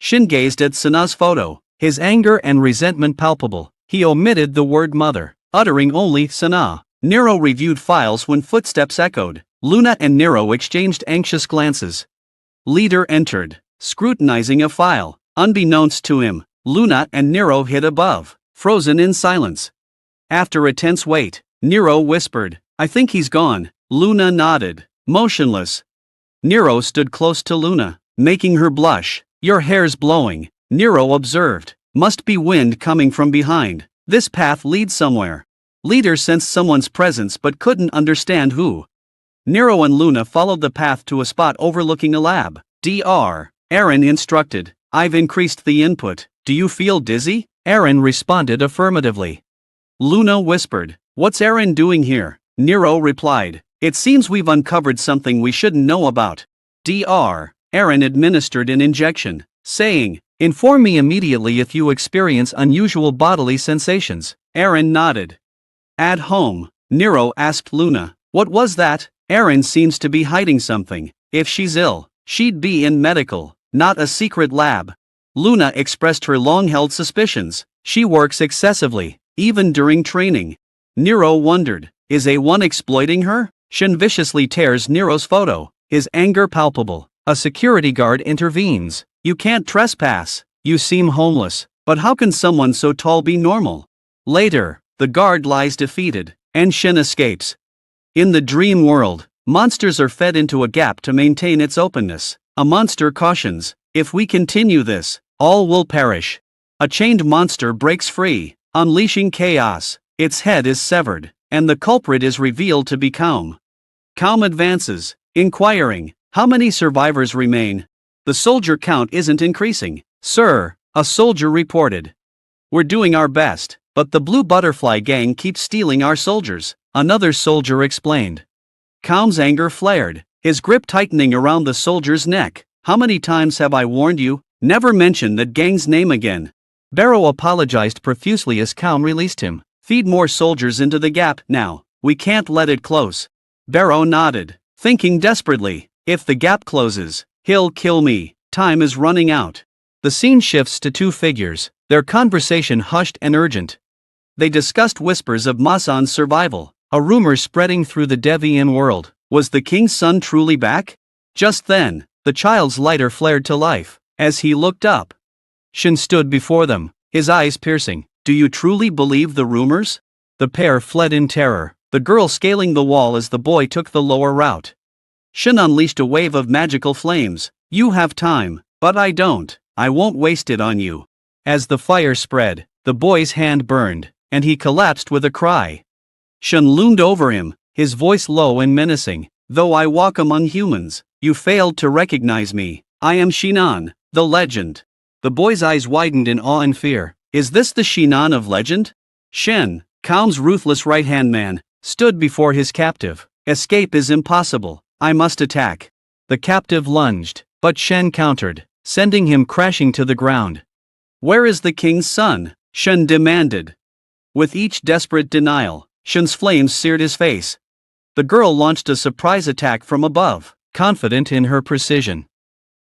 Shin gazed at Sana's photo, his anger and resentment palpable. He omitted the word mother, uttering only Sana. Nero reviewed files when footsteps echoed. Luna and Nero exchanged anxious glances. Leader entered, scrutinizing a file. Unbeknownst to him, Luna and Nero hid above, frozen in silence. After a tense wait, Nero whispered, "I think he's gone." Luna nodded, motionless. Nero stood close to Luna, making her blush. "Your hair's blowing," Nero observed. "Must be wind coming from behind. This path leads somewhere." Leader sensed someone's presence but couldn't understand who. Nero and Luna followed the path to a spot overlooking a lab. Dr. Aaron instructed, "I've increased the input. Do you feel dizzy?" Aaron responded affirmatively. Luna whispered, "What's Aaron doing here?" Nero replied, "It seems we've uncovered something we shouldn't know about." Dr. Aaron administered an injection, saying, "Inform me immediately if you experience unusual bodily sensations." Aaron nodded. "At home?" Nero asked Luna. "What was that?" "Aaron seems to be hiding something. If she's ill, she'd be in medical, not a secret lab." Luna expressed her long-held suspicions. "She works excessively, even during training." Nero wondered, is A1 exploiting her? Shin viciously tears Nero's photo, his anger palpable. A security guard intervenes. "You can't trespass. You seem homeless, but how can someone so tall be normal?" Later, the guard lies defeated, and Shin escapes. In the dream world, monsters are fed into a gap to maintain its openness. A monster cautions, "If we continue this, all will perish." A chained monster breaks free, unleashing chaos. Its head is severed, and the culprit is revealed to be Calm. Calm advances, inquiring, "How many survivors remain?" "The soldier count isn't increasing, sir," a soldier reported. "We're doing our best, but the Blue Butterfly gang keeps stealing our soldiers," another soldier explained. Calm's anger flared, his grip tightening around the soldier's neck. "How many times have I warned you? Never mention that gang's name again." Barrow apologized profusely as Calm released him. "Feed more soldiers into the gap now, we can't let it close." Barrow nodded, thinking desperately, "If the gap closes, he'll kill me. Time is running out." The scene shifts to two figures, their conversation hushed and urgent. They discussed whispers of Masan's survival, a rumor spreading through the Devian world. Was the king's son truly back? Just then, the child's lighter flared to life. As he looked up, Shin stood before them, his eyes piercing. "Do you truly believe the rumors?" The pair fled in terror, the girl scaling the wall as the boy took the lower route. Shin unleashed a wave of magical flames. "You have time, but I don't. I won't waste it on you." As the fire spread, the boy's hand burned, and he collapsed with a cry. Shin loomed over him, his voice low and menacing. "Though I walk among humans, you failed to recognize me. I am Shinan, the legend." The boy's eyes widened in awe and fear. "Is this the Shinan of legend?" Shen, Calm's ruthless right-hand man, stood before his captive. "Escape is impossible. I must attack." The captive lunged, but Shen countered, sending him crashing to the ground. "Where is the king's son?" Shen demanded. With each desperate denial, Shen's flames seared his face. The girl launched a surprise attack from above, confident in her precision.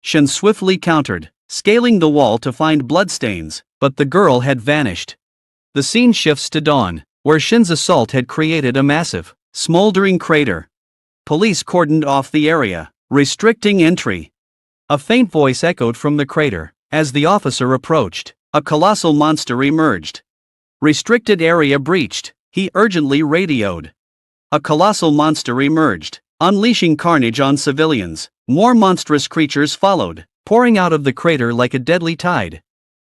Shen swiftly countered, scaling the wall to find bloodstains, but the girl had vanished. The scene shifts to dawn, where Shin's assault had created a massive, smoldering crater. Police cordoned off the area, restricting entry. A faint voice echoed from the crater. As the officer approached, a colossal monster emerged. "Restricted area breached," he urgently radioed. A colossal monster emerged, unleashing carnage on civilians. More monstrous creatures followed, pouring out of the crater like a deadly tide.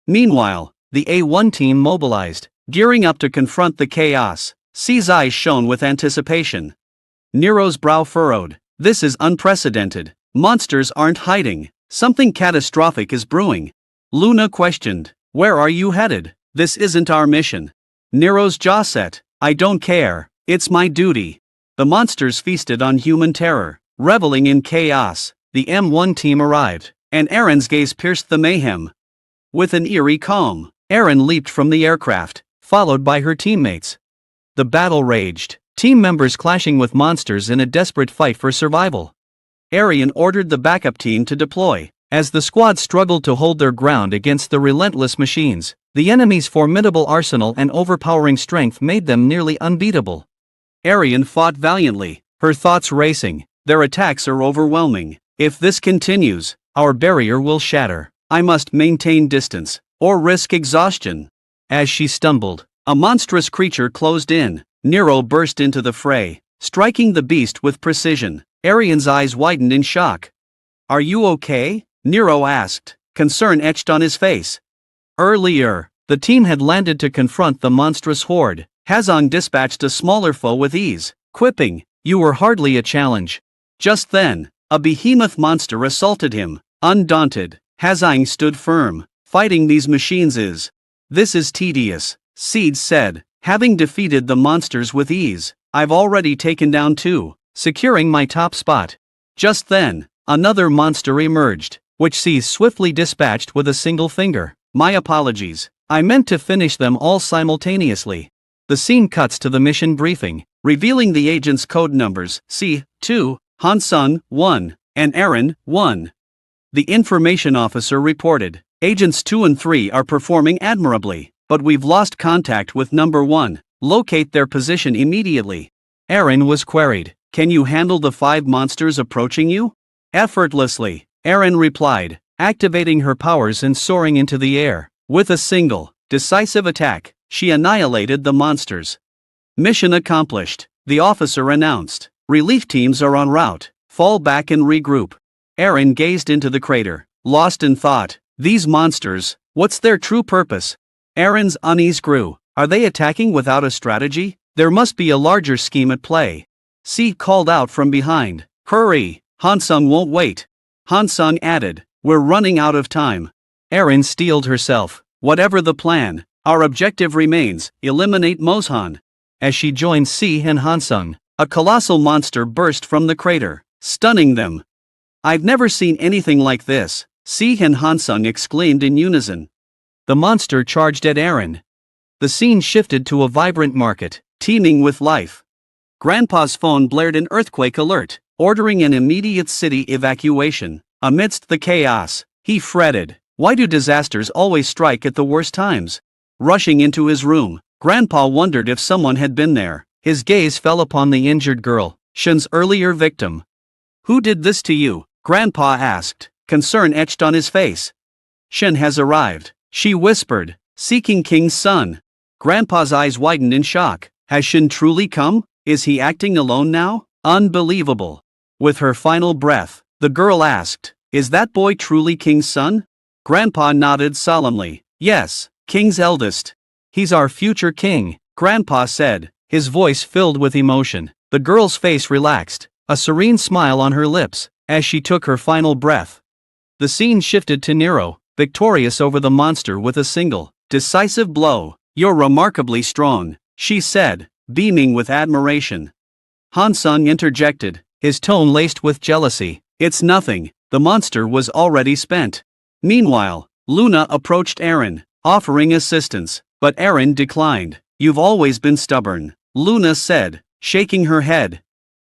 Meanwhile, the A1 team mobilized, gearing up to confront the chaos. C's eyes shone with anticipation. Nero's brow furrowed. "This is unprecedented. Monsters aren't hiding. Something catastrophic is brewing." Luna questioned, "Where are you headed? This isn't our mission." Nero's jaw set. "I don't care. It's my duty." The monsters feasted on human terror, reveling in chaos. The M1 team arrived, and Aaron's gaze pierced the mayhem. With an eerie calm, Aaron leaped from the aircraft, followed by her teammates. The battle raged, Team members clashing with monsters in a desperate fight for survival. Arian ordered the backup team to deploy. As the squad struggled to hold their ground against the relentless machines, the enemy's formidable arsenal and overpowering strength made them nearly unbeatable. Arian fought valiantly, her thoughts racing. Their attacks are overwhelming. If this continues, our barrier will shatter. I must maintain distance, or risk exhaustion. As she stumbled, a monstrous creature closed in. Nero burst into the fray, striking the beast with precision. Arian's eyes widened in shock. "Are you okay?" Nero asked, concern etched on his face. Earlier, the team had landed to confront the monstrous horde. Hazang dispatched a smaller foe with ease, quipping, "You were hardly a challenge." Just then, a behemoth monster assaulted him. Undaunted, Hazang stood firm. "Fighting these machines this is tedious," Seed said. "Having defeated the monsters with ease, I've already taken down 2, securing my top spot." Just then, another monster emerged, which Seed swiftly dispatched with a single finger. "My apologies, I meant to finish them all simultaneously." The scene cuts to the mission briefing, revealing the agents' code numbers: C2, Hansung 1, and Aaron 1. The information officer reported, "Agents 2 and 3 are performing admirably, but we've lost contact with number 1. Locate their position immediately." Aaron was queried, "Can you handle the 5 monsters approaching you?" "Effortlessly," Aaron replied, activating her powers and soaring into the air. With a single, decisive attack, she annihilated the monsters. "Mission accomplished," the officer announced. "Relief teams are en route. Fall back and regroup." Aaron gazed into the crater, lost in thought. These monsters, what's their true purpose? Aaron's unease grew. Are they attacking without a strategy? There must be a larger scheme at play. C called out from behind, "Hurry, Hansung won't wait." Hansung added, "We're running out of time." Aaron steeled herself. "Whatever the plan, our objective remains, eliminate Mozhan." As she joined C and Hansung, a colossal monster burst from the crater, stunning them. "I've never seen anything like this," C and Hansung exclaimed in unison. The monster charged at Aaron. The scene shifted to a vibrant market, teeming with life. Grandpa's phone blared an earthquake alert, ordering an immediate city evacuation. Amidst the chaos, he fretted, "Why do disasters always strike at the worst times?" Rushing into his room, Grandpa wondered if someone had been there. His gaze fell upon the injured girl, Shen's earlier victim. "Who did this to you?" Grandpa asked, concern etched on his face. "Shen has arrived," she whispered, "seeking King's son." Grandpa's eyes widened in shock. Has Shen truly come? Is he acting alone now? Unbelievable. With her final breath, the girl asked, "Is that boy truly King's son?" Grandpa nodded solemnly. "Yes, King's eldest. He's our future king," Grandpa said, his voice filled with emotion. The girl's face relaxed, a serene smile on her lips, as she took her final breath. The scene shifted to Nero, victorious over the monster with a single, decisive blow. "You're remarkably strong," she said, beaming with admiration. Hansung interjected, his tone laced with jealousy. "It's nothing, the monster was already spent." Meanwhile, Luna approached Aaron, offering assistance, but Aaron declined. "You've always been stubborn," Luna said, shaking her head.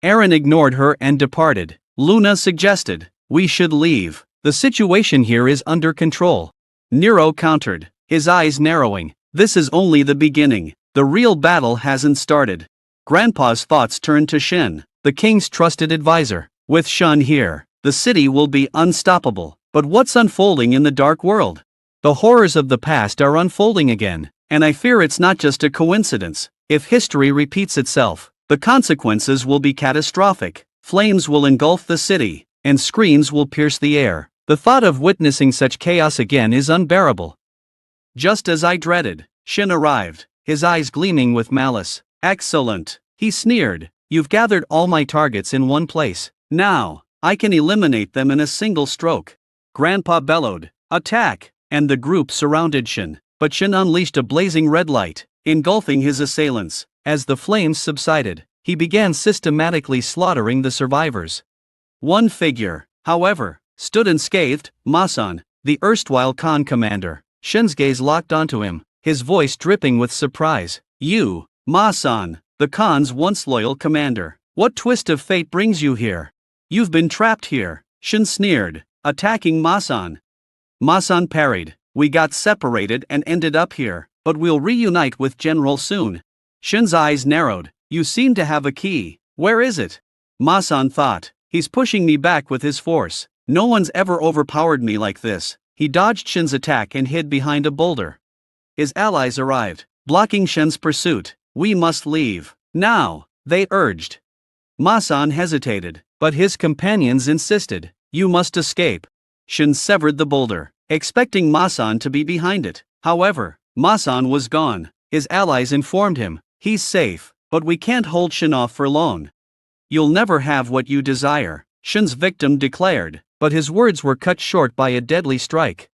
Aaron ignored her and departed. Luna suggested, "We should leave. The situation here is under control." Nero countered, his eyes narrowing. "This is only the beginning. The real battle hasn't started." Grandpa's thoughts turned to Shen, the king's trusted advisor. With Shen here, the city will be unstoppable. But what's unfolding in the dark world? The horrors of the past are unfolding again, and I fear it's not just a coincidence. If history repeats itself, the consequences will be catastrophic. Flames will engulf the city, and screams will pierce the air. The thought of witnessing such chaos again is unbearable. Just as I dreaded, Shen arrived, his eyes gleaming with malice. "Excellent," he sneered. "You've gathered all my targets in one place. Now, I can eliminate them in a single stroke." Grandpa bellowed, "Attack!" and the group surrounded Shen, but Shen unleashed a blazing red light, engulfing his assailants. As the flames subsided, he began systematically slaughtering the survivors. One figure, however, stood unscathed, Masan, the erstwhile Khan commander. Shen's gaze locked onto him, his voice dripping with surprise. "You, Ma-san," the Khan's once loyal commander. What twist of fate brings you here? You've been trapped here, Shin sneered, attacking Masan. Masan parried, we got separated and ended up here, but we'll reunite with General soon. Shin's eyes narrowed, you seem to have a key, where is it? Masan thought, he's pushing me back with his force. No one's ever overpowered me like this. He dodged Shin's attack and hid behind a boulder. His allies arrived, blocking Shin's pursuit. We must leave, now, they urged. Masan hesitated, but his companions insisted, you must escape. Shin severed the boulder, expecting Masan to be behind it. However, Masan was gone. His allies informed him, he's safe, but we can't hold Shin off for long. You'll never have what you desire, Shin's victim declared, but his words were cut short by a deadly strike.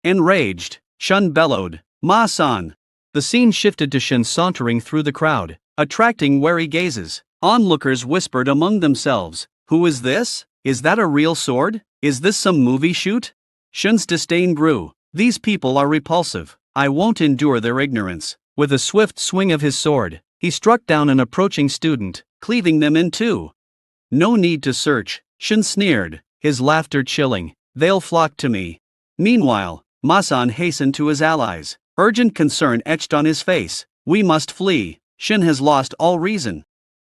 Enraged, Shin bellowed, Masan! The scene shifted to Shin sauntering through the crowd, attracting wary gazes. Onlookers whispered among themselves, who is this? Is that a real sword? Is this some movie shoot? Shin's disdain grew. These people are repulsive. I won't endure their ignorance. With a swift swing of his sword, he struck down an approaching student, cleaving them in two. No need to search, Shin sneered, his laughter chilling. They'll flock to me. Meanwhile, Masan hastened to his allies. Urgent concern etched on his face. We must flee. Shin has lost all reason.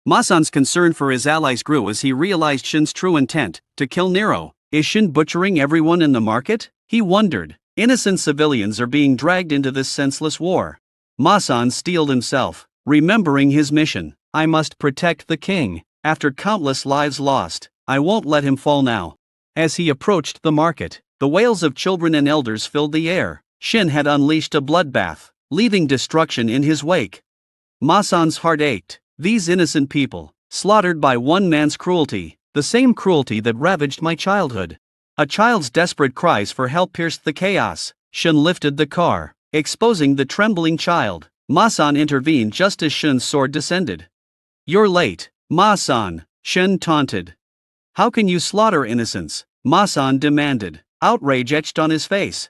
Masan's concern for his allies grew as he realized Shin's true intent, to kill Nero. Is Shin butchering everyone in the market? He wondered. Innocent civilians are being dragged into this senseless war. Masan steeled himself, remembering his mission. I must protect the king. After countless lives lost, I won't let him fall now. As he approached the market, the wails of children and elders filled the air. Shin had unleashed a bloodbath, leaving destruction in his wake. Masan's heart ached. These innocent people, slaughtered by one man's cruelty, the same cruelty that ravaged my childhood. A child's desperate cries for help pierced the chaos. Shin lifted the car, exposing the trembling child. Masan intervened just as Shin's sword descended. You're late, Masan, Shin taunted. How can you slaughter innocents? Masan demanded, outrage etched on his face.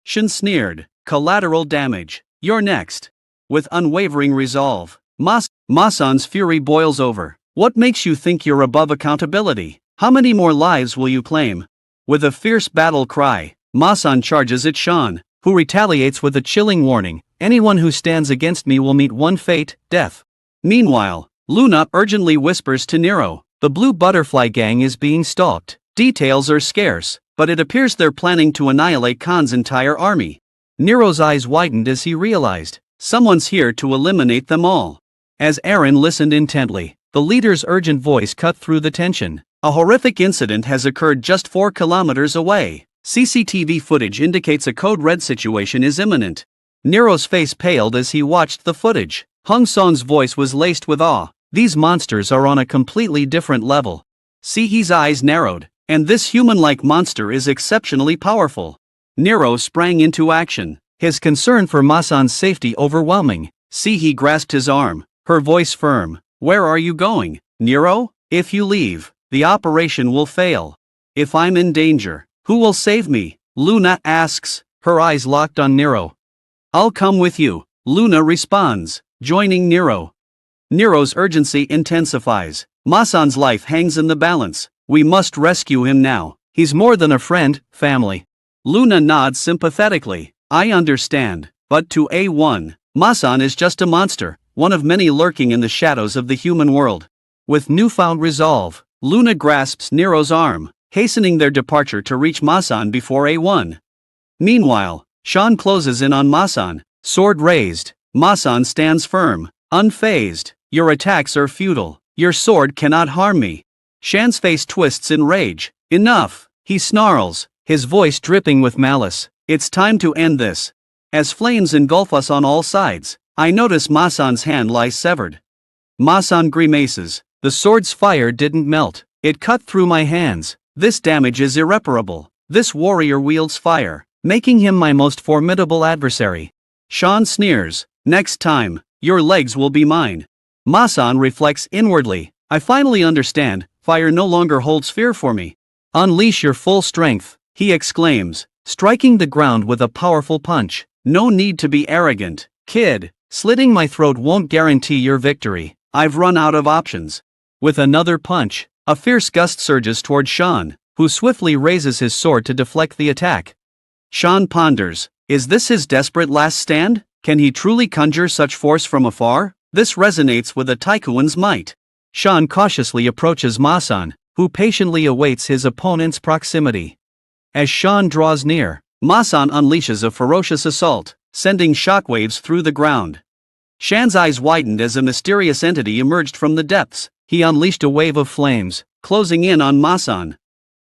Shin sneered, collateral damage. You're next. With unwavering resolve, Masan's fury boils over. What makes you think you're above accountability? How many more lives will you claim? With a fierce battle cry, Masan charges at Shan, who retaliates with a chilling warning. Anyone who stands against me will meet one fate, death. Meanwhile, Luna urgently whispers to Nero, the Blue Butterfly Gang is being stalked. Details are scarce, but it appears they're planning to annihilate Khan's entire army. Nero's eyes widened as he realized, someone's here to eliminate them all. As Aaron listened intently, the leader's urgent voice cut through the tension. A horrific incident has occurred just 4 kilometers away. CCTV footage indicates a code red situation is imminent. Nero's face paled as he watched the footage. Hung Song's voice was laced with awe. These monsters are on a completely different level. Sihe's eyes narrowed, and this human-like monster is exceptionally powerful. Nero sprang into action, his concern for Masan's safety overwhelming. Sihe grasped his arm, her voice firm. Where are you going, Nero? If you leave, the operation will fail. If I'm in danger, who will save me? Luna asks, her eyes locked on Nero. I'll come with you, Luna responds, joining Nero. Nero's urgency intensifies. Masan's life hangs in the balance. We must rescue him now. He's more than a friend, family. Luna nods sympathetically. I understand, but to A1, Masan is just a monster, one of many lurking in the shadows of the human world. With newfound resolve, Luna grasps Nero's arm, hastening their departure to reach Masan before A1. Meanwhile, Shan closes in on Masan, sword raised. Masan stands firm, unfazed. Your attacks are futile. Your sword cannot harm me. Shan's face twists in rage. Enough, he snarls, his voice dripping with malice. It's time to end this. As flames engulf us on all sides, I notice Masan's hand lies severed. Masan grimaces. The sword's fire didn't melt. It cut through my hands. This damage is irreparable. This warrior wields fire, making him my most formidable adversary. Shan sneers. Next time, your legs will be mine. Masan reflects inwardly. I finally understand, fire no longer holds fear for me. Unleash your full strength, he exclaims, striking the ground with a powerful punch. No need to be arrogant, kid. Slitting my throat won't guarantee your victory. I've run out of options. With another punch, a fierce gust surges toward Shan, who swiftly raises his sword to deflect the attack. Shan ponders, is this his desperate last stand? Can he truly conjure such force from afar? This resonates with a taikuan's might. Shan cautiously approaches Masan, who patiently awaits his opponent's proximity. As Shan draws near, Masan unleashes a ferocious assault, sending shockwaves through the ground. Shan's eyes widened as a mysterious entity emerged from the depths. He unleashed a wave of flames, closing in on Masan.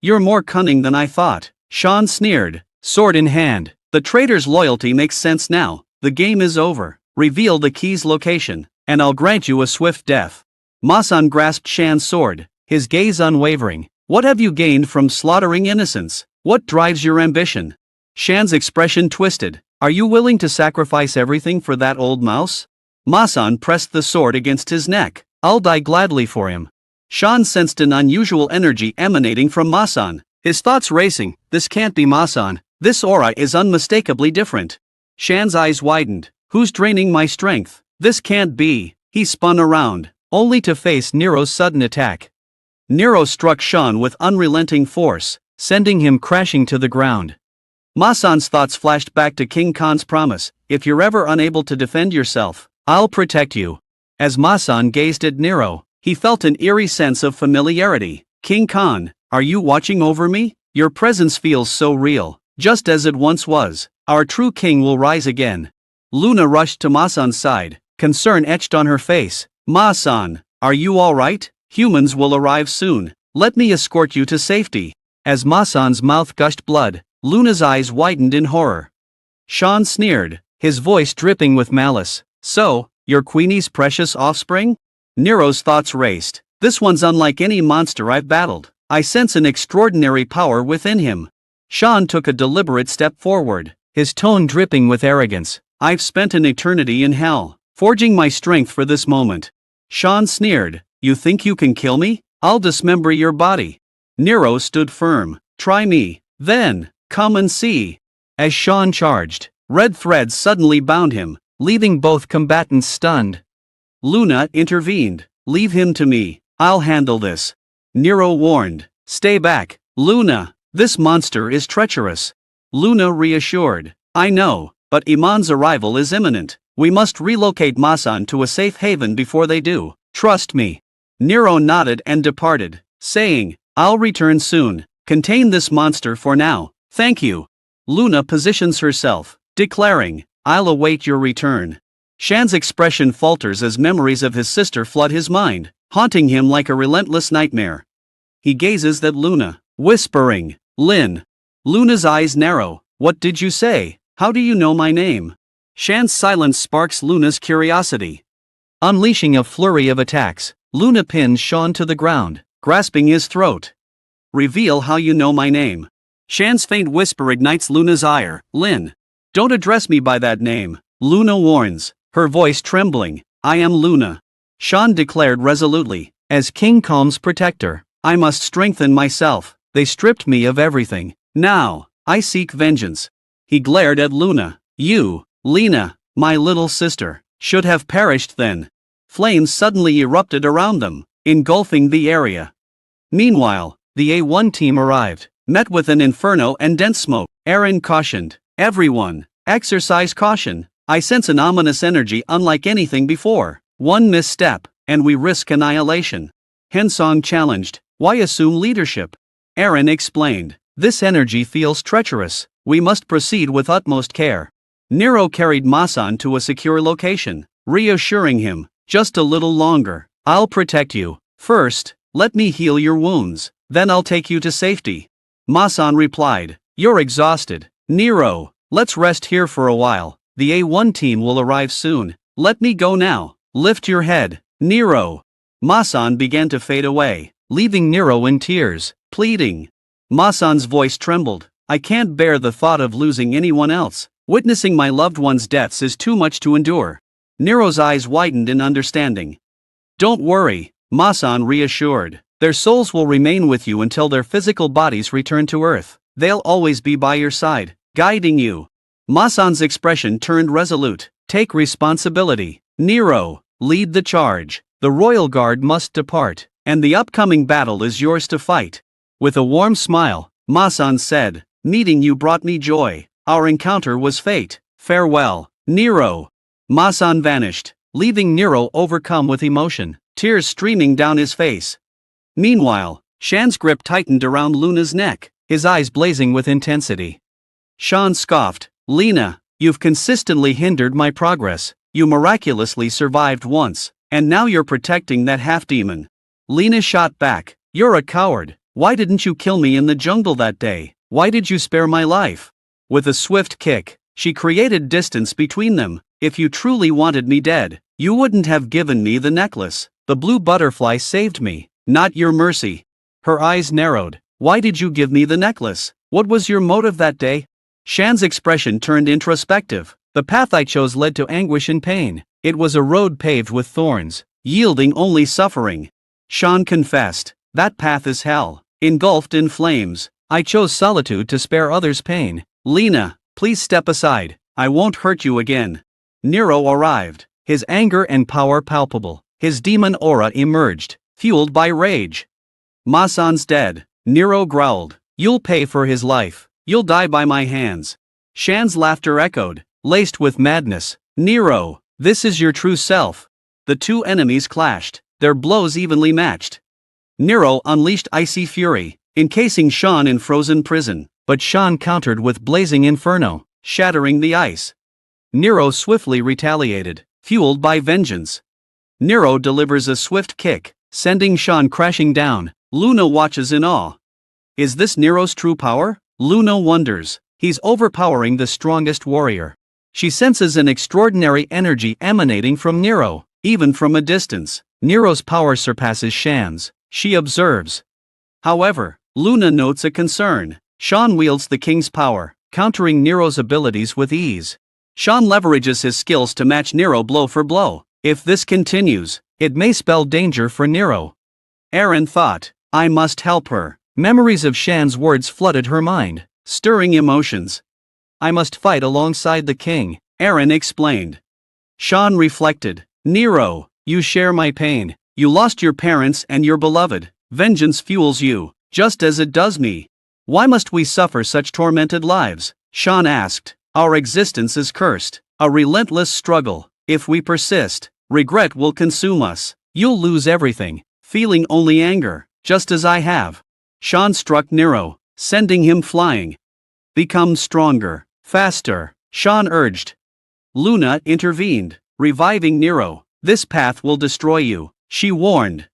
You're more cunning than I thought, Shan sneered, sword in hand. The traitor's loyalty makes sense now. The game is over. Reveal the key's location, and I'll grant you a swift death. Masan grasped Shan's sword, his gaze unwavering. What have you gained from slaughtering innocents? What drives your ambition? Shan's expression twisted. Are you willing to sacrifice everything for that old mouse? Masan pressed the sword against his neck. I'll die gladly for him. Shan sensed an unusual energy emanating from Masan. His thoughts racing. This can't be Masan. This aura is unmistakably different. Shan's eyes widened. Who's draining my strength? This can't be. He spun around, only to face Nero's sudden attack. Nero struck Shan with unrelenting force, sending him crashing to the ground. Masan's thoughts flashed back to King Khan's promise, if you're ever unable to defend yourself, I'll protect you. As Masan gazed at Nero, he felt an eerie sense of familiarity. King Khan, are you watching over me? Your presence feels so real, just as it once was. Our true king will rise again. Luna rushed to Masan's side, concern etched on her face. Masan, are you alright? Humans will arrive soon. Let me escort you to safety. As Masan's mouth gushed blood, Luna's eyes widened in horror. Shan sneered, his voice dripping with malice. So, your Queenie's precious offspring? Nero's thoughts raced. This one's unlike any monster I've battled. I sense an extraordinary power within him. Shan took a deliberate step forward, his tone dripping with arrogance. I've spent an eternity in hell, forging my strength for this moment. Shan sneered, you think you can kill me? I'll dismember your body. Nero stood firm. Try me, then, come and see. As Shan charged, red threads suddenly bound him, leaving both combatants stunned. Luna intervened. Leave him to me, I'll handle this. Nero warned. Stay back, Luna, this monster is treacherous. Luna reassured. I know, but Iman's arrival is imminent. We must relocate Masan to a safe haven before they do. Trust me. Nero nodded and departed, saying, I'll return soon. Contain this monster for now. Thank you. Luna positions herself, declaring, I'll await your return. Shan's expression falters as memories of his sister flood his mind, haunting him like a relentless nightmare. He gazes at Luna, whispering, Lin. Luna's eyes narrow. What did you say? How do you know my name? Shan's silence sparks Luna's curiosity. Unleashing a flurry of attacks, Luna pins Shan to the ground, grasping his throat. Reveal how you know my name. Shan's faint whisper ignites Luna's ire. Lin. Don't address me by that name, Luna warns, her voice trembling. I am Luna. Shan declared resolutely, as King Khan's protector, I must strengthen myself. They stripped me of everything. Now, I seek vengeance. He glared at Luna. You, Lena, my little sister, should have perished then. Flames suddenly erupted around them, engulfing the area. Meanwhile, the A1 team arrived, met with an inferno and dense smoke. Eren cautioned, everyone, exercise caution. I sense an ominous energy unlike anything before. One misstep, and we risk annihilation. Hensong challenged, why assume leadership? Eren explained, this energy feels treacherous. We must proceed with utmost care. Nero carried Masan to a secure location, reassuring him, just a little longer. I'll protect you. First, let me heal your wounds, then I'll take you to safety. Masan replied, you're exhausted. Nero, let's rest here for a while. The A1 team will arrive soon. Let me go now. Lift your head, Nero. Masan began to fade away, leaving Nero in tears, pleading. Masan's voice trembled. I can't bear the thought of losing anyone else. Witnessing my loved one's deaths is too much to endure. Nero's eyes widened in understanding. Don't worry, Masan reassured. Their souls will remain with you until their physical bodies return to Earth. They'll always be by your side, guiding you. Masan's expression turned resolute. Take responsibility, Nero. lead the charge. The royal guard must depart, and the upcoming battle is yours to fight. With a warm smile, Ma-san said, meeting you brought me joy. Our encounter was fate. Farewell, Nero. Ma-san vanished, leaving Nero overcome with emotion, tears streaming down his face. Meanwhile, Shan's grip tightened around Luna's neck, his eyes blazing with intensity. Shan scoffed, Lena, you've consistently hindered my progress. You miraculously survived once, and now you're protecting that half-demon. Lena shot back, you're a coward. Why didn't you kill me in the jungle that day? Why did you spare my life? With a swift kick, she created distance between them. If you truly wanted me dead, you wouldn't have given me the necklace. The blue butterfly saved me, not your mercy. Her eyes narrowed. Why did you give me the necklace? What was your motive that day? Shan's expression turned introspective. The path I chose led to anguish and pain. It was a road paved with thorns, yielding only suffering. Shan confessed, that path is hell, engulfed in flames. I chose solitude to spare others pain. Lena, please step aside. I won't hurt you again. Nero arrived, his anger and power palpable. His demon aura emerged, fueled by rage. Ma-san's dead, Nero growled. You'll pay for his life. You'll die by my hands. Shan's laughter echoed, laced with madness. Nero, this is your true self. The two enemies clashed, their blows evenly matched. Nero unleashed icy fury, encasing Shan in frozen prison, but Shan countered with blazing inferno, shattering the ice. Nero swiftly retaliated, fueled by vengeance. Nero delivers a swift kick, sending Shan crashing down. Luna watches in awe. Is this Nero's true power? Luna wonders. He's overpowering the strongest warrior. She senses an extraordinary energy emanating from Nero, even from a distance. Nero's power surpasses Shan's, she observes. However, Luna notes a concern. Shan wields the king's power, countering Nero's abilities with ease. Shan leverages his skills to match Nero blow for blow. If this continues, it may spell danger for Nero. Eren thought, I must help her. Memories of Shan's words flooded her mind, stirring emotions. I must fight alongside the king, Eren explained. Shan reflected, Nero, you share my pain. You lost your parents and your beloved. Vengeance fuels you, just as it does me. Why must we suffer such tormented lives? Shan asked. Our existence is cursed, a relentless struggle. If we persist, regret will consume us. You'll lose everything, feeling only anger, just as I have. Shan struck Nero, sending him flying. Become stronger, faster, Shan urged. Luna intervened, reviving Nero. This path will destroy you, she warned.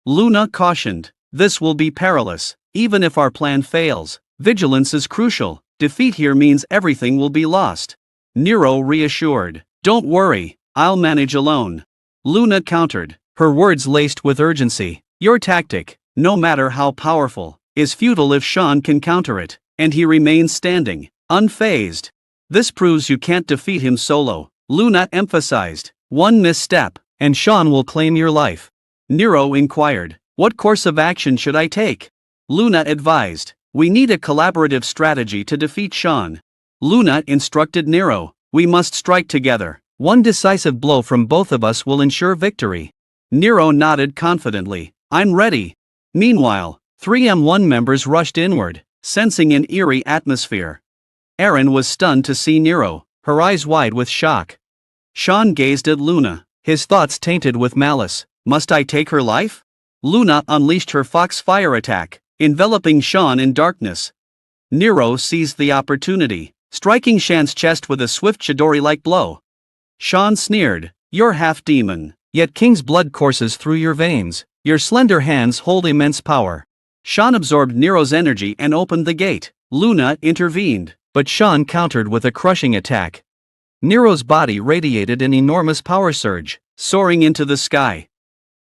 Luna cautioned, this will be perilous, even if our plan fails. Vigilance is crucial, defeat here means everything will be lost. Nero reassured, don't worry, I'll manage alone. Luna countered, her words laced with urgency. Your tactic, no matter how powerful, is futile if Shan can counter it, and he remains standing, unfazed. This proves you can't defeat him solo, Luna emphasized. One misstep, and Shan will claim your life. Nero inquired, what course of action should I take? Luna advised, we need a collaborative strategy to defeat Shan. Luna instructed Nero, we must strike together. One decisive blow from both of us will ensure victory. Nero nodded confidently, I'm ready. Meanwhile, 3M1 members rushed inward, sensing an eerie atmosphere. Eren was stunned to see Nero, her eyes wide with shock. Shan gazed at Luna, his thoughts tainted with malice. Must I take her life? Luna unleashed her fox fire attack, enveloping Shan in darkness. Nero seized the opportunity, striking Shan's chest with a swift Chidori-like blow. Shan sneered, you're half demon, yet king's blood courses through your veins. Your slender hands hold immense power. Shan absorbed Nero's energy and opened the gate. Luna intervened, but Shan countered with a crushing attack. Nero's body radiated an enormous power surge, soaring into the sky.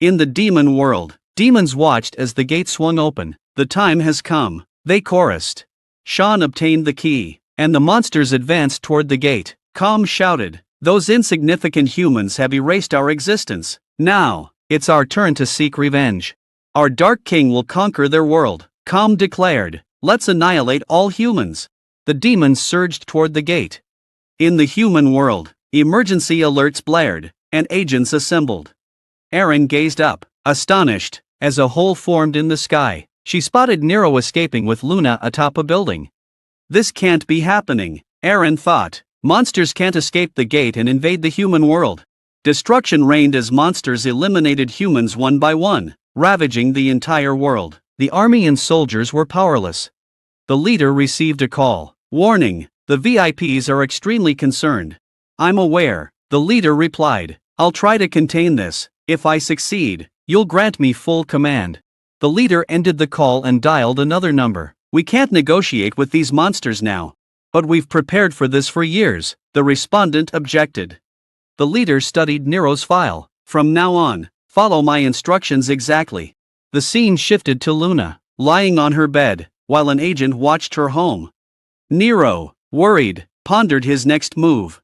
In the demon world, demons watched as the gate swung open. The time has come, they chorused. Shan obtained the key, and the monsters advanced toward the gate. Calm shouted, those insignificant humans have erased our existence. Now, it's our turn to seek revenge. Our Dark King will conquer their world. Calm declared, let's annihilate all humans. The demons surged toward the gate. In the human world, emergency alerts blared, and agents assembled. Eren gazed up, astonished, as a hole formed in the sky. She spotted Nero escaping with Luna atop a building. This can't be happening, Eren thought. Monsters can't escape the gate and invade the human world. Destruction reigned as monsters eliminated humans one by one, ravaging the entire world. The army and soldiers were powerless. The leader received a call. Warning, the VIPs are extremely concerned. I'm aware, the leader replied. I'll try to contain this. If I succeed, you'll grant me full command. The leader ended the call and dialed another number. We can't negotiate with these monsters now. But we've prepared for this for years, the respondent objected. The leader studied Nero's file. From now on, follow my instructions exactly. The scene shifted to Luna, lying on her bed, while an agent watched her home. Nero, worried, pondered his next move.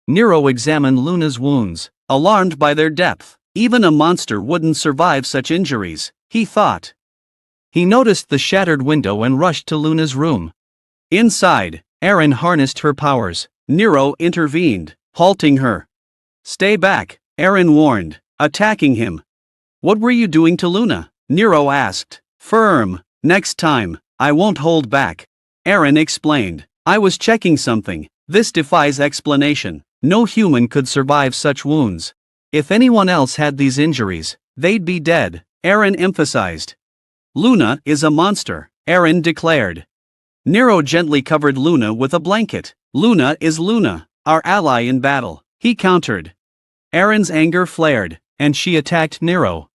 Nero examined Luna's wounds, alarmed by their depth. Even a monster wouldn't survive such injuries, he thought. He noticed the shattered window and rushed to Luna's room. Inside, Eren harnessed her powers. Nero intervened, halting her. Stay back, Eren warned, attacking him. What were you doing to Luna? Nero asked. Firm, next time, I won't hold back. Eren explained. I was checking something. This defies explanation. No human could survive such wounds. If anyone else had these injuries, they'd be dead, Eren emphasized. Luna is a monster, Eren declared. Nero gently covered Luna with a blanket. Luna is Luna, our ally in battle, he countered. Eren's anger flared, and she attacked Nero.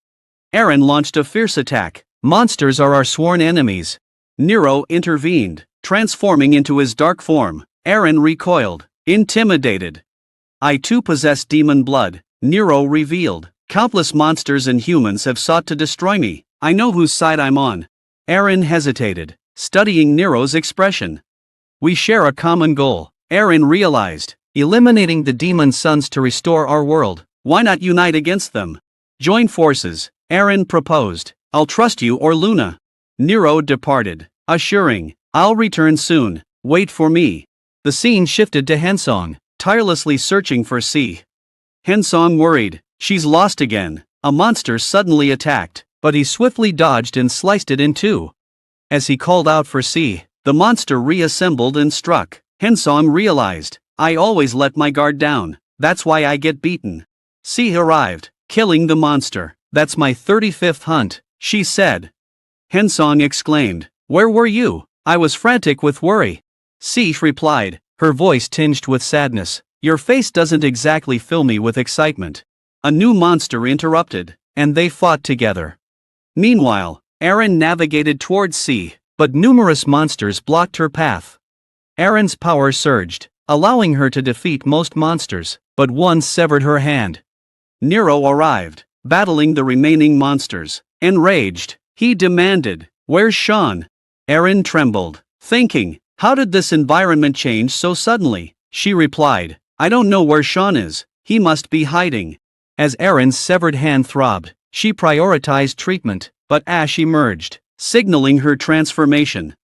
Eren launched a fierce attack. Monsters are our sworn enemies. Nero intervened, transforming into his dark form. Eren recoiled, intimidated. I too possess demon blood, Nero revealed. Countless monsters and humans have sought to destroy me. I know whose side I'm on. Eren hesitated, studying Nero's expression. We share a common goal, Eren realized, eliminating the demon sons to restore our world. Why not unite against them? Join forces, Eren proposed. I'll trust you or Luna. Nero departed, assuring, I'll return soon, wait for me. The scene shifted to Hensong, tirelessly searching for C. Hensong worried, she's lost again. A monster suddenly attacked, but he swiftly dodged and sliced it in two. As he called out for C, the monster reassembled and struck. Hensong realized, I always let my guard down, that's why I get beaten. C arrived, killing the monster. That's my 35th hunt, she said. Hensong exclaimed, where were you? I was frantic with worry. C replied, her voice tinged with sadness. Your face doesn't exactly fill me with excitement. A new monster interrupted, and they fought together. Meanwhile, Eren navigated towards C, but numerous monsters blocked her path. Eren's power surged, allowing her to defeat most monsters, but one severed her hand. Nero arrived, battling the remaining monsters. Enraged, he demanded, where's Sean? Eren trembled, thinking, how did this environment change so suddenly? She replied, I don't know where Sean is, he must be hiding. As Eren's severed hand throbbed, she prioritized treatment, but ash emerged, signaling her transformation.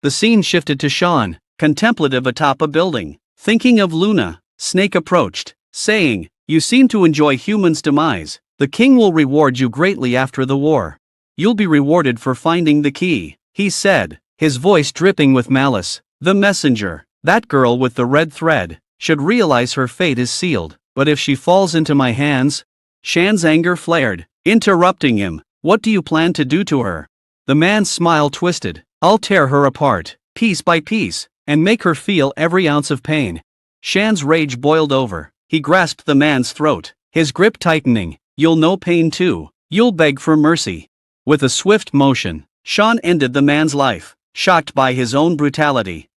The scene shifted to Sean, contemplative atop a building. Thinking of Luna, Snake approached, saying, you seem to enjoy humans' demise. The king will reward you greatly after the war. You'll be rewarded for finding the key, he said, his voice dripping with malice. The messenger, that girl with the red thread, should realize her fate is sealed, but if she falls into my hands? Shan's anger flared, interrupting him. What do you plan to do to her? The man's smile twisted. I'll tear her apart, piece by piece, and make her feel every ounce of pain. Shan's rage boiled over. He grasped the man's throat, his grip tightening. You'll know pain too. You'll beg for mercy. With a swift motion, Shan ended the man's life, shocked by his own brutality.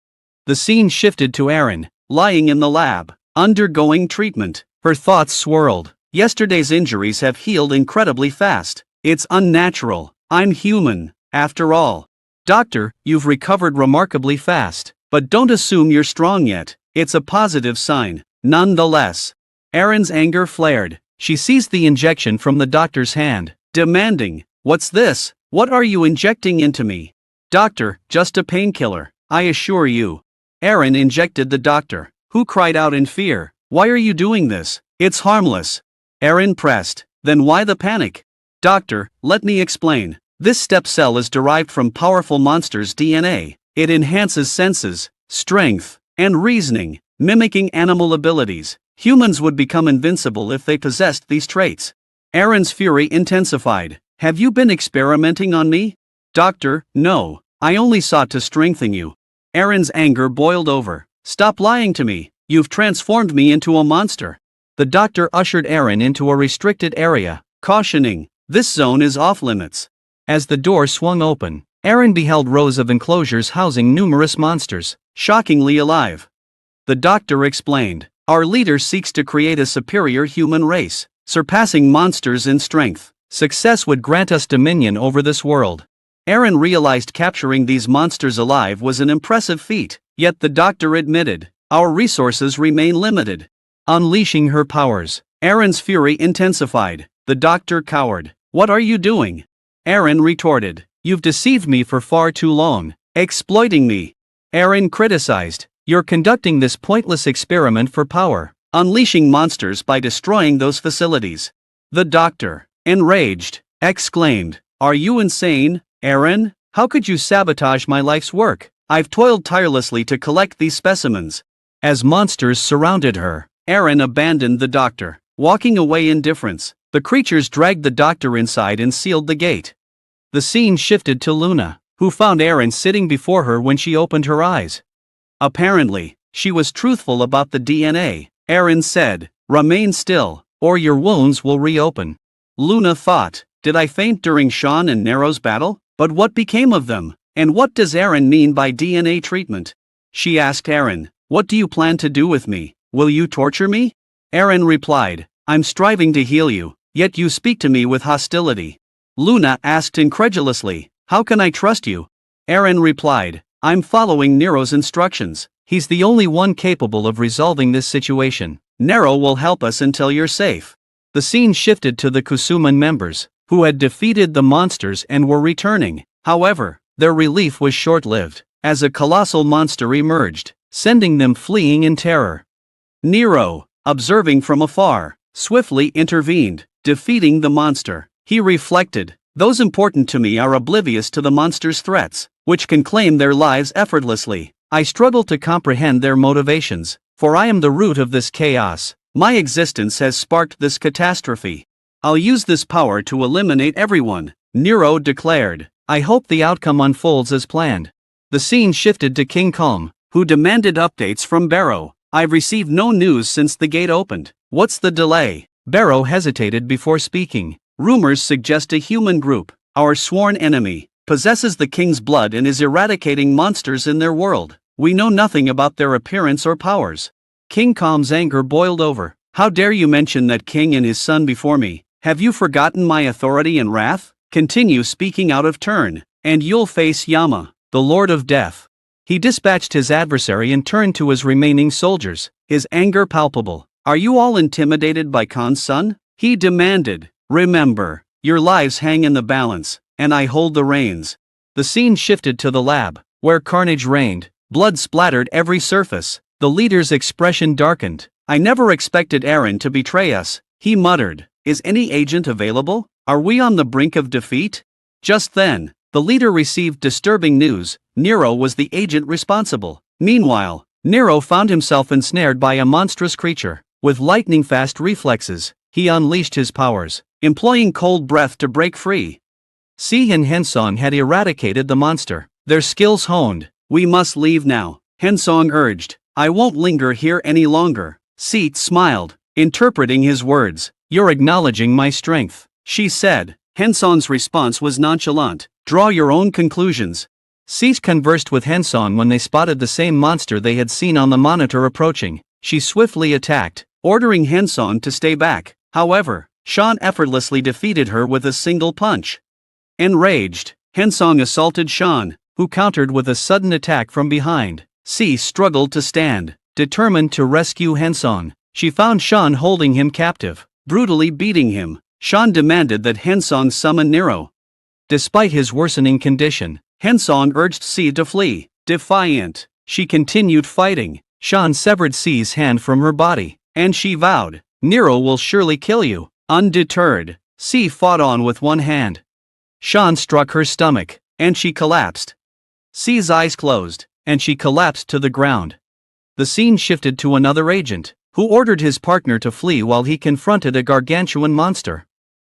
The scene shifted to Eren, lying in the lab, undergoing treatment. Her thoughts swirled. Yesterday's injuries have healed incredibly fast. It's unnatural. I'm human, after all. Doctor, you've recovered remarkably fast, but don't assume you're strong yet. It's a positive sign, nonetheless. Eren's anger flared. She seized the injection from the doctor's hand, demanding, what's this? What are you injecting into me? Doctor, just a painkiller, I assure you. Eren injected the doctor, who cried out in fear. Why are you doing this? It's harmless. Eren pressed, Then why the panic? Doctor, let me explain. This step cell is derived from powerful monsters' DNA. It enhances senses, strength, and reasoning, mimicking animal abilities. Humans would become invincible if they possessed these traits. Aaron's fury intensified. Have you been experimenting on me? Doctor, no. I only sought to strengthen you. Aaron's anger boiled over. Stop lying to me. You've transformed me into a monster. The doctor ushered Aaron into a restricted area, cautioning, this zone is off limits. As the door swung open, Aaron beheld rows of enclosures housing numerous monsters, shockingly alive. The doctor explained, our leader seeks to create a superior human race, surpassing monsters in strength. Success would grant us dominion over this world. Aaron realized capturing these monsters alive was an impressive feat, yet the doctor admitted, our resources remain limited. Unleashing her powers, Aaron's fury intensified. The doctor cowered. What are you doing? Aaron retorted, you've deceived me for far too long, exploiting me. Aaron criticized, you're conducting this pointless experiment for power, unleashing monsters by destroying those facilities. The doctor, enraged, exclaimed, are you insane, Aaron? How could you sabotage my life's work? I've toiled tirelessly to collect these specimens. As monsters surrounded her, Aaron abandoned the doctor, walking away in indifference. The creatures dragged the doctor inside and sealed the gate. The scene shifted to Luna, who found Aaron sitting before her when she opened her eyes. Apparently, she was truthful about the DNA. Aaron said, remain still, or your wounds will reopen. Luna thought, did I faint during Sean and Nero's battle? But what became of them? And what does Aaron mean by DNA treatment? She asked Aaron, what do you plan to do with me? Will you torture me? Aaron replied, I'm striving to heal you, yet you speak to me with hostility. Luna asked incredulously, how can I trust you? Aaron replied, I'm following Nero's instructions. He's the only one capable of resolving this situation. Nero will help us until you're safe. The scene shifted to the Kusuman members, who had defeated the monsters and were returning. However, their relief was short-lived, as a colossal monster emerged, sending them fleeing in terror. Nero, observing from afar, swiftly intervened, defeating the monster. He reflected, those important to me are oblivious to the monster's threats, which can claim their lives effortlessly. I struggle to comprehend their motivations, for I am the root of this chaos. My existence has sparked this catastrophe. I'll use this power to eliminate everyone, Nero declared. I hope the outcome unfolds as planned. The scene shifted to King Calm, who demanded updates from Barrow. I've received no news since the gate opened. What's the delay? Barrow hesitated before speaking. Rumors suggest a human group, our sworn enemy, possesses the king's blood and is eradicating monsters in their world. We know nothing about their appearance or powers. King Calm's anger boiled over. How dare you mention that king and his son before me? Have you forgotten my authority and wrath? Continue speaking out of turn, and you'll face Yama, the Lord of Death. He dispatched his adversary and turned to his remaining soldiers, his anger palpable. Are you all intimidated by Khan's son? He demanded. Remember, your lives hang in the balance, and I hold the reins. The scene shifted to the lab, where carnage reigned. Blood splattered every surface. The leader's expression darkened. I never expected Aaron to betray us, he muttered. Is any agent available? Are we on the brink of defeat? Just then, the leader received disturbing news. Nero was the agent responsible. Meanwhile, Nero found himself ensnared by a monstrous creature. With lightning-fast reflexes, he unleashed his powers, employing cold breath to break free. Si and Hensong had eradicated the monster, their skills honed. We must leave now, Hensong urged. I won't linger here any longer. Si smiled, interpreting his words. You're acknowledging my strength, she said. Hensong's response was nonchalant. Draw your own conclusions. Si conversed with Hensong when they spotted the same monster they had seen on the monitor approaching. She swiftly attacked, ordering Hensong to stay back. However, Sean effortlessly defeated her with a single punch. Enraged, Hensong assaulted Sean, who countered with a sudden attack from behind. Si struggled to stand, determined to rescue Hensong. She found Sean holding him captive, brutally beating him. Sean demanded that Hensong summon Nero. Despite his worsening condition, Hensong urged Si to flee. Defiant, she continued fighting. Sean severed Si's hand from her body, and she vowed, Nero will surely kill you. Undeterred, C fought on with one hand. Shan struck her stomach, and she collapsed. C's eyes closed, and she collapsed to the ground. The scene shifted to another agent, who ordered his partner to flee while he confronted a gargantuan monster.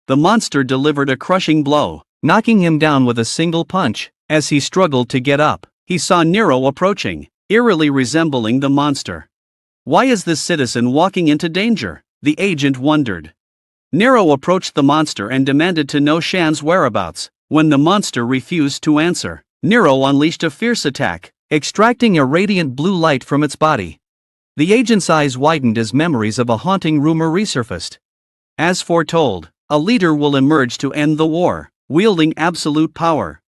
The monster delivered a crushing blow, knocking him down with a single punch. As he struggled to get up, he saw Nero approaching, eerily resembling the monster. Why is this citizen walking into danger? The agent wondered. Nero approached the monster and demanded to know Shan's whereabouts. When the monster refused to answer, Nero unleashed a fierce attack, extracting a radiant blue light from its body. The agent's eyes widened as memories of a haunting rumor resurfaced. As foretold, a leader will emerge to end the war, wielding absolute power.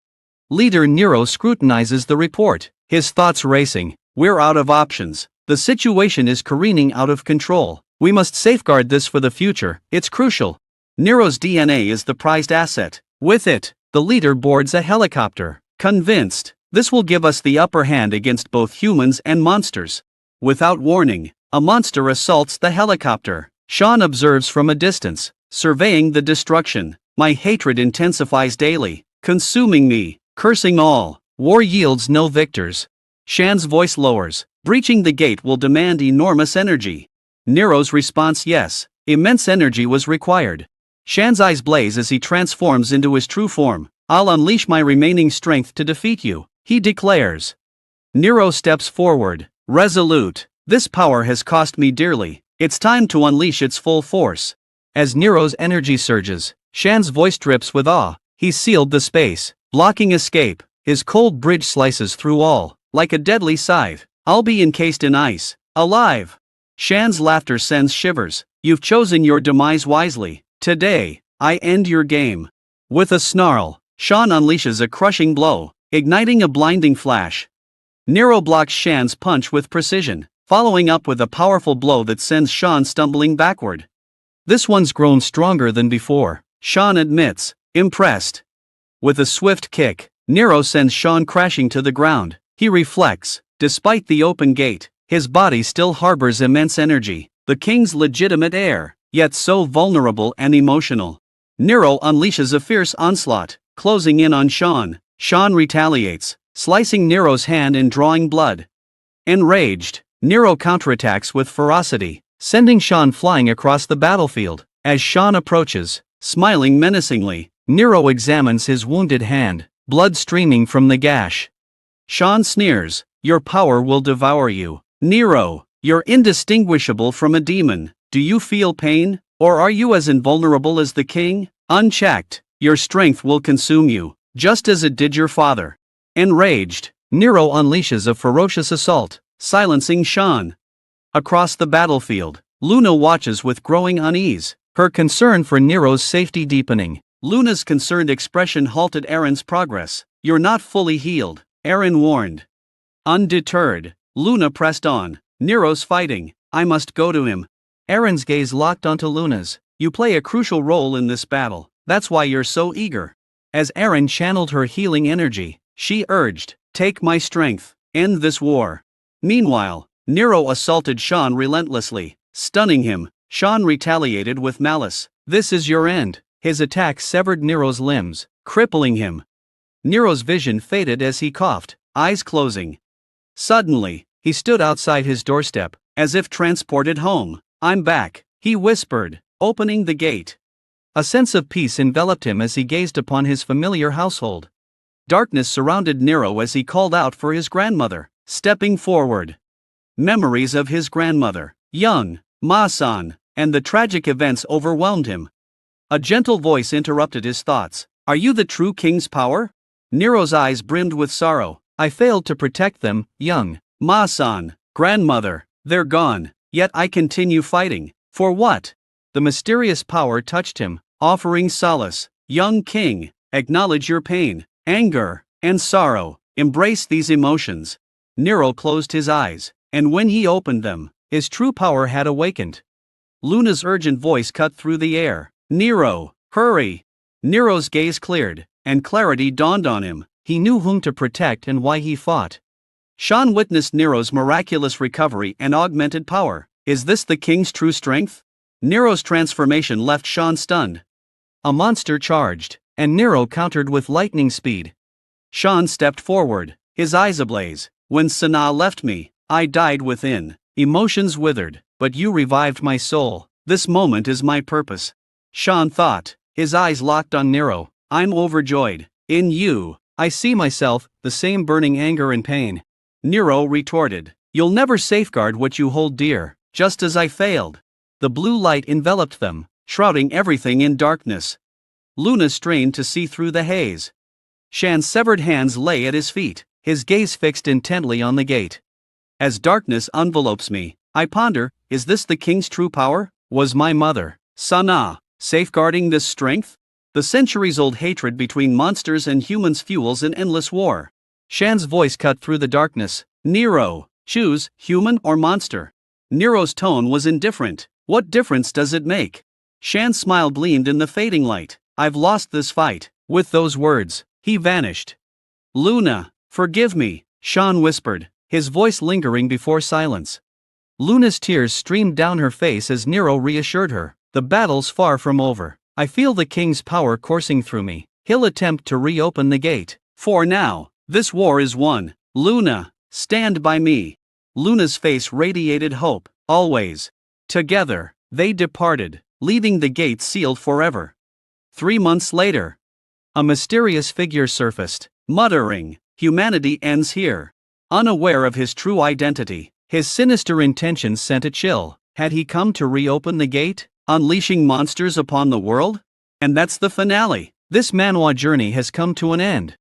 Leader Nero scrutinizes the report, his thoughts racing. We're out of options. The situation is careening out of control. We must safeguard this for the future, it's crucial. Nero's DNA is the prized asset. With it, the leader boards a helicopter, convinced this will give us the upper hand against both humans and monsters. Without warning, a monster assaults the helicopter. Shan observes from a distance, surveying the destruction. My hatred intensifies daily, consuming me, cursing all. War yields no victors. Shan's voice lowers. Breaching the gate will demand enormous energy. Nero's response: yes, immense energy was required. Shan's eyes blaze as he transforms into his true form. I'll unleash my remaining strength to defeat you, he declares. Nero steps forward, resolute. This power has cost me dearly. It's time to unleash its full force. As Nero's energy surges, Shan's voice drips with awe. He's sealed the space, blocking escape. His cold bridge slices through all, like a deadly scythe. I'll be encased in ice, alive. Shan's laughter sends shivers. You've chosen your demise wisely. Today, I end your game. With a snarl, Shan unleashes a crushing blow, igniting a blinding flash. Nero blocks Shan's punch with precision, following up with a powerful blow that sends Shan stumbling backward. This one's grown stronger than before, Shan admits, impressed. With a swift kick, Nero sends Shan crashing to the ground. He reflects. Despite the open gate, his body still harbors immense energy, the king's legitimate heir, yet so vulnerable and emotional. Nero unleashes a fierce onslaught, closing in on Shan. Shan retaliates, slicing Nero's hand and drawing blood. Enraged, Nero counterattacks with ferocity, sending Shan flying across the battlefield. As Shan approaches, smiling menacingly, Nero examines his wounded hand, blood streaming from the gash. Shan sneers. Your power will devour you. Nero, you're indistinguishable from a demon. Do you feel pain? Or are you as invulnerable as the king? Unchecked, your strength will consume you, just as it did your father. Enraged, Nero unleashes a ferocious assault, silencing Shan. Across the battlefield, Luna watches with growing unease, her concern for Nero's safety deepening. Luna's concerned expression halted Erin's progress. You're not fully healed, Erin warned. Undeterred, Luna pressed on. Nero's fighting. I must go to him. Erin's gaze locked onto Luna's. You play a crucial role in this battle. That's why you're so eager. As Erin channeled her healing energy, she urged, take my strength, end this war. Meanwhile, Nero assaulted Shan relentlessly, stunning him. Shan retaliated with malice. This is your end. His attack severed Nero's limbs, crippling him. Nero's vision faded as he coughed, eyes closing. Suddenly, he stood outside his doorstep, as if transported home. I'm back, he whispered, opening the gate. A sense of peace enveloped him as he gazed upon his familiar household. Darkness surrounded Nero as he called out for his grandmother, stepping forward. Memories of his grandmother, young, Ma-san, and the tragic events overwhelmed him. A gentle voice interrupted his thoughts. Are you the true king's power? Nero's eyes brimmed with sorrow. I failed to protect them, young Ma-san, grandmother, they're gone, yet I continue fighting. For what? The mysterious power touched him, offering solace. Young king, acknowledge your pain, anger, and sorrow, embrace these emotions. Nero closed his eyes, and when he opened them, his true power had awakened. Luna's urgent voice cut through the air. Nero, hurry! Nero's gaze cleared, and clarity dawned on him. He knew whom to protect and why he fought. Shan witnessed Nero's miraculous recovery and augmented power. Is this the king's true strength? Nero's transformation left Shan stunned. A monster charged, and Nero countered with lightning speed. Shan stepped forward, his eyes ablaze. When Sana left me, I died within. Emotions withered, but you revived my soul. This moment is my purpose. Shan thought, his eyes locked on Nero. I'm overjoyed. In you, I see myself, the same burning anger and pain. Nero retorted, you'll never safeguard what you hold dear, just as I failed. The blue light enveloped them, shrouding everything in darkness. Luna strained to see through the haze. Shan's severed hands lay at his feet, his gaze fixed intently on the gate. As darkness envelopes me, I ponder, is this the king's true power? Was my mother, Sana, safeguarding this strength? The centuries-old hatred between monsters and humans fuels an endless war. Shan's voice cut through the darkness. Nero, choose, human or monster. Nero's tone was indifferent. What difference does it make? Shan's smile gleamed in the fading light. I've lost this fight. With those words, he vanished. Luna, forgive me, Shan whispered, his voice lingering before silence. Luna's tears streamed down her face as Nero reassured her. The battle's far from over. I feel the king's power coursing through me. He'll attempt to reopen the gate. For now, this war is won. Luna, stand by me. Luna's face radiated hope, always. Together, they departed, leaving the gate sealed forever. 3 months later, a mysterious figure surfaced, muttering, humanity ends here. Unaware of his true identity, his sinister intentions sent a chill. Had he come to reopen the gate, unleashing monsters upon the world? And that's the finale. This manhwa journey has come to an end.